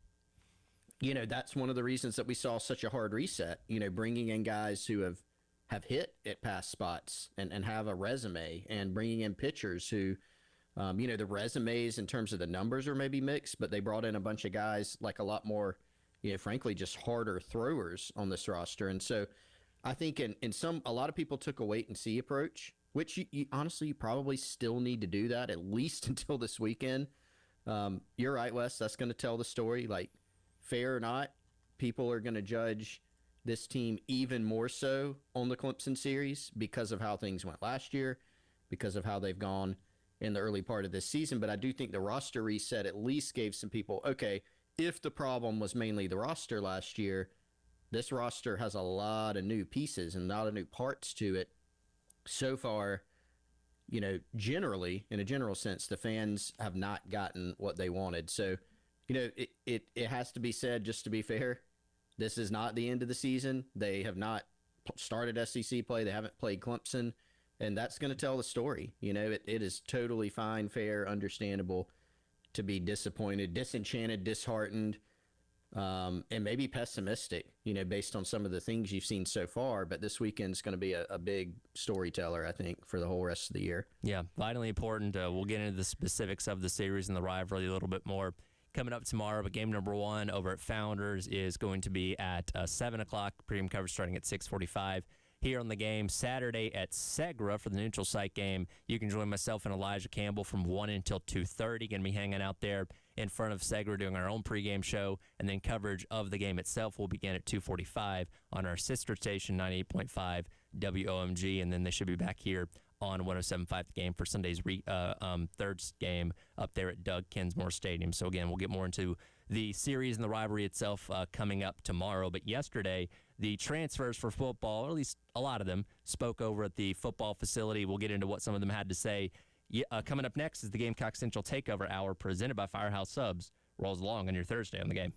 that's one of the reasons that we saw such a hard reset, bringing in guys who have hit at past spots and have a resume, and bringing in pitchers who, the resumes in terms of the numbers are maybe mixed, but they brought in a bunch of guys like a lot more, frankly, just harder throwers on this roster. And so I think a lot of people took a wait and see approach, which you honestly, you probably still need to do that at least until this weekend. You're right, Wes. That's going to tell the story. Like, fair or not, people are going to judge this team even more so on the Clemson series because of how things went last year, because of how they've gone in the early part of this season. But I do think the roster reset at least gave some people, okay, if the problem was mainly the roster last year, this roster has a lot of new pieces and a lot of new parts to it. So far, generally, in a general sense, the fans have not gotten what they wanted. So, it has to be said, just to be fair, this is not the end of the season. They have not started SEC play. They haven't played Clemson, and that's going to tell the story. It is totally fine, fair, understandable to be disappointed, disenchanted, disheartened, and maybe pessimistic, based on some of the things you've seen so far. But this weekend's going to be a big storyteller, I think, for the whole rest of the year. Yeah, vitally important. We'll get into the specifics of the series and the rivalry a little bit more coming up tomorrow. But game number 1 over at Founders is going to be at 7 o'clock. Pregame coverage starting at 6:45. Here on the game, Saturday at Segra for the neutral site game. You can join myself and Elijah Campbell from 1 until 2:30. Going to be hanging out there in front of Segra doing our own pregame show, and then coverage of the game itself will begin at 2:45 on our sister station, 98.5 WOMG, and then they should be back here on 107.5 The Game for Sunday's third game up there at Doug Kinsmore Stadium. So again, we'll get more into the series and the rivalry itself coming up tomorrow. But yesterday, the transfers for football, or at least a lot of them, spoke over at the football facility. We'll get into what some of them had to say. Coming up next is the Gamecock Central Takeover Hour presented by Firehouse Subs. Rolls along on your Thursday on the game.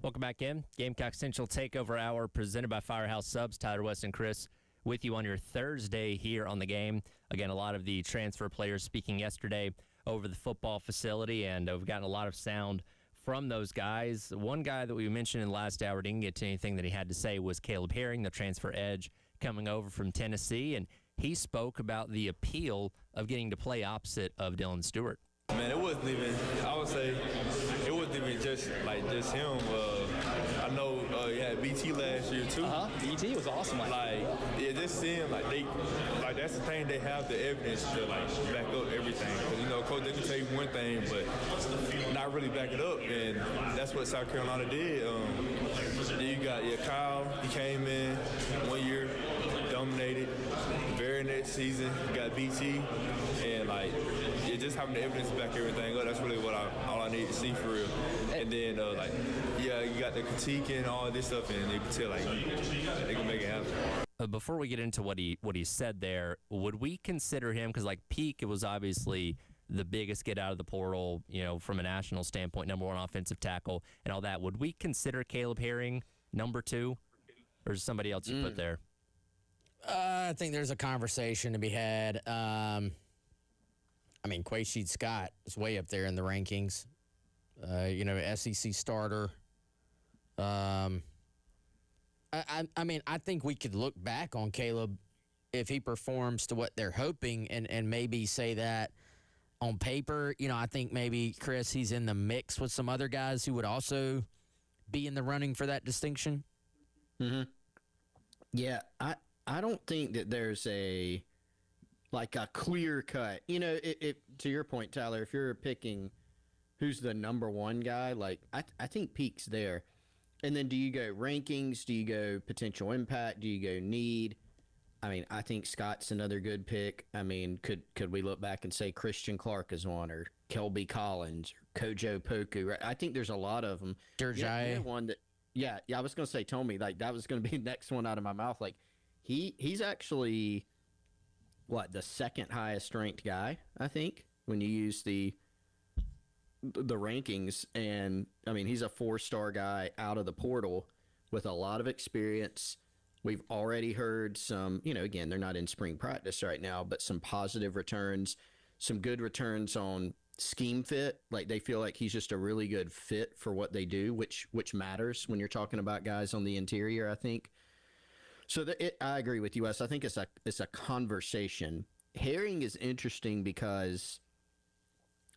Welcome back in. Gamecock Central Takeover Hour presented by Firehouse Subs. Tyler West and Chris with you on your Thursday here on the game. Again, a lot of the transfer players speaking yesterday over the football facility, and we've gotten a lot of sound from those guys. One guy that we mentioned in the last hour didn't get to anything that he had to say was Caleb Herring, the transfer edge coming over from Tennessee, and he spoke about the appeal of getting to play opposite of Dylan Stewart. Man, it wasn't even, I would say, it wasn't even just him. I know you had BT last year too. BT was awesome. Yeah, just seeing that's the thing, they have the evidence to back up everything. Because coach, they can tell you one thing, but not really back it up, and that's what South Carolina did. Then you got Kyle. He came in 1 year, dominated. The very next season, you got BT, and just having the evidence to back everything up. That's really what all I need to see for real. And then you got the critique and all this stuff, and they can tell they can make it happen. Before we get into what he said there, would we consider him, because Peak, it was obviously the biggest get out of the portal, from a national standpoint, number one offensive tackle and all that. Would we consider Caleb Herring number 2, or is somebody else you put there? I think there's a conversation to be had. Quaysheed Scott is way up there in the rankings. SEC starter. I think we could look back on Caleb if he performs to what they're hoping and maybe say that on paper. I think maybe, Chris, he's in the mix with some other guys who would also be in the running for that distinction. Mm-hmm. Yeah, I don't think that there's a clear cut. To your point, Tyler, if you're picking who's the number one guy, I think Peak's there. And then do you go rankings? Do you go potential impact? Do you go need? I think Scott's another good pick. Could we look back and say Christian Clark is one, or Kelby Collins, or Kojo Poku? Right? I think there's a lot of them. One that, I was going to say Tommy. That was going to be the next one out of my mouth. He's actually the second highest ranked guy, I think, when you use the rankings. And he's a 4-star guy out of the portal with a lot of experience. We've already heard some, again, they're not in spring practice right now, but some positive returns, some good returns on scheme fit. They feel like he's just a really good fit for what they do, which matters when you're talking about guys on the interior, I think. So I agree with you, Wes. I think it's a conversation. Herring is interesting because,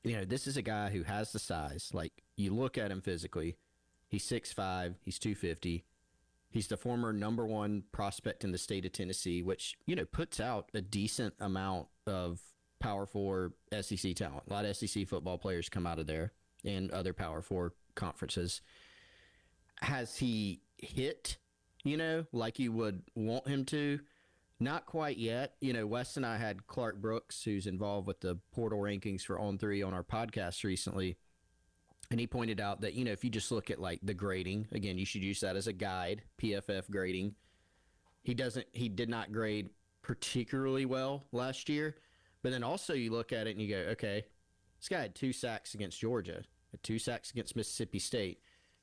this is a guy who has the size. You look at him physically, he's 6'5", he's 250. He's the former number 1 prospect in the state of Tennessee, which, puts out a decent amount of Power 4 SEC talent. A lot of SEC football players come out of there and other Power 4 conferences. Has he hit, like you would want him to? Not quite yet. Wes and I had Clark Brooks, who's involved with the portal rankings for On3 on our podcast recently. And he pointed out that, if you just look at the grading, again, you should use that as a guide, PFF grading. He did not grade particularly well last year. But then also you look at it and you go, okay, this guy had 2 sacks against Georgia, had 2 sacks against Mississippi State.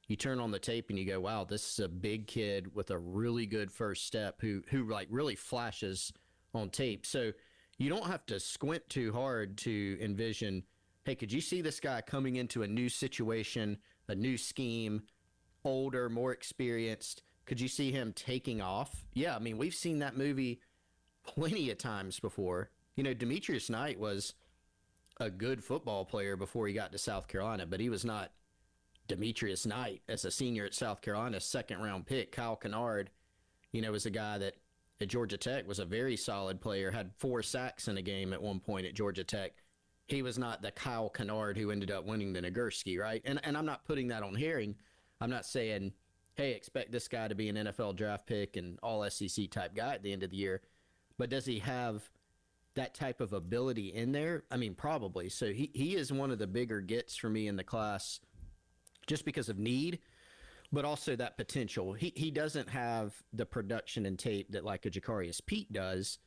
You turn on the tape and you go, wow, this is a big kid with a really good first step who really flashes on tape. So you don't have to squint too hard to envision, hey, could you see this guy coming into a new situation, a new scheme, older, more experienced? Could you see him taking off? Yeah, we've seen that movie plenty of times before. Demetrius Knight was a good football player before he got to South Carolina, but he was not Demetrius Knight as a senior at South Carolina, 2nd-round pick. Kyle Kennard, was a guy that at Georgia Tech was a very solid player, had 4 sacks in a game at one point at Georgia Tech. He was not the Kyle Kennard who ended up winning the Nagurski, right? And I'm not putting that on Herring. I'm not saying, hey, expect this guy to be an NFL draft pick and all SEC type guy at the end of the year. But does he have that type of ability in there? Probably. So he is one of the bigger gets for me in the class just because of need, but also that potential. He doesn't have the production and tape that a Jacarius Pete does,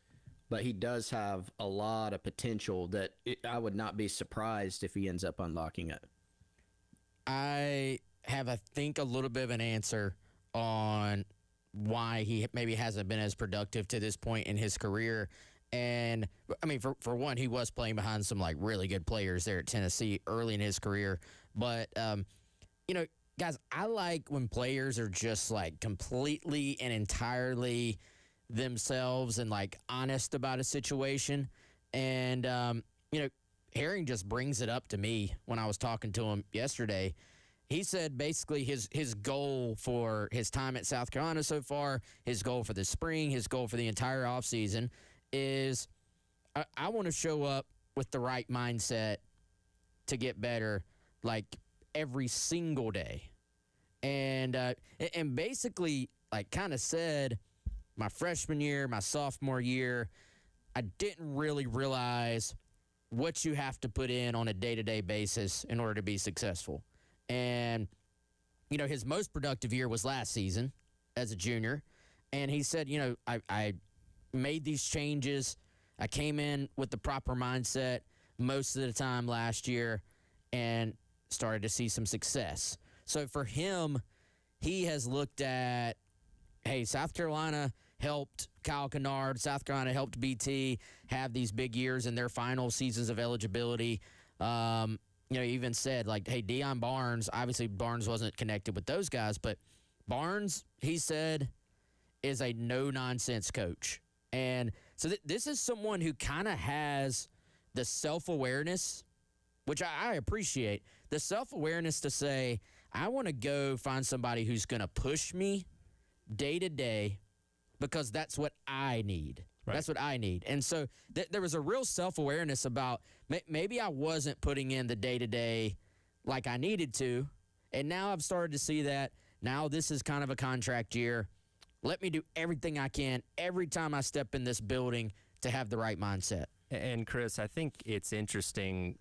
but he does have a lot of potential that I would not be surprised if he ends up unlocking it. I have, I think, a little bit of an answer on why he maybe hasn't been as productive to this point in his career. And, I mean, for one, he was playing behind some, like, really good players there at Tennessee early in his career. But, you know, guys, I like when players are just, like, completely and entirely themselves and, like, honest about a situation. And, you know, Herring just brings it up to me when I was talking to him yesterday. He said basically his goal for his time at South Carolina so far, his goal for the spring, his goal for the entire offseason is I want to show up with the right mindset to get better, like, every single day. And basically, like, kind of said my freshman year, my sophomore year, I didn't really realize what you have to put in on a day-to-day basis in order to be successful. And, you know, his most productive year was last season as a junior. And he said, you know, I made these changes. I came in with the proper mindset most of the time last year and started to see some success. So for him, he has looked at, hey, South Carolina helped Kyle Kennard, South Carolina helped BT have these big years in their final seasons of eligibility. You know, he even said, like, hey, Deion Barnes, obviously Barnes wasn't connected with those guys, but Barnes, he said, is a no-nonsense coach. And so this is someone who kind of has the self-awareness, which I appreciate, the self-awareness to say, I want to go find somebody who's going to push me day to day because that's what I need. Right. That's what I need. And so there was a real self-awareness about maybe I wasn't putting in the day-to-day like I needed to, and now I've started to see that. Now this is kind of a contract year. Let me do everything I can every time I step in this building to have the right mindset. And, Chris, I think it's interesting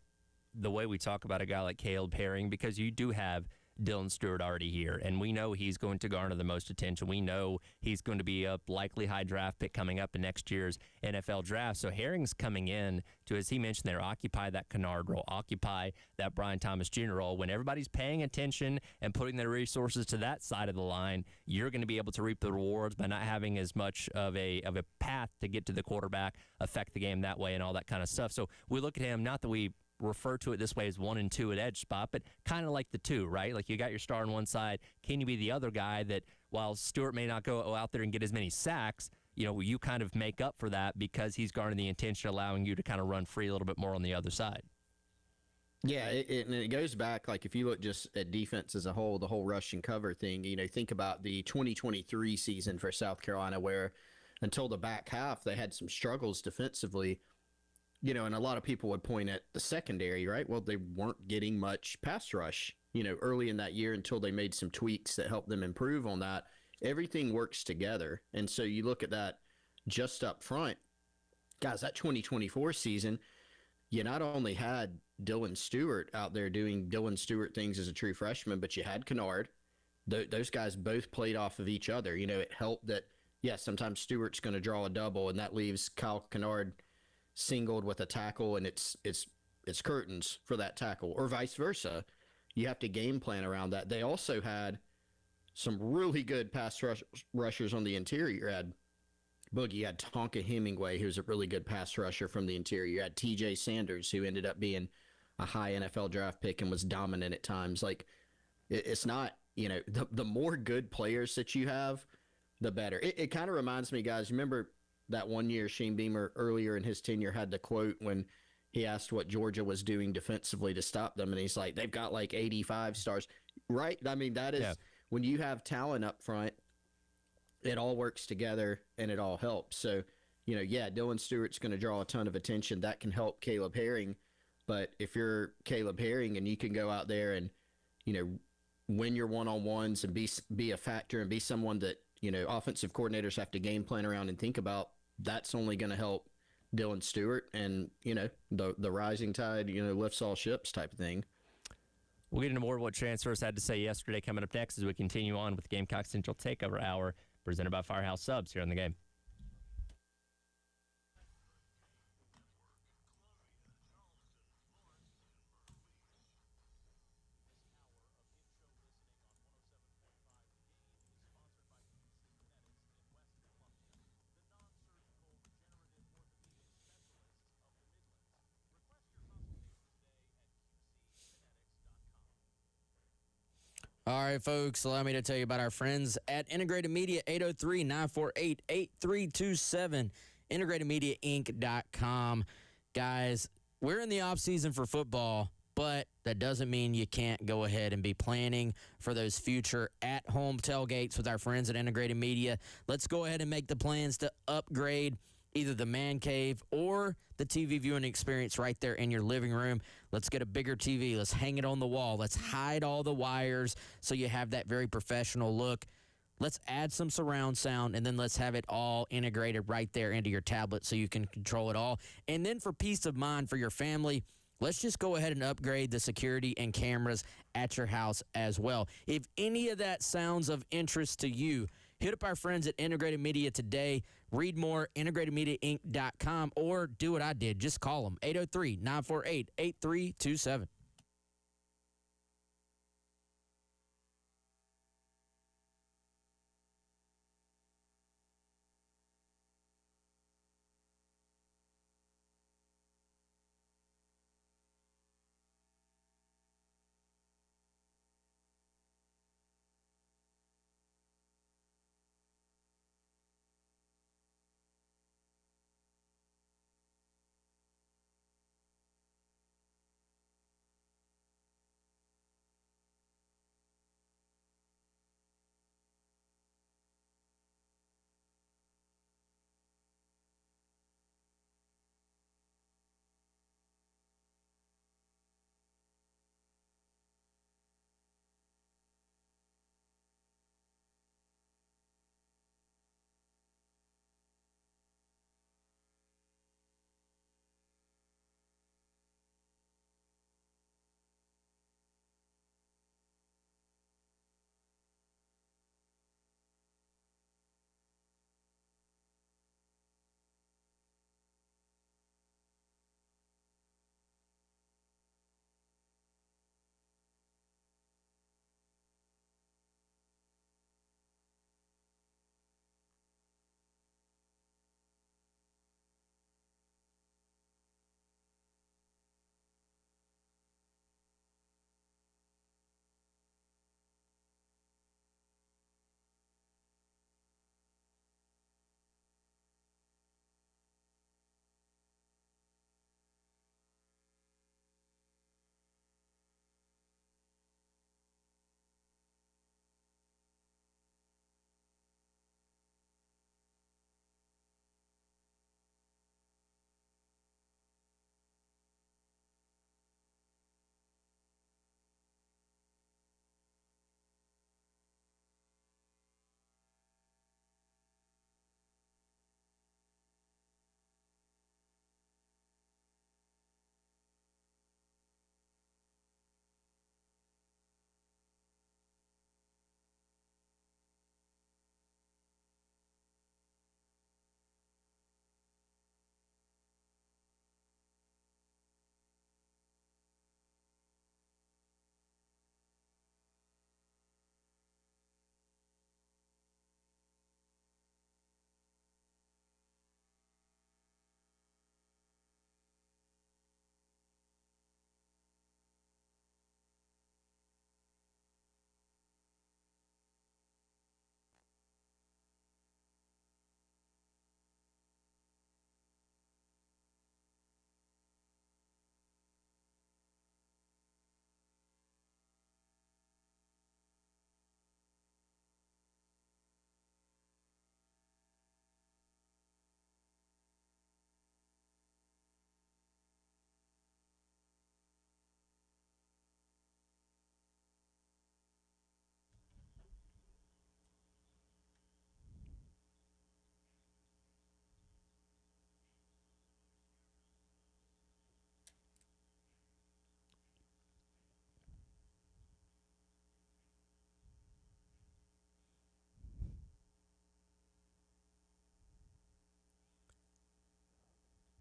the way we talk about a guy like Caleb Herring because you do have Dylan Stewart already here, and we know he's going to garner the most attention. We know he's going to be a likely high draft pick coming up in next year's NFL draft. So Herring's coming in to, as he mentioned there, occupy that Kennard role, occupy that Brian Thomas Jr. role. When everybody's paying attention and putting their resources to that side of the line, you're going to be able to reap the rewards by not having as much of a path to get to the quarterback, affect the game that way, and all that kind of stuff. So we look at him, not that we refer to it this way as 1 and 2 at edge spot, but kind of like the 2, right? Like you got your star on one side. Can you be the other guy that while Stewart may not go out there and get as many sacks, you know, you kind of make up for that because he's garnered the intention, allowing you to kind of run free a little bit more on the other side. Yeah, and it goes back, like if you look just at defense as a whole, the whole rush and cover thing, you know, think about the 2023 season for South Carolina where until the back half they had some struggles defensively. You know, and a lot of people would point at the secondary, right? Well, they weren't getting much pass rush, you know, early in that year until they made some tweaks that helped them improve on that. Everything works together. And so you look at that just up front. Guys, that 2024 season, you not only had Dylan Stewart out there doing Dylan Stewart things as a true freshman, but you had Kennard. Those guys both played off of each other. You know, it helped that, yes, sometimes Stewart's going to draw a double, and that leaves Kyle Kennard singled with a tackle, and it's curtains for that tackle, or vice versa. You have to game plan around that. They also had some really good pass rushers on the interior. You had Boogie, you had Tonka Hemingway, who's a really good pass rusher from the interior. You had TJ Sanders, who ended up being a high NFL draft pick and was dominant at times. Like, it's not, you know, the more good players that you have, the better. It kind of reminds me, guys, remember that one year Shane Beamer earlier in his tenure had the quote when he asked what Georgia was doing defensively to stop them, and he's like, they've got like 85 stars, right? I mean, that is when you have talent up front, it all works together and it all helps. So, you know, yeah, Dylan Stewart's going to draw a ton of attention. That can help Caleb Herring, but if you're Caleb Herring and you can go out there and, you know, win your one-on-ones and be a factor and be someone that, you know, offensive coordinators have to game plan around and think about, that's only going to help Dylan Stewart, and, you know, the rising tide, you know, lifts all ships type of thing. We'll get into more of what transfers had to say yesterday coming up next as we continue on with Gamecock Central Takeover Hour presented by Firehouse Subs here on the game. All right, folks, allow me to tell you about our friends at Integrated Media, 803-948-8327, integratedmediainc.com. Guys, we're in the offseason for football, but that doesn't mean you can't go ahead and be planning for those future at-home tailgates with our friends at Integrated Media. Let's go ahead and make the plans to upgrade either the man cave or the TV viewing experience right there in your living room. Let's get a bigger TV. Let's hang it on the wall. Let's hide all the wires so you have that very professional look. Let's add some surround sound, and then let's have it all integrated right there into your tablet so you can control it all. And then for peace of mind for your family, let's just go ahead and upgrade the security and cameras at your house as well. If any of that sounds of interest to you, hit up our friends at Integrated Media today. Read more, integratedmediainc.com, or do what I did. Just call them, 803-948-8327.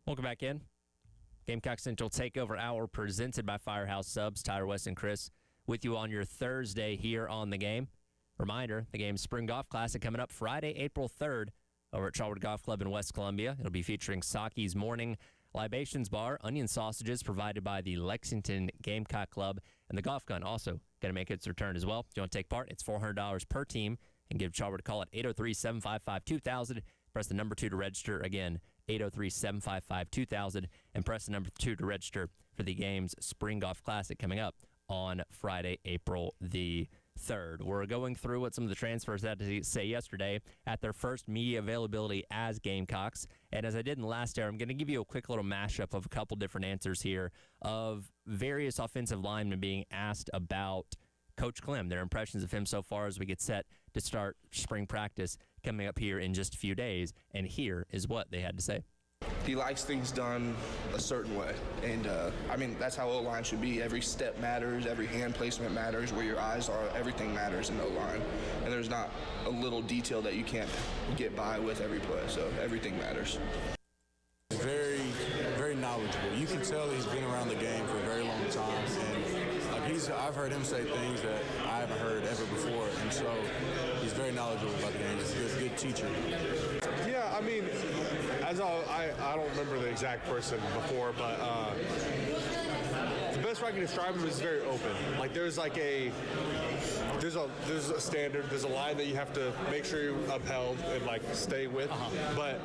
Welcome back in. Gamecock Central Takeover Hour presented by Firehouse Subs. Tyler, West, and Chris with you on your Thursday here on the game. Reminder, the game's Spring Golf Classic coming up Friday, April 3rd over at Charwood Golf Club in West Columbia. It'll be featuring Saki's Morning Libations Bar, onion sausages provided by the Lexington Gamecock Club, and the Golf Gun also going to make its return as well. If you want to take part, it's $400 per team, and give Chalbert a call at 803-755-2000. Press the number 2 to register. Again, 803-755-2000, and press the number 2 to register for the game's Spring Golf Classic coming up on Friday, April the 3rd. We're going through what some of the transfers had to say yesterday at their first media availability as Gamecocks. And as I did in the last hour, I'm going to give you a quick little mashup of a couple different answers here of various offensive linemen being asked about Coach Clem, their impressions of him so far as we get set to start spring practice coming up here in just a few days. And here is what they had to say. He likes things done a certain way, and that's how O-line should be. Every step matters, every hand placement matters, where your eyes are, everything matters in O-line, and there's not a little detail that you can't get by with every play, so everything matters. Very, very knowledgeable. You can tell he's been around the game for a very long time, and I've heard him say things that I haven't heard ever before, and so he's very knowledgeable about the game. He's a good teacher. Yeah, I don't remember the exact person before, but the best way I can describe him is very open. Like there's a standard, there's a line that you have to make sure you upheld and stay with, but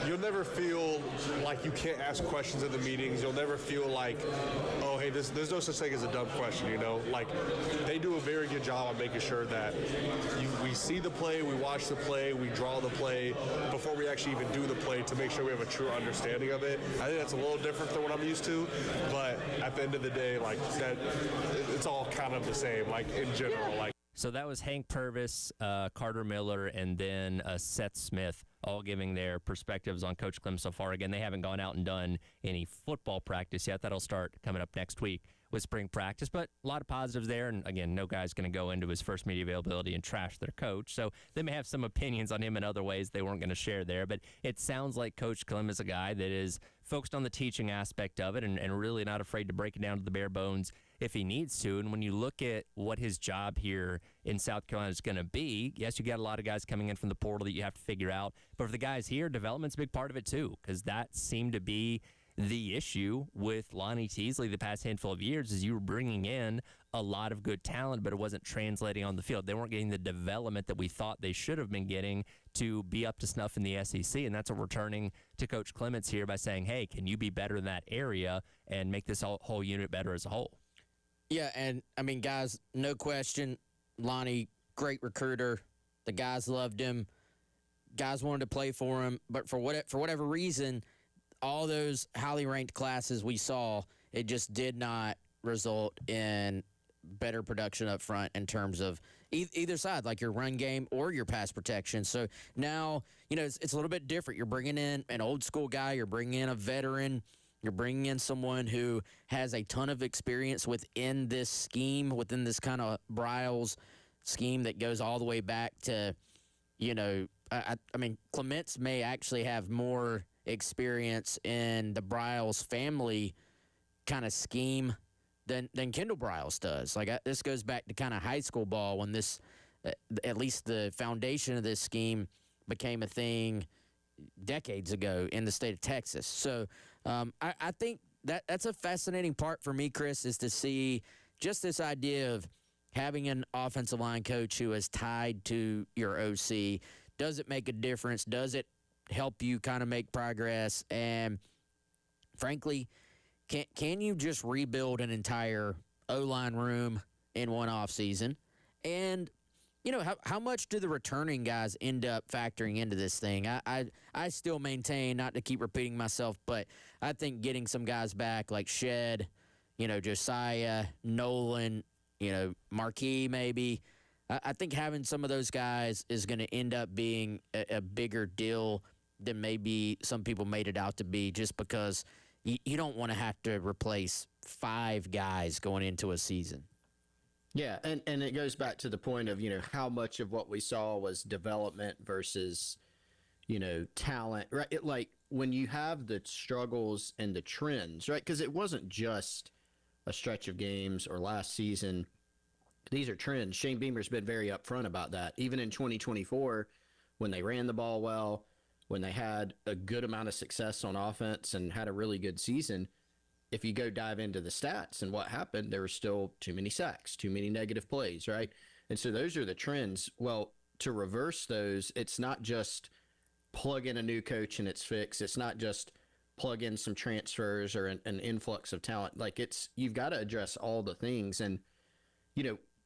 you'll never feel like you can't ask questions in the meetings. You'll never feel like, oh, hey, there's no such thing as a dumb question, They do a very good job on making sure that we see the play, we watch the play, we draw the play before we actually even do the play to make sure we have a true understanding of it. I think that's a little different than what I'm used to, but at the end of the day, it's all kind of the same, in general. So that was Hank Purvis, Carter Miller, and then Seth Smith, all giving their perspectives on Coach Clem so far. Again, they haven't gone out and done any football practice yet. That'll start coming up next week with spring practice, but a lot of positives there. And again, no guy's going to go into his first media availability and trash their coach. So they may have some opinions on him in other ways they weren't going to share there. But it sounds like Coach Clem is a guy that is focused on the teaching aspect of it and really not afraid to break it down to the bare bones if he needs to. And when you look at what his job here in South Carolina is going to be, yes, you got a lot of guys coming in from the portal that you have to figure out. But for the guys here, development's a big part of it too, because that seemed to be the issue with Lonnie Teasley the past handful of years is you were bringing in a lot of good talent, but it wasn't translating on the field. They weren't getting the development that we thought they should have been getting to be up to snuff in the SEC, and that's what we're turning to Coach Clements here by saying, hey, can you be better in that area and make this whole unit better as a whole? Yeah, and, guys, no question, Lonnie, great recruiter. The guys loved him. Guys wanted to play for him, but for whatever reason, all those highly ranked classes we saw, it just did not result in better production up front in terms of either side, like your run game or your pass protection. So now, it's a little bit different. You're bringing in an old school guy. You're bringing in a veteran. You're bringing in someone who has a ton of experience within this scheme, within this kind of Briles scheme that goes all the way back to, Clements may actually have more experience in the Briles family kind of scheme than Kendall Briles does. This goes back to kind of high school ball when this, at least the foundation of this scheme became a thing decades ago in the state of Texas. So I think that's a fascinating part for me, Chris, is to see just this idea of having an offensive line coach who is tied to your OC. Does it make a difference? Does it help you kind of make progress? And frankly, can you just rebuild an entire O-line room in one offseason? And how much do the returning guys end up factoring into this thing? I still maintain, not to keep repeating myself, but I think getting some guys back like Shed, Josiah, Nolan, Marquis maybe, I think having some of those guys is going to end up being a bigger deal than maybe some people made it out to be, just because you don't want to have to replace 5 guys going into a season. Yeah, and it goes back to the point of, how much of what we saw was development versus, talent, right? When you have the struggles and the trends, right? Because it wasn't just a stretch of games or last season. These are trends. Shane Beamer's been very upfront about that. Even in 2024, when they ran the ball well, when they had a good amount of success on offense and had a really good season, if you go dive into the stats and what happened, there were still too many sacks, too many negative plays, right? And so those are the trends. Well, to reverse those, it's not just plug in a new coach and it's fixed. It's not just plug in some transfers or an influx of talent. Like you've got to address all the things. And,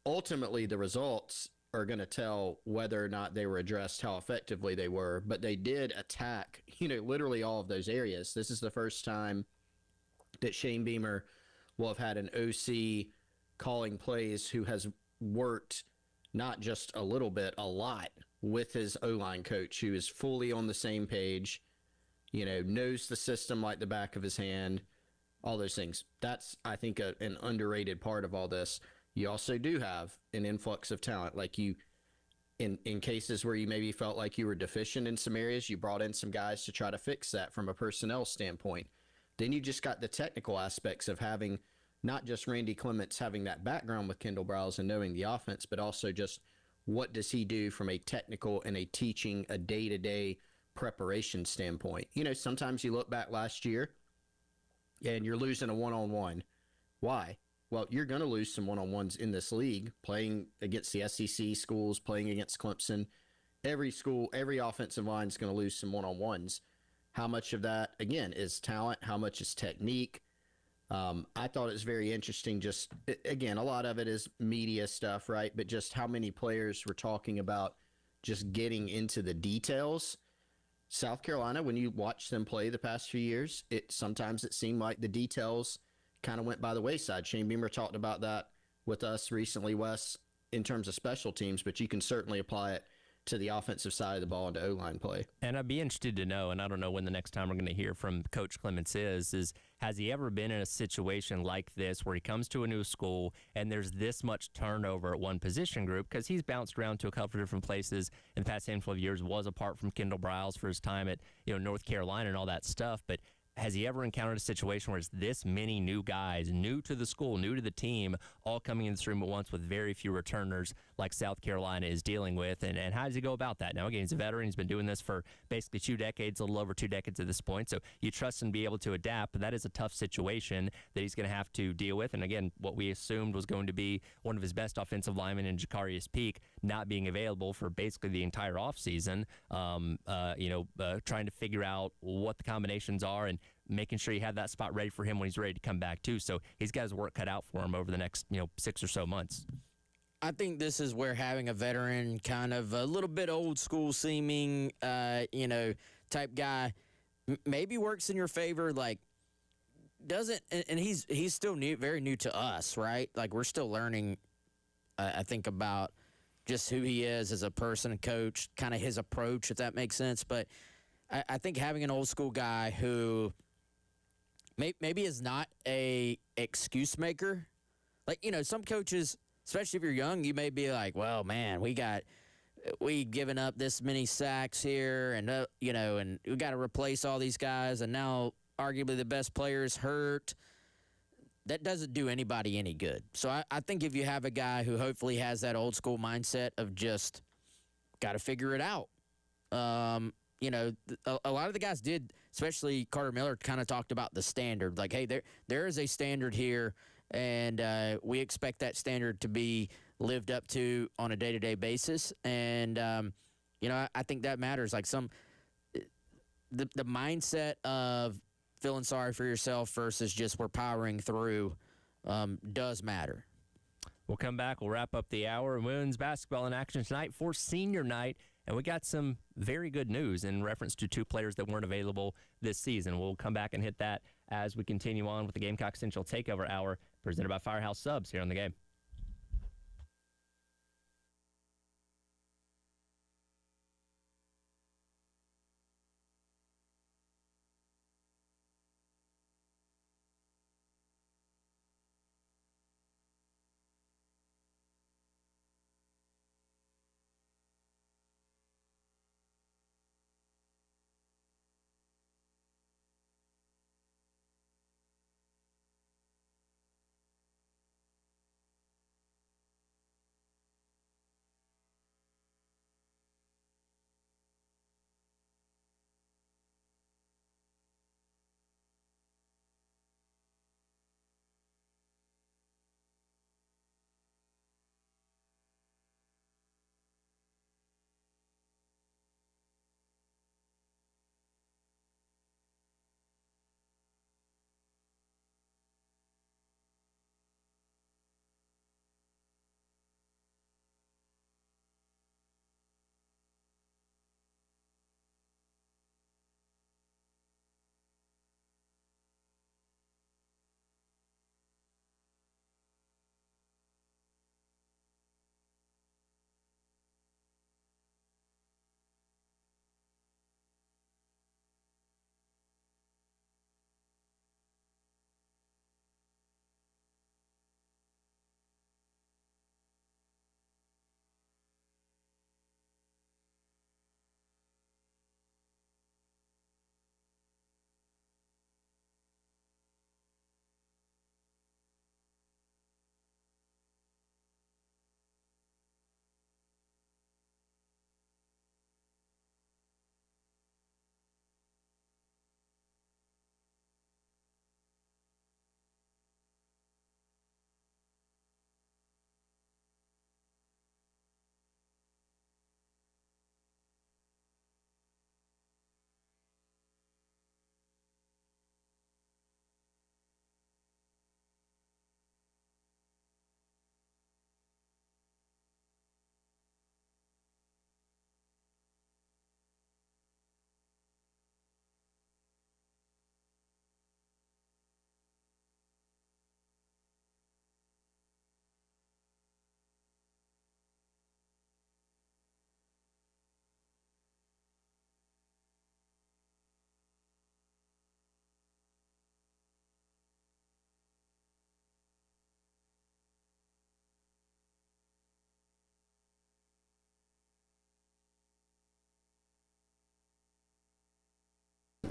ultimately the results are going to tell whether or not they were addressed, how effectively they were, but they did attack, literally all of those areas. This is the first time that Shane Beamer will have had an OC calling plays who has worked not just a little bit, a lot with his O-line coach, who is fully on the same page, knows the system like the back of his hand, all those things. That's, I think, an underrated part of all this. You also do have an influx of talent. Like in cases where you maybe felt like you were deficient in some areas, you brought in some guys to try to fix that from a personnel standpoint. Then you just got the technical aspects of having not just Randy Clements having that background with Kendall Browse and knowing the offense, but also just what does he do from a technical and a teaching, a day-to-day preparation standpoint. Sometimes you look back last year and you're losing a one-on-one. Why? Well, you're going to lose some one-on-ones in this league, playing against the SEC schools, playing against Clemson. Every school, every offensive line is going to lose some one-on-ones. How much of that, again, is talent? How much is technique? I thought it was very interesting. Just, again, a lot of it is media stuff, right? But just how many players were talking about just getting into the details. South Carolina, when you watch them play the past few years, sometimes it seemed like the details kind of went by the wayside. Shane Beamer talked about that with us recently, Wes, in terms of special teams, but you can certainly apply it to the offensive side of the ball and to O-line play. And I'd be interested to know, and I don't know when the next time we're going to hear from Coach Clements is has he ever been in a situation like this where he comes to a new school and there's this much turnover at one position group? Because he's bounced around to a couple of different places in the past handful of years, was apart from Kendall Browse for his time at North Carolina and all that stuff, but has he ever encountered a situation where it's this many new guys, new to the school, new to the team, all coming in this room at once with very few returners like South Carolina is dealing with? And how does he go about that? Now, again, he's a veteran. He's been doing this for basically 2 decades, a little over 2 decades at this point. So you trust him to be able to adapt, but that is a tough situation that he's going to have to deal with. And again, what we assumed was going to be one of his best offensive linemen in Jacarius Peak not being available for basically the entire offseason, trying to figure out what the combinations are and making sure you have that spot ready for him when he's ready to come back too. So he's got his work cut out for him over the next 6 or so months. I think this is where having a veteran, kind of a little bit old school seeming, type guy, maybe works in your favor. Like doesn't, and he's still new, very new to us, right? Like we're still learning. I think about just who he is as a person, coach, kind of his approach, if that makes sense. But I think having an old school guy who maybe is not a excuse maker. Like, some coaches, especially if you're young, you may be like, well, man, we given up this many sacks here and, and we got to replace all these guys. And now arguably the best players hurt. That doesn't do anybody any good. So I think if you have a guy who hopefully has that old school mindset of just got to figure it out. A lot of the guys did, especially Carter Miller, kind of talked about the standard. Like, hey, there is a standard here, and we expect that standard to be lived up to on a day-to-day basis. And, I think that matters. Like the mindset of feeling sorry for yourself versus just we're powering through does matter. We'll come back. We'll wrap up the hour. Women's basketball in action tonight for senior night. And we got some very good news in reference to 2 players that weren't available this season. We'll come back and hit that as we continue on with the Gamecock Central Takeover Hour presented by Firehouse Subs here on the game.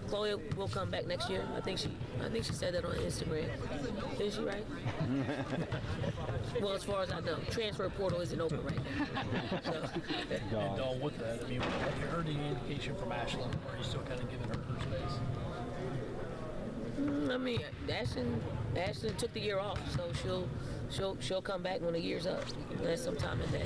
Chloe will come back next year. I think she said that on Instagram. Is she right? Well, as far as I know, transfer portal isn't open right now. So. And Dawn, with that, I mean, have you heard any indication from Ashlyn, or are you still kind of giving her space? I mean, Ashlyn took the year off, so she'll come back when the year's up. That's sometime in May.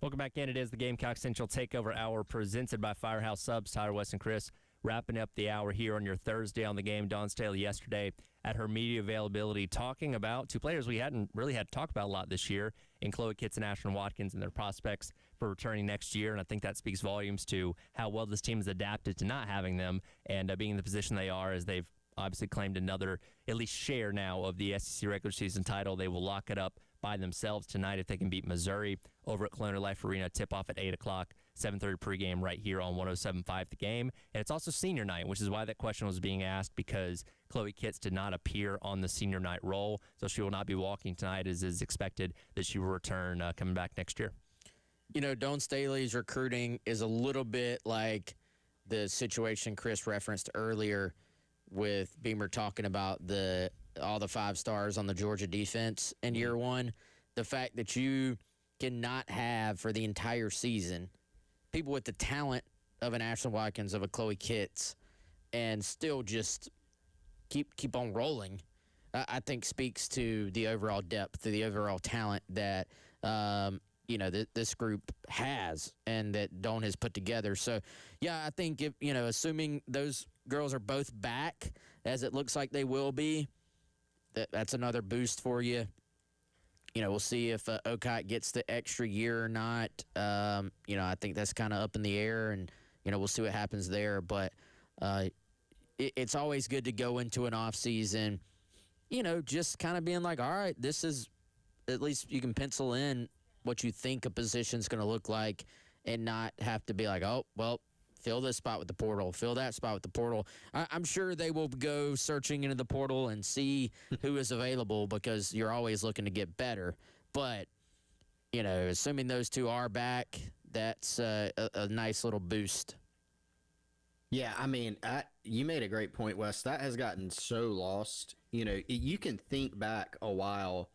Welcome back in. It is the Gamecock Central Takeover Hour presented by Firehouse Subs. Tyler, West, and Chris wrapping up the hour here on your Thursday on the game. Dawn Staley yesterday at her media availability talking about two players we hadn't really had to talk about a lot this year in Chloe Kitts and Ashlyn Watkins and their prospects for returning next year. And I think that speaks volumes to how well this team has adapted to not having them and being in the position they are, as they've obviously claimed another at least share now of the SEC regular season title. They will lock it up by themselves tonight if they can beat Missouri over at Colonial Life Arena. Tip-off at 8 o'clock, 7:30 pregame right here on 107.5 The Game. And it's also senior night, which is why that question was being asked, because Chloe Kitts did not appear on the senior night roll, so she will not be walking tonight, as is expected that she will return coming back next year. You know, Dawn Staley's recruiting is a little bit like the situation Chris referenced earlier with Beamer talking about all the 5 stars on the Georgia defense in year one. The fact that you cannot have for the entire season people with the talent of an Ashlyn Watkins, of a Chloe Kitts, and still just keep on rolling, I think speaks to the overall depth, to the overall talent that this group has and that Dawn has put together. So, yeah, I think if assuming those girls are both back, as it looks like they will be, that's another boost for you. We'll see if Okot gets the extra year or not. I think that's kind of up in the air, and we'll see what happens there. But it's always good to go into an off season, just kind of being like, all right, this is, at least you can pencil in what you think a position's going to look like, and not have to be like, oh, well, fill this spot with the portal, fill that spot with the portal. I'm sure they will go searching into the portal and see who is available, because you're always looking to get better. But, assuming those two are back, that's a nice little boost. Yeah, I mean, you made a great point, Wes. That has gotten so lost. You can think back a while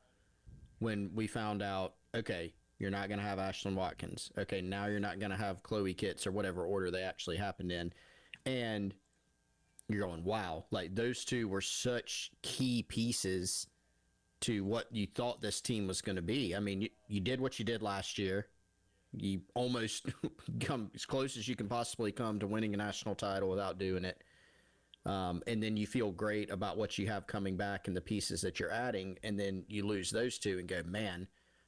when we found out, okay, you're not going to have Ashlyn Watkins. Okay, now you're not going to have Chloe Kitts, or whatever order they actually happened in. And you're going, wow, like those two were such key pieces to what you thought this team was going to be. I mean, you did what you did last year. You almost come as close as you can possibly come to winning a national title without doing it. And then you feel great about what you have coming back and the pieces that you're adding. And then you lose those two and go, man,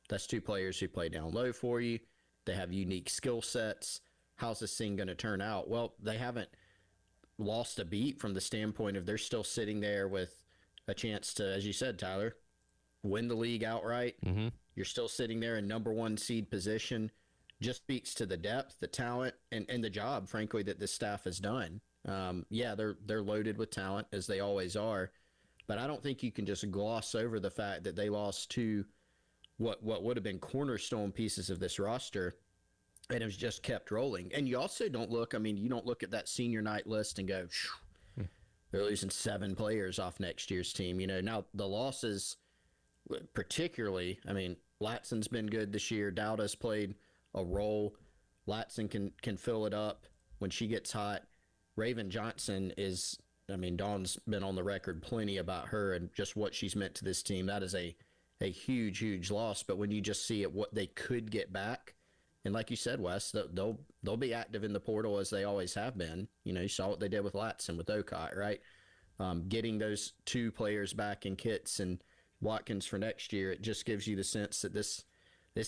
that's two players who play down low for you. They have unique skill sets. How's this thing going to turn out? Well, they haven't lost a beat from the standpoint of they're still sitting there with a chance to, as you said, Tyler, win the league outright. Mm-hmm. You're still sitting there in number 1 seed position. Just speaks to the depth, the talent, and the job, frankly, that this staff has done. Yeah, they're loaded with talent, as they always are. But I don't think you can just gloss over the fact that they lost two what would have been cornerstone pieces of this roster, and has just kept rolling. And you also don't look at that senior night list and go, they're losing 7 players off next year's team. Now the losses, particularly, I mean, Latson's been good this year. Dowda's played a role. Latson can fill it up when she gets hot. Raven Johnson is, Dawn's been on the record plenty about her and just what she's meant to this team. That is a huge, huge loss. But when you just see what they could get back, and like you said, Wes, they'll be active in the portal as they always have been. You saw what they did with Latson, with Okot, right? Getting those 2 players back in Kitts and Watkins for next year, it just gives you the sense that this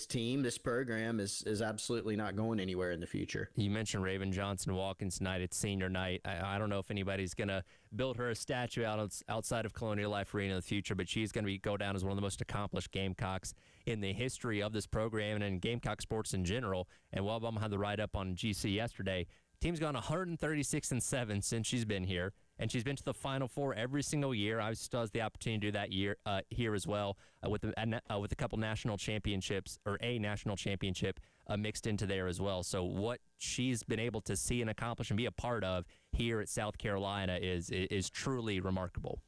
team, this program is absolutely not going anywhere in the future. You mentioned Raven Johnson Watkins tonight. It's senior night. I don't know if anybody's going to build her a statue outside of Colonial Life Arena in the future, but she's going to go down as one of the most accomplished Gamecocks in the history of this program and in Gamecock sports in general. And Wellbama had the write-up on GC yesterday. Team's gone 136-7 since she's been here, and she's been to the Final Four every single year. I still has the opportunity to do that year here as well with a couple national championships, or a national championship mixed into there as well. So what she's been able to see and accomplish and be a part of here at South Carolina is truly remarkable.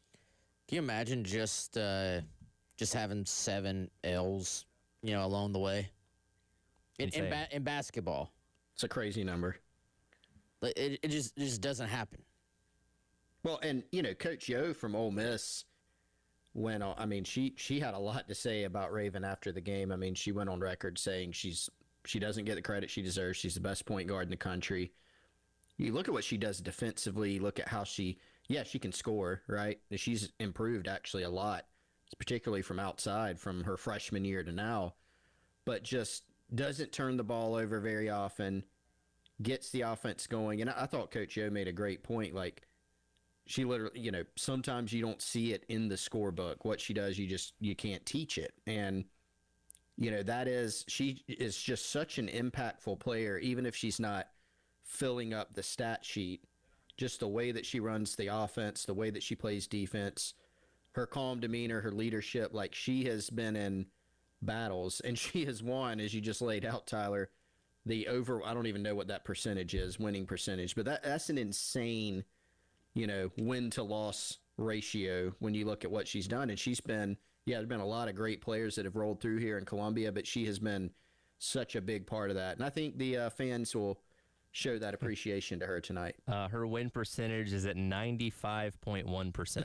Can you imagine just having 7 L's, along the way in basketball? It's a crazy number. It just doesn't happen. Well, and Coach Yo from Ole Miss went on. I mean, she had a lot to say about Raven after the game. I mean, she went on record saying she doesn't get the credit she deserves. She's the best point guard in the country. You look at what she does defensively. Look at how she can score, right? She's improved actually a lot, particularly from outside from her freshman year to now, but just doesn't turn the ball over very often, gets the offense going. And I thought Coach Yo made a great point. Like, she literally, sometimes you don't see it in the scorebook. What she does, you can't teach it. And, she is just such an impactful player, even if she's not filling up the stat sheet. Just the way that she runs the offense, the way that she plays defense, her calm demeanor, her leadership, like she has been in battles and she has won, as you just laid out, Tyler, I don't even know what that percentage is, winning percentage, but that's an insane, win to loss ratio when you look at what she's done. And there's been a lot of great players that have rolled through here in Columbia, but she has been such a big part of that. And I think the fans will show that appreciation to her tonight. Her win percentage is at 95.1%.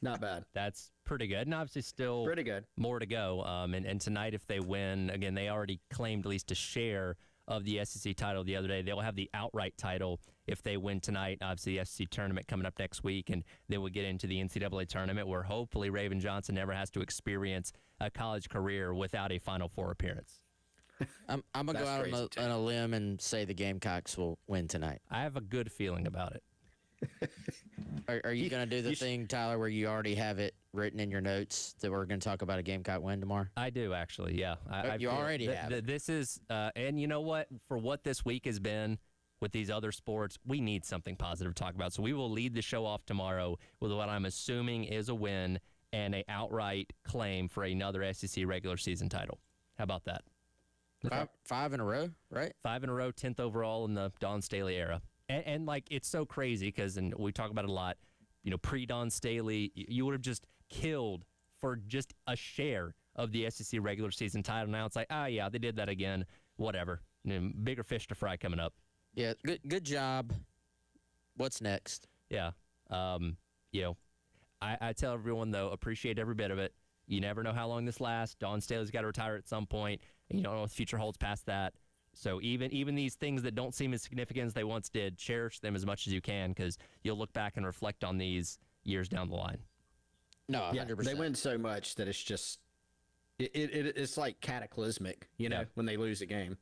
Not bad. That's pretty good. And obviously still pretty good. More to go. And tonight, if they win, again, they already claimed at least a share of the SEC title the other day. They'll have the outright title if they win tonight. Obviously, the SEC tournament coming up next week, and then we'll get into the NCAA tournament where hopefully Raven Johnson never has to experience a college career without a Final Four appearance. I'm going to go out on a limb and say the Gamecocks will win tonight. I have a good feeling about it. Are you going to do the thing, Tyler, where you already have it written in your notes that we're going to talk about a Gamecock win tomorrow? I do, actually, yeah. You already have. This is, and you know what? For what this week has been with these other sports, we need something positive to talk about. So we will lead the show off tomorrow with what I'm assuming is a win and a outright claim for another SEC regular season title. How about that? Five in a row, right? 5 in a row, 10th overall in the Dawn Staley era. And like, it's so crazy because, and we talk about it a lot, pre-Dawn Staley, you would have just killed for just a share of the SEC regular season title. Now it's like, yeah, they did that again. Whatever. Bigger fish to fry coming up. Yeah, good job. What's next? Yeah. I tell everyone, though, appreciate every bit of it. You never know how long this lasts. Dawn Staley's got to retire at some point. You don't know what the future holds past that. So even these things that don't seem as significant as they once did, cherish them as much as you can, because you'll look back and reflect on these years down the line. No, 100%. They win so much that it's just it's like cataclysmic, when they lose a game.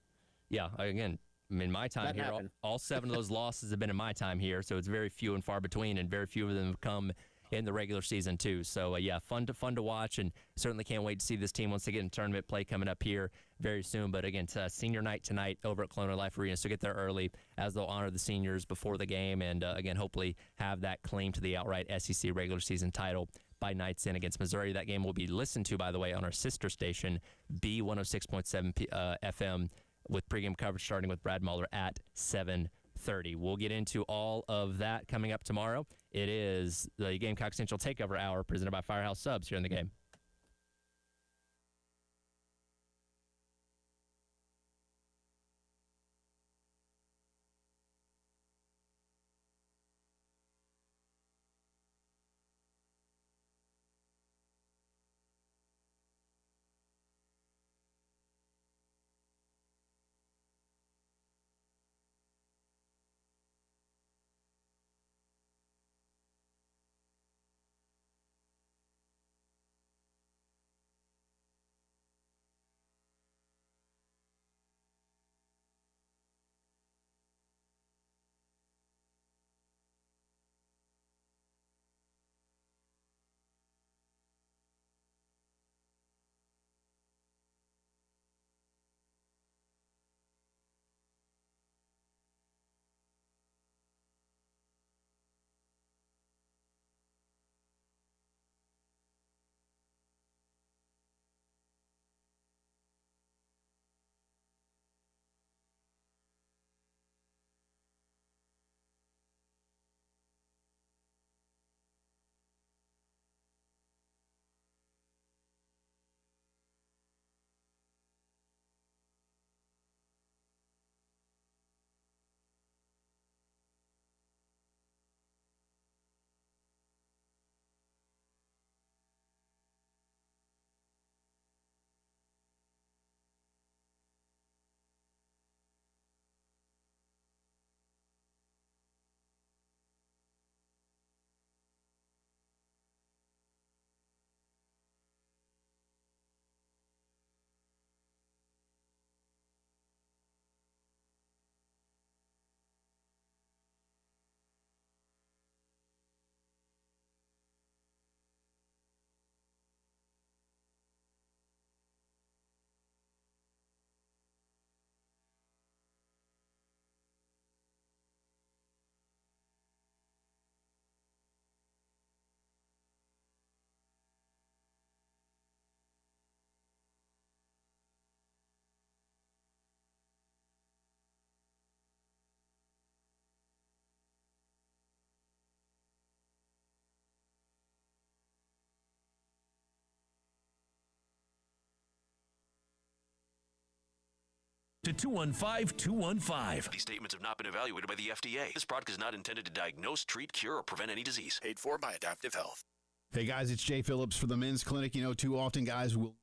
Yeah, again, in my time here, all 7 of those losses have been in my time here, so it's very few and far between, and very few of them have come in the regular season too. So fun to watch, and certainly can't wait to see this team once they get in tournament play coming up here very soon. But again, senior night tonight over at Colonial Life Arena, so get there early as they'll honor the seniors before the game, and again, hopefully have that claim to the outright SEC regular season title by night's end against Missouri. That game will be listened to, by the way, on our sister station, B106.7 FM, with pregame coverage starting with Brad Muller at 7:30. We'll get into all of that coming up tomorrow. It is the Gamecock Central Takeover Hour presented by Firehouse Subs here in the game. to 215-215. These statements have not been evaluated by the FDA. This product is not intended to diagnose, treat, cure, or prevent any disease. Paid for by Adaptive Health. Hey guys, it's Jay Phillips for the Men's Clinic. You know, too often guys will